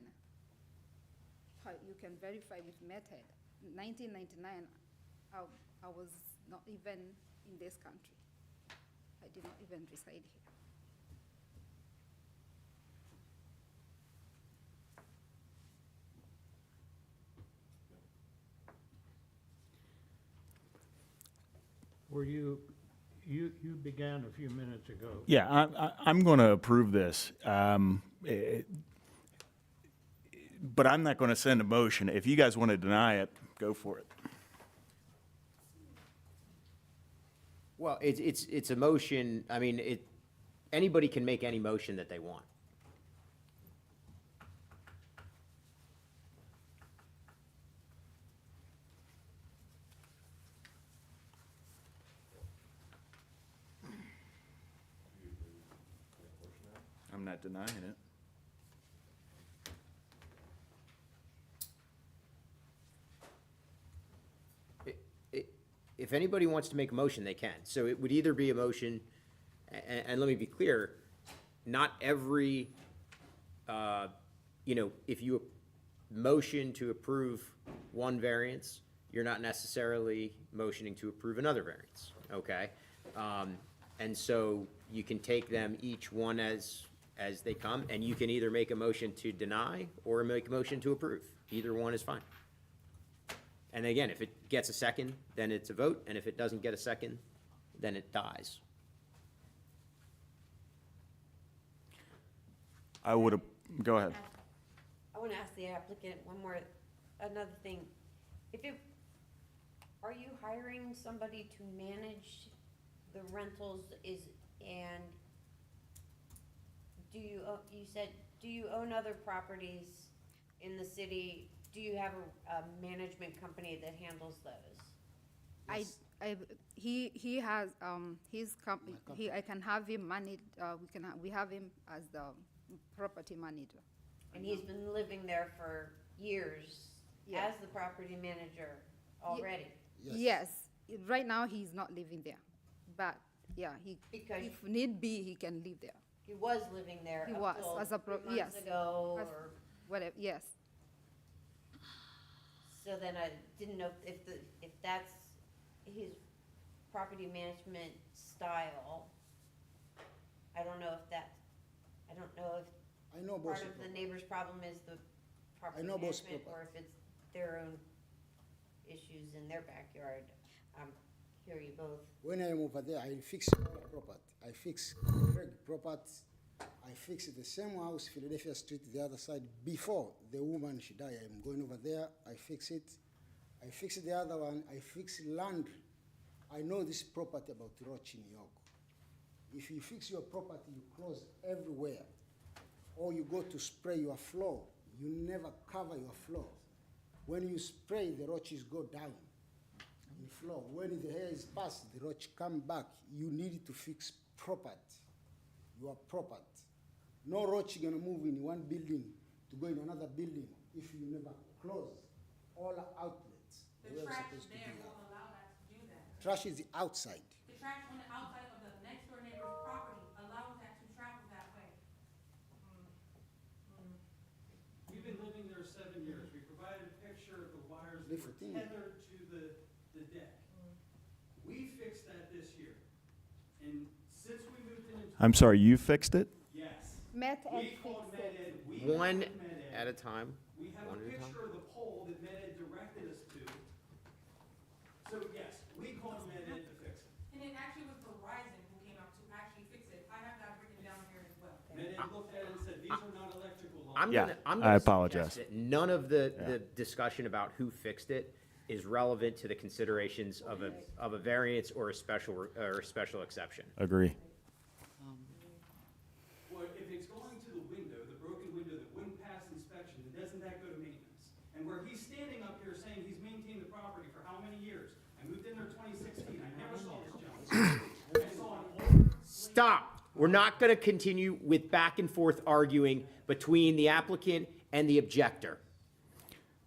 You can verify with Methead. 1999, I was not even in this country. I did not even reside here. Were you began a few minutes ago. Yeah, I'm going to approve this. But I'm not going to send a motion. If you guys want to deny it, go for it. Well, it's a motion, I mean, anybody can make any motion that they want. I'm not denying it. If anybody wants to make a motion, they can. So it would either be a motion, and let me be clear, not every, if you motion to approve one variance, you're not necessarily motioning to approve another variance, okay? And so you can take them each one as they come, and you can either make a motion to deny or make a motion to approve. Either one is fine. And again, if it gets a second, then it's a vote, and if it doesn't get a second, then it dies. I would have, go ahead. I want to ask the applicant another thing. Are you hiring somebody to manage the rentals and do you own other properties in the city? Do you have a management company that handles those? He has his company. I can have him manage. We have him as the property manager. And he's been living there for years as the property manager already? Yes. Right now he's not living there, but yeah, if need be, he can live there. He was living there He up was till as a 3 months yes. ago, As- or, Whatever. Yes. so then I didn't know if that's his property management style. I don't know if I know both. part of the neighbor's problem is the property I know both management, people. or if it's their own issues in their backyard. Hear you both. When I'm over there, I fix all the property. I fix Craig property. I fix the same house, Philadelphia Street, the other side. Before the woman she died, I'm going over there. I fix it. I fix the other one. I fix land. I know this property about Roch, New York. If you fix your property, you close everywhere, or you go to spray your floor. You never cover your floor. When you spray, the roaches go down in floor. When the hair is passed, the roach come back. You need to fix property, your property. No roach gonna move in one building to go in another building if you never close all outlets. The trash there won't allow that to do that. Trash is outside. The trash on the outside of the next door neighbor's property allows that to travel that way. We've been living there 7 years. We provided a picture of the wires that were 15. tethered to the deck. We fixed that this year. And since we moved in. I'm sorry, you fixed it? Yes. Met and We called fixed Med it. Ed. We One met Med Ed. at a time. We have One a at a time. picture of the pole that Med Ed directed us to. So yes, we called Med Ed to fix it. And it actually was Verizon who came out to actually fix it. I have that written down here as well. Med Ed looked at it and said, these are not electrical lines. I'm Yeah, gonna I suggest apologize. that none of the discussion about who fixed it is relevant to the considerations of a variance or a special exception. Agree. Stop. We're not going to continue with back and forth arguing between the applicant and the objector.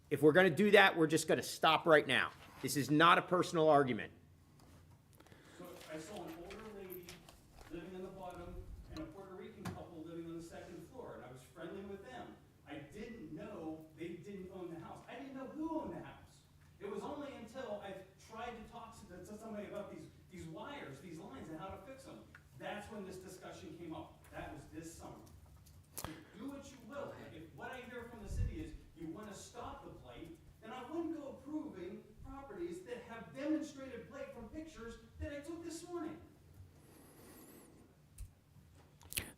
If we're going to do that, we're just going to stop right now. This is not a personal argument. So I saw an older lady living in the bottom and a Puerto Rican couple living on the second floor, and I was friendly with them. I didn't know they didn't own the house. I didn't know who owned the house. It was only until I tried to talk to somebody about these wires, these lines, and how to fix them. That's when this discussion came up. That was this summer. Do what you will. If what I hear from the city is you want to stop the blight, then I wouldn't go approving properties that have demonstrated blight from pictures that I took this morning.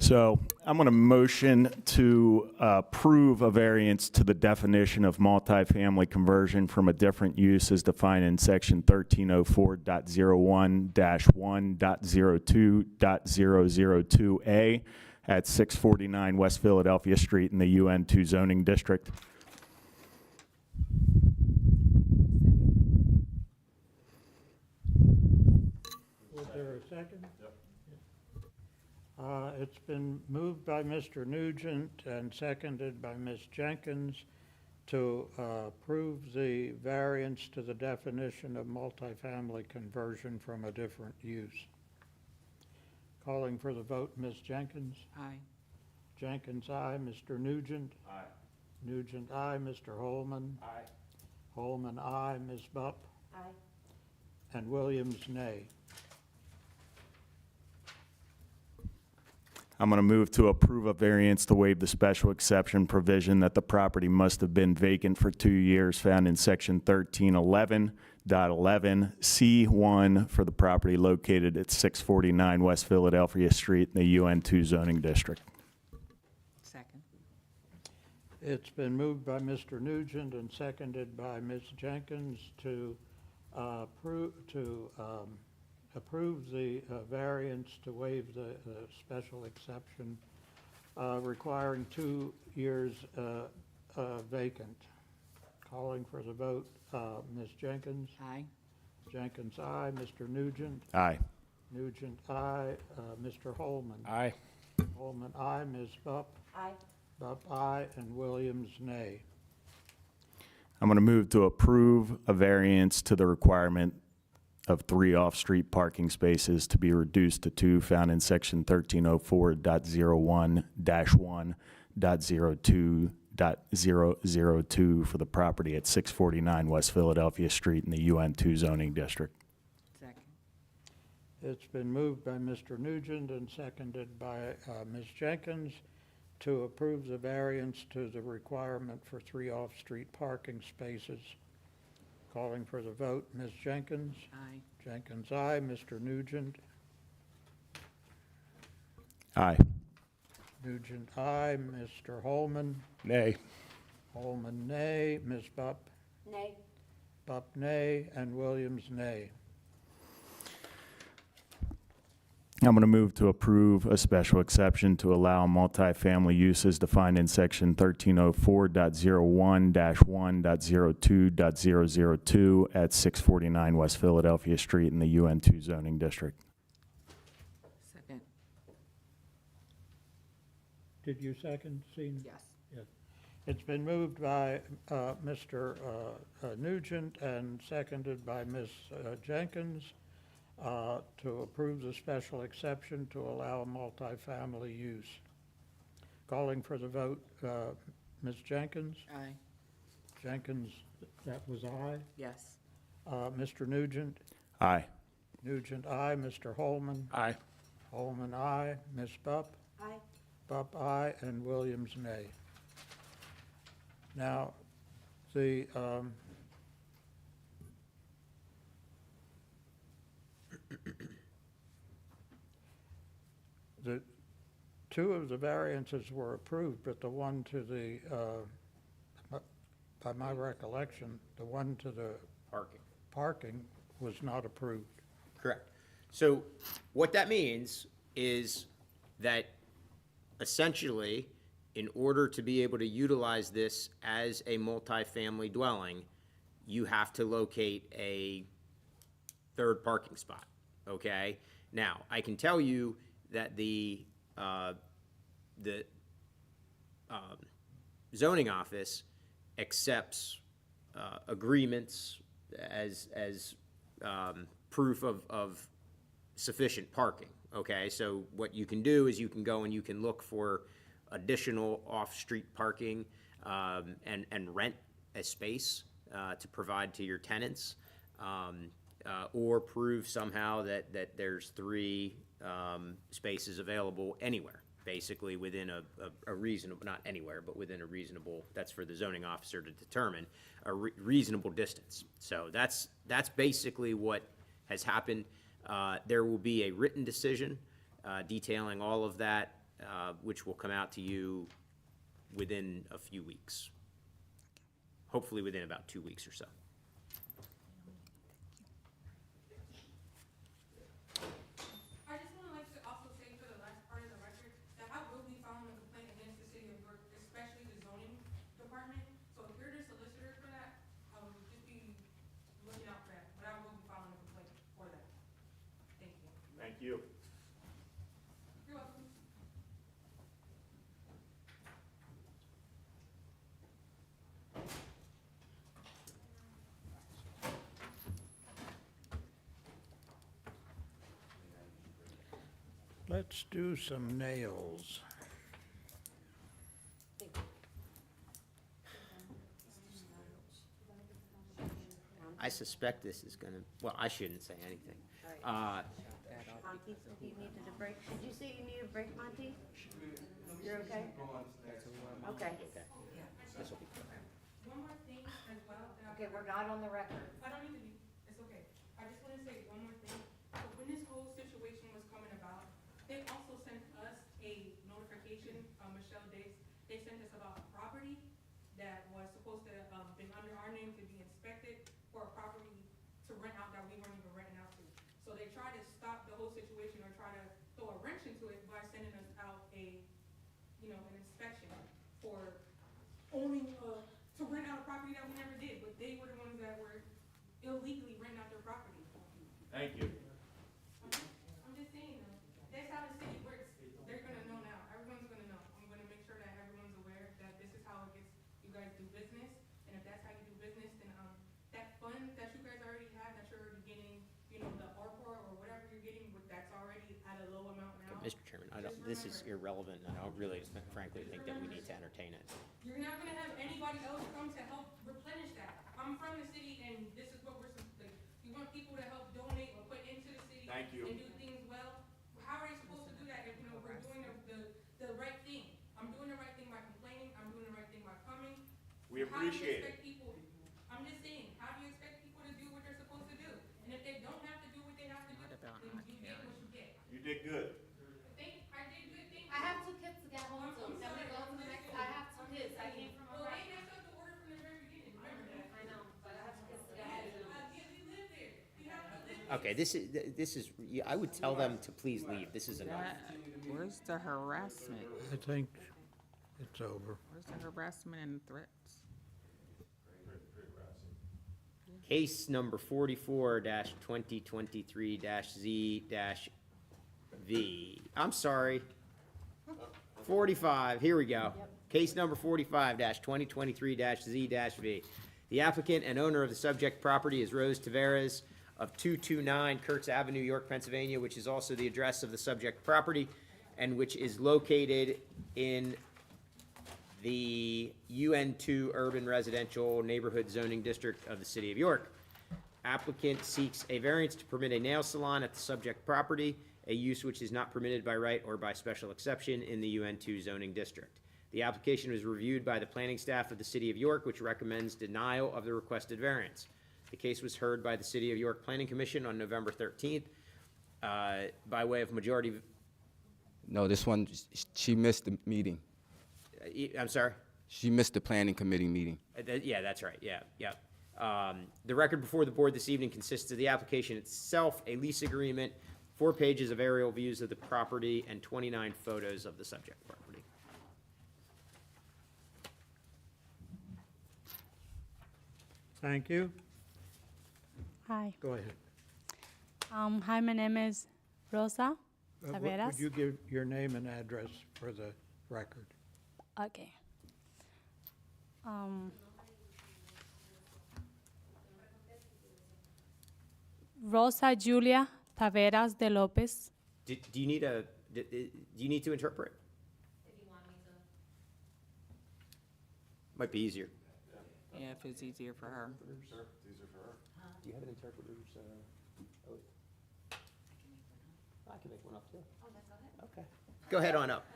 So I'm going to motion to approve a variance to the definition of multifamily conversion from a different use as defined in section 1304.01-1.02.002A at 649 West Philadelphia Street in the UN2 zoning district. Was there a second? Yep. It's been moved by Mr. Nugent and seconded by Ms. Jenkins to approve the variance to the definition of multifamily conversion from a different use. Calling for the vote, Ms. Jenkins. Aye. Jenkins, aye. Mr. Nugent. Aye. Nugent, aye. Mr. Holman. Aye. Holman, aye. Ms. Bupp. Aye. And Williams, nay. I'm going to move to approve a variance to waive the special exception provision that the property must have been vacant for 2 years found in section 1311.11C1 for the property located at 649 West Philadelphia Street in the UN2 zoning district. Second. It's been moved by Mr. Nugent and seconded by Ms. Jenkins to approve the variance to waive the special exception requiring 2 years vacant. Calling for the vote, Ms. Jenkins. Aye. Jenkins, aye. Mr. Nugent. Aye. Nugent, aye. Mr. Holman. Aye. Holman, aye. Ms. Bupp. Aye. Bupp, aye. And Williams, nay. I'm going to move to approve a variance to the requirement of 3 off-street parking spaces to be reduced to 2 found in section 1304.01-1.02.002 for the property at 649 West Philadelphia Street in the UN2 zoning district. Second. It's been moved by Mr. Nugent and seconded by Ms. Jenkins to approve the variance to the requirement for 3 off-street parking spaces. Calling for the vote, Ms. Jenkins. Aye. Jenkins, aye. Mr. Nugent. Aye. Nugent, aye. Mr. Holman. Nay. Holman, nay. Ms. Bupp. Nay. Bupp, nay. And Williams, nay. I'm going to move to approve a special exception to allow multifamily uses defined in section 1304.01-1.02.002 at 649 West Philadelphia Street in the UN2 zoning district. Second. Did you second, Sina? Yes. Yes. It's been moved by Mr. Nugent and seconded by Ms. Jenkins to approve the special exception to allow multifamily use. Calling for the vote, Ms. Jenkins. Aye. Jenkins, that was aye. Yes. Mr. Nugent. Aye. Nugent, aye. Mr. Holman. Aye. Holman, aye. Ms. Bupp. Aye. Bupp, aye. And Williams, nay. Now, the the 2 of the variances were approved, but the one to the, by my recollection, the one to the parking was not approved. Correct. So what that means is that essentially, in order to be able to utilize this as a multifamily dwelling, you have to locate a 3rd parking spot, okay? Now, I can tell you that the zoning office accepts agreements as proof of sufficient parking, okay? So what you can do is you can go and you can look for additional off-street parking and rent a space to provide to your tenants, or prove somehow that there's 3 spaces available anywhere, basically within a reasonable, not anywhere, but within a reasonable, that's for the zoning officer to determine, a reasonable distance. So that's basically what has happened. There will be a written decision detailing all of that, which will come out to you within a few weeks. Hopefully within about 2 weeks or so. I just would like to also say for the last part of the record, that I will be filing a complaint against the city of York, especially the zoning department. So if you're the solicitor for that, just be looking out for that, but I will be filing a complaint for that. Thank you. Thank you. You're welcome. Let's do some nails. I suspect this is gonna, well, I shouldn't say anything. Monty, do you needed a break? Did you say you need a break, Monty? You're okay? Okay. This will be quick. One more thing as well. Okay, we're not on the record. I don't need to be, it's okay. I just wanna say one more thing. So when this whole situation was coming about, they also sent us a notification, Michelle Dace, they sent us about a property that was supposed to, been under our name to be inspected for a property to rent out that we weren't even renting out to. So they tried to stop the whole situation or try to throw a wrench into it by sending us out an inspection for owning, to rent out a property that we never did, but they were the ones that were illegally renting out their property. Thank you. I'm just saying, that's how the city works. They're gonna know now. Everyone's gonna know. I'm gonna make sure that everyone's aware that this is how it gets, you guys do business. And if that's how you do business, then, that fund that you guys already have, that you're already getting, the ARPA or whatever you're getting, that's already at a low amount now. Mr. Chairman, this is irrelevant, and I don't really frankly think that we need to entertain it. You're not gonna have anybody else come to help replenish that. I'm from the city and this is what we're, like, you want people to help donate or put into the city. Thank you. And do things well. How are they supposed to do that if, we're doing the right thing? I'm doing the right thing by complaining, I'm doing the right thing by coming. We appreciate How do you expect it. people, I'm just saying, how do you expect people to do what they're supposed to do? And if they don't have to do what they have to do, then you get what you get. You did good. I did good things. I have 2 kids to get home to. Can we go to the next? I have 2 kids. I came from a. Well, they messed up the order from the very beginning, remember that? I know, but I have 2 kids to get home to. We live there. You have to live. Okay, this is, I would tell them to please leave. This is enough. Where's the harassment? I think it's over. Where's the harassment and threats? Case number 44-2023-Z-V. I'm sorry. 45, here we go. Case number 45-2023-Z-V. The applicant and owner of the subject property is Rose Taveras of 229 Kurtz Avenue, York, Pennsylvania, which is also the address of the subject property, and which is located in the UN2 Urban Residential Neighborhood Zoning District of the City of York. Applicant seeks a variance to permit a nail salon at the subject property, a use which is not permitted by right or by special exception in the UN2 zoning district. The application was reviewed by the planning staff of the City of York, which recommends denial of the requested variance. The case was heard by the City of York Planning Commission on November 13th by way of majority. No, this one, she missed the meeting. I'm sorry? She missed the planning committee meeting. Yeah, that's right, yeah. The record before the board this evening consists of the application itself, a lease agreement, 4 pages of aerial views of the property, and 29 photos of the subject property. Thank you. Hi. Go ahead. Hi, my name is Rosa. Would Taveras? you give your name and address for the record? Okay. Rosa Julia Taveras de Lopez. Do you need do you need to interpret? Might be easier. Yeah, if it's easier for her. Do you have an interpreter's, oath? I can make one up too. Oh, that's okay. Okay. Go ahead on up.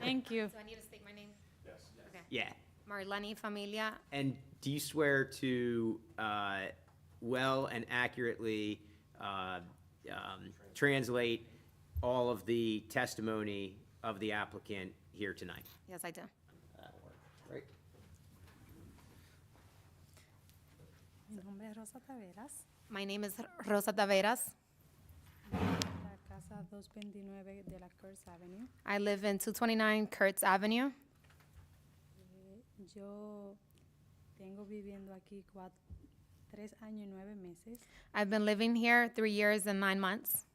Thank you. Do I need to state my name? Yes. Okay. Yeah. Marlene Familia. And do you swear to well and accurately translate all of the testimony of the applicant here tonight? Yes, I do. That'll work. Great. Mi nombre es Rosa Taveras. My name is Rosa Taveras. La casa 229 de la Kurtz Avenue. I live in 229 Kurtz Avenue. Yo tengo viviendo aquí 3 años y 9 meses. I've been living here 3 years and 9 months.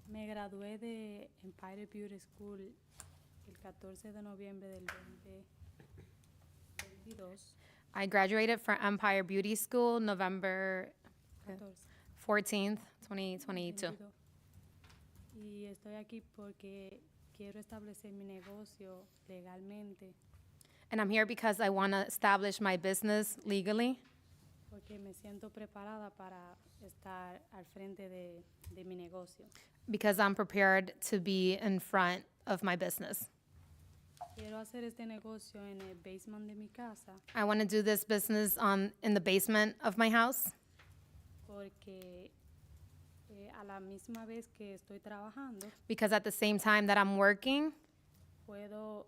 Me gradué de Empire Beauty School el 14 de noviembre del 2022. I graduated from Empire Beauty School November 14th, 2022. Y estoy aquí porque quiero establecer mi negocio legalmente, And I'm here because I want to establish my business legally, porque me siento preparada para estar al frente de mi negocio. because I'm prepared to be in front of my business. Quiero hacer este negocio en el basement de mi casa I want to do this business in the basement of my house porque a la misma vez que estoy trabajando, because at the same time that I'm working, puedo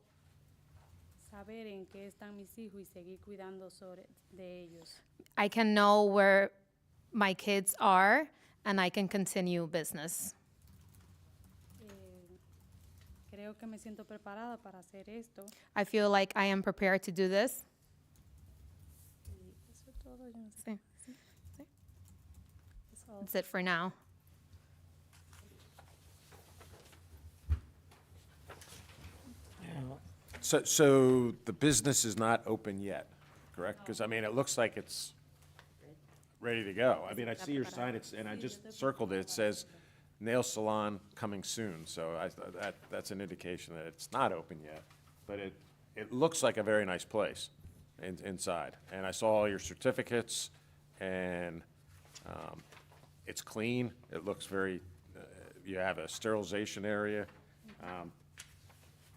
saber en qué están mis hijos y seguir cuidando de ellos. I can know where my kids are and I can continue business. Creo que me siento preparada para hacer esto. I feel like I am prepared to do this. Y eso es todo. Yo no sé. Sí. That's all. That's it for now. So the business is not open yet, correct? Because, I mean, it looks like it's ready to go. I mean, I see your sign, and I just circled it, it says nail salon coming soon, so that's an indication that it's not open yet. But it looks like a very nice place inside. And I saw all your certificates, and it's clean, it looks very, you have a sterilization area.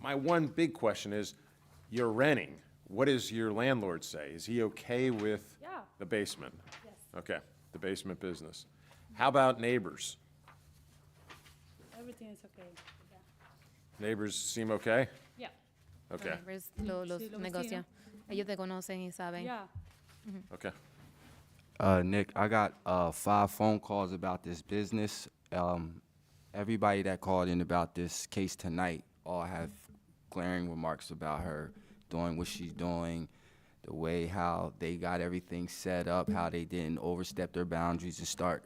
My one big question is, you're renting. What does your landlord say? Is he okay with Yeah. the basement? Yes. Okay, the basement business. How about neighbors? Everything is okay. Yeah. Neighbors seem okay? Yeah. Okay, Los Sí, los negocios. vecinos. Ellos te conocen y saben. Yeah. okay. Nick, I got 5 phone calls about this business. Everybody that called in about this case tonight all have glaring remarks about her doing what she's doing, the way how they got everything set up, how they didn't overstep their boundaries and start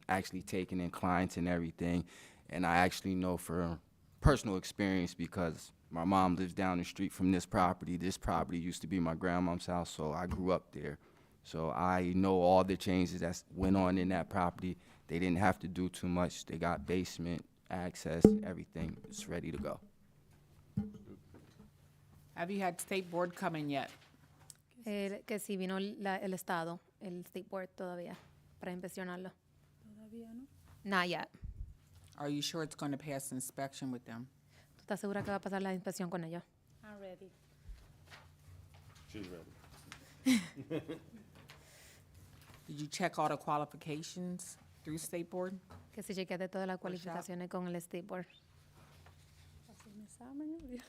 actually taking in clients and everything. And I actually know from personal experience because my mom lives down the street from this property. This property used to be my grandmom's house, so I grew up there. So I know all the changes that went on in that property. They didn't have to do too much. They got basement, access, everything. It's ready to go. Have you had state board come in yet? Que si vino el estado, el state board todavía, para inspeccionarlo. Todavía no. Not yet. Are you sure it's going to pass inspection with them? ¿Tú estás segura que va a pasar la inspección con ellos? I'm ready. She's ready. Did you check all the qualifications through state board? Que si chequeaste todas las cualificaciones con el state board. Hacer mi examen, ya.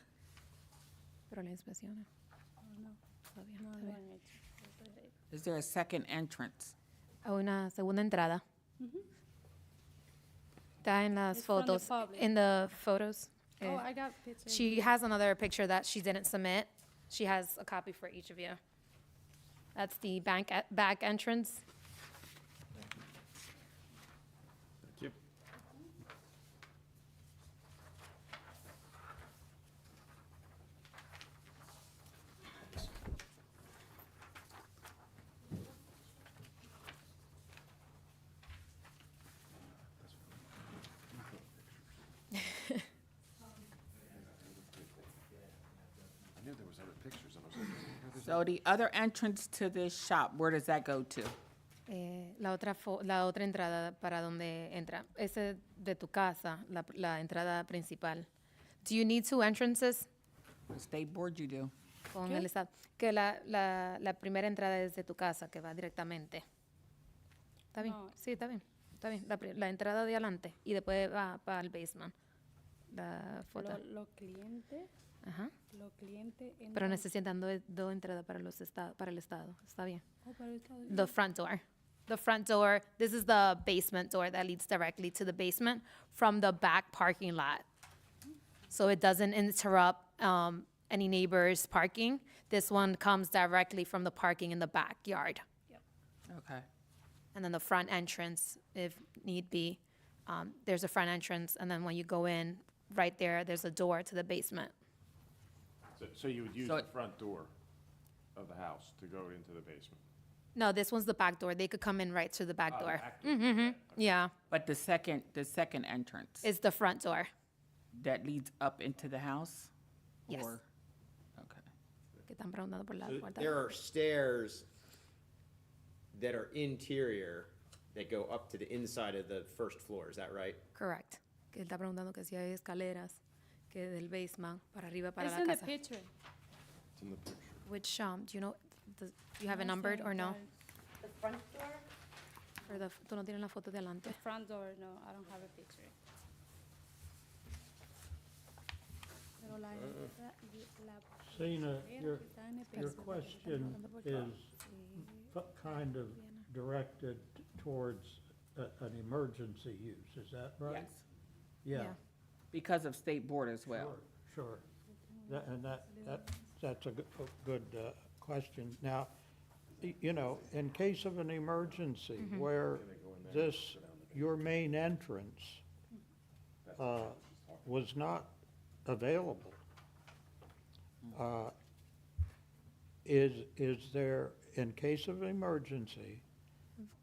Pero la inspección No, todavía no está lo bien. han hecho. Estoy ready. Is there a second entrance? Hay una segunda entrada. Está en las It's from the fotos. public. In the photos. Oh, I got pictures. She has another picture that she didn't submit. She has a copy for each of you. That's the back entrance. Thank you. So the other entrance to this shop, where does that go to? La otra entrada para donde entra. Ese de tu casa, la entrada principal. Do you need two entrances? The state board you do. Con el estado. Que la primera entrada es de tu casa, que va directamente. ¿Está bien? No. Sí, está bien. Está bien. La entrada de adelante y después va para el basement. La foto. Los clientes, Ajá. los clientes Pero entran- necesitan dos entradas para para el estado. Está bien. Oh, pero está bien. The front door. The front door, this is the basement door that leads directly to the basement from the back parking lot. So it doesn't interrupt any neighbors' parking. This one comes directly from the parking in the backyard. Okay. And then the front entrance, if need be, there's a front entrance, and then when you go in, right there, there's a door to the basement. So you would use So the it- front door of the house to go into the basement? No, this one's the back door. They could come in right through the back Oh, the door. back door. Mm-hmm. Yeah, But the second entrance it's the front door. that leads up into the house? Yes. Or- Okay. Que están preguntando por la So puerta. there are stairs that are interior that go up to the inside of the first floor, is that right? Correct. Que él está preguntando que si hay escaleras que del basement para arriba para It's la in the casa. picture. It's in the picture. Which, do you know, do you have it numbered or no? The front door? Or tú no tienes la foto de adelante. The front door, no, I don't have a picture. Pero la Sina, your está en el your piso. question is kind of directed towards an emergency use, is that right? Yes. Yeah, Yeah. Because of state board as well. sure. That's a good question. Now, you know, in case of an emergency where your main entrance was not available, is there, in case of emergency,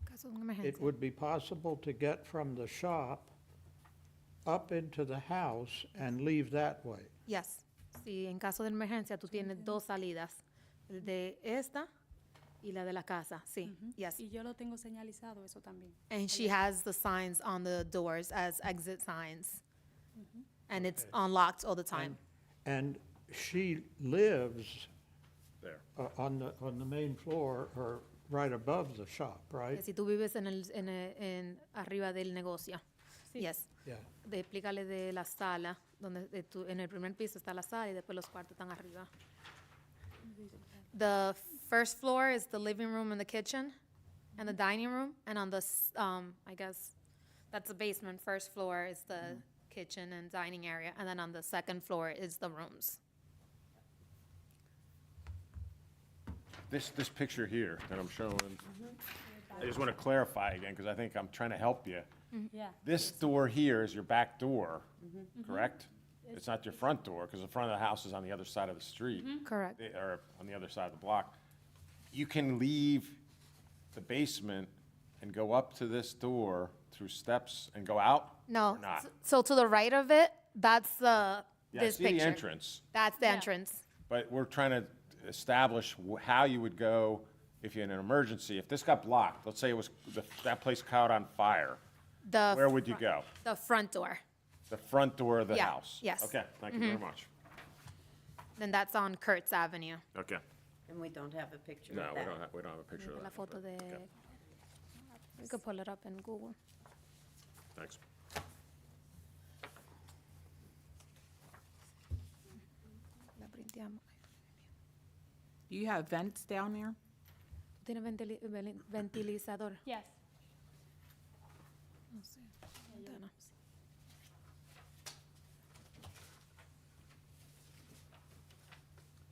Caso de una it emergencia. would be possible to get from the shop up into the house and leave that way? Yes. Si en caso de emergencia tú tienes dos salidas, el de esta y la de la casa. Sí. Yes. Y yo lo tengo señalizado eso también. And she has the signs on the doors as exit signs. And it's unlocked all the time. And she lives There. on the main floor or right above the shop, right? Que si tú vives en arriba del negocio. Yes. Yeah. Explícale de la sala, donde en el primer piso está la sala y después los cuartos están arriba. The first floor is the living room and the kitchen and the dining room. And on the, I guess, that's the basement. First floor is the kitchen and dining area. And then on the second floor is the rooms. This picture here that I'm showing, I just want to clarify again, because I think I'm trying to help you. Yeah. This door here is your back door, correct? It's not your front door, because the front of the house is on the other side of the street. Correct. Or on the other side of the block. You can leave the basement and go up to this door through steps and go out? No. Or not? So to the right of it, that's Yeah, I this see the picture. entrance, That's the entrance. but we're trying to establish how you would go if you're in an emergency. If this got blocked, let's say it was, that place caught on fire, The where would you go? The front door. The front door of the Yeah, house? yes. Okay, thank you very much. Then that's on Kurtz Avenue. Okay. And we don't have a picture No, of that. we don't have a picture of La that. foto de. Okay, You could pull it up in Google. thanks. La printeamos. Do you have vents down there? ¿Tiene ventilizador? Yes. No sé. Ventana.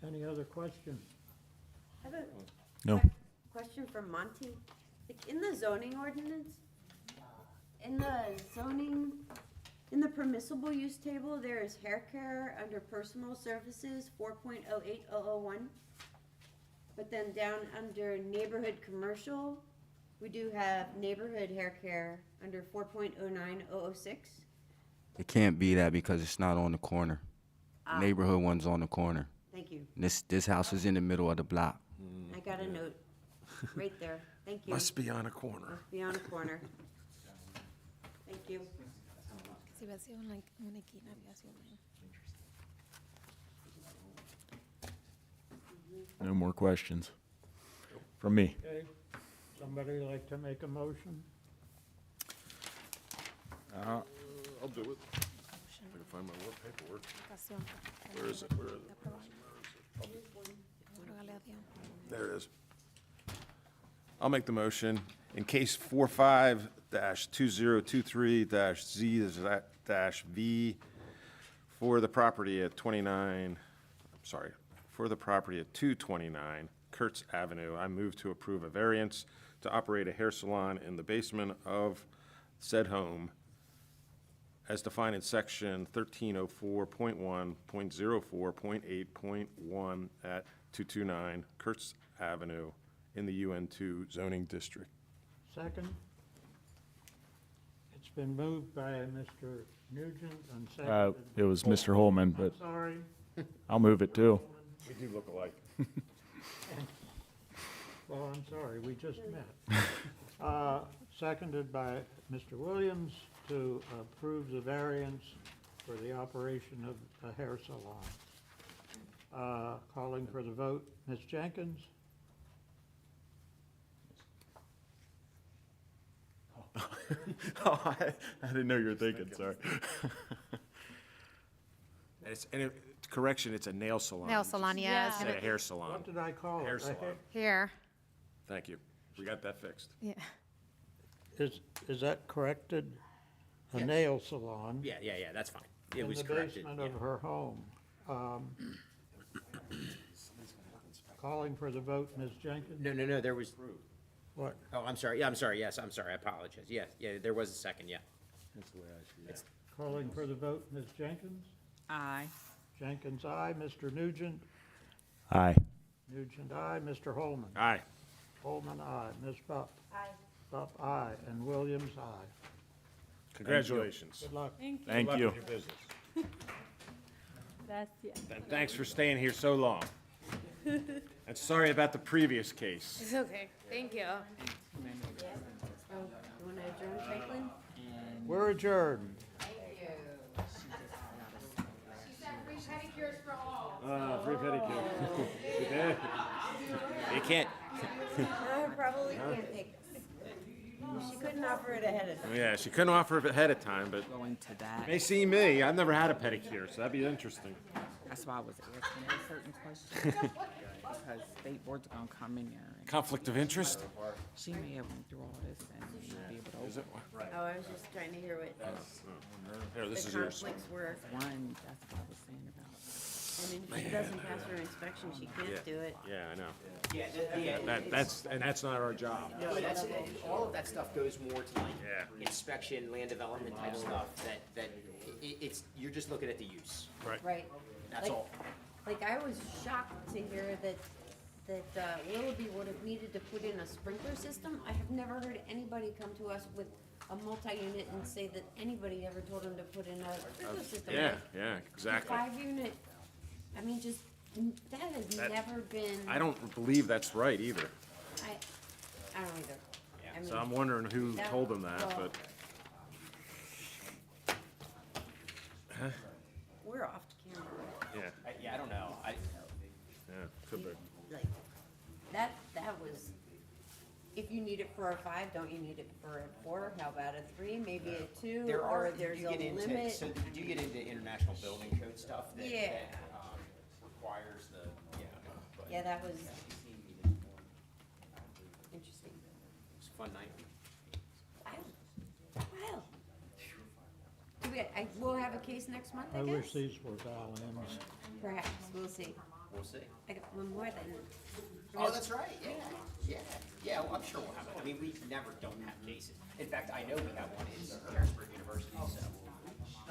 Any other questions? I have a No. question for Monty. Like, in the zoning ordinance, in the permissible use table, there is hair care under personal services, 4.08001. But then down under neighborhood commercial, we do have neighborhood hair care under 4.09006. It can't be that because it's not on the corner. Neighborhood one's on the corner. Thank you. This house is in the middle of the block. I got a note right there. Thank you. Must be on a corner. Must be on a corner. Thank you. Si hubiera sido una esquina, había sido bien. No more questions from me. Okay, somebody like to make a motion? I'll do it. If I can find my work paperwork. Where is it? Where is it? There it is. I'll make the motion. In case 45-2023-Z-V for the property at 229 Kurtz Avenue, I move to approve a variance to operate a hair salon in the basement of said home as defined in section 1304.1.04.8.1 at 229 Kurtz Avenue in the UN2 zoning district. Second? It's been moved by Mr. Nugent and seconded. It was Mr. Holman, but I'm sorry. I'll move it too. We do look alike. Well, I'm sorry, we just met. Seconded by Mr. Williams to approve the variance for the operation of a hair salon. Calling for the vote, Ms. Jenkins? Oh, I didn't know you were thinking, sorry. Correction, it's a nail salon. Nail salon, yeah. it's Instead gonna- of hair salon. What did I call it? Hair A salon. Here, Thank you. We got that fixed. yeah. Is that corrected? A nail salon Yeah, that's fine. It was in the corrected. basement yeah. of her home. Calling for the vote, Ms. Jenkins? No, there was, What? oh, I'm sorry, yes, I'm sorry, I apologize. Yeah, there was a second, yeah. That's the way I see it. Calling for the vote, Ms. Jenkins? Aye. Jenkins, aye. Mr. Nugent? Aye. Nugent, aye. Mr. Holman? Aye. Holman, aye. Ms. Bupp? Aye. Bupp, aye. And Williams, aye. Congratulations. Good luck. Thank you. Thank Good you. luck with your business. Gracias. And thanks for staying here so long. And sorry about the previous case. It's okay, thank you. Oh, you want to adjourn, Franklin? We're adjourned. Free pedicure. You can't, I probably can't take it. She couldn't offer it ahead of time. yeah, she couldn't offer it ahead of time, but Go into that. may see me. I've never had a pedicure, so that'd be interesting. That's why I was asking her certain questions. Because state board's gonna come in there and Conflict of interest? she may have went through all this and she'll be able to Is it? Oh, I was just trying to hear what Here, this the is yours. conflicts were. one, that's what I was saying about. And if she doesn't pass her inspection, she can't do it. Yeah, I know. Yeah, That's not our job. no, all of that stuff goes more to like Yeah. inspection, land development type stuff, it's, you're just looking at the use. Right. That's Like- all. Like, I was shocked to hear that Willoughby would have needed to put in a sprinkler system. I have never heard anybody come to us with a multi-unit and say that anybody ever told them to put in a sprinkler system. Yeah, Like, yeah, exactly. 5-unit, I mean, just, that has never been. I don't believe that's right either. I don't either. I So mean, I'm wondering who that- told them that, well, but. We're off camera. Yeah, Yeah, I don't know, yeah, could be. Like, that was, if you need it for a 5, don't you need it for a 4? How about a 3, maybe a 2? there are, Or there's you a get into, limit? so you do get into international building code stuff that, Yeah. requires the, but Yeah, that was interesting. it's a fun night. Wow. We'll have a case next month, I I wish guess? these were Val-Ins. Perhaps, we'll see. We'll see. I got one more then. Oh, that's right, yeah, well, I'm sure we'll have it. I mean, we never don't have cases. In fact, I know we have one in Harrisburg University, so,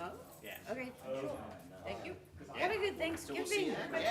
Oh, yeah. okay, cool. Thank you. Have a good So we'll see you Thanksgiving. then.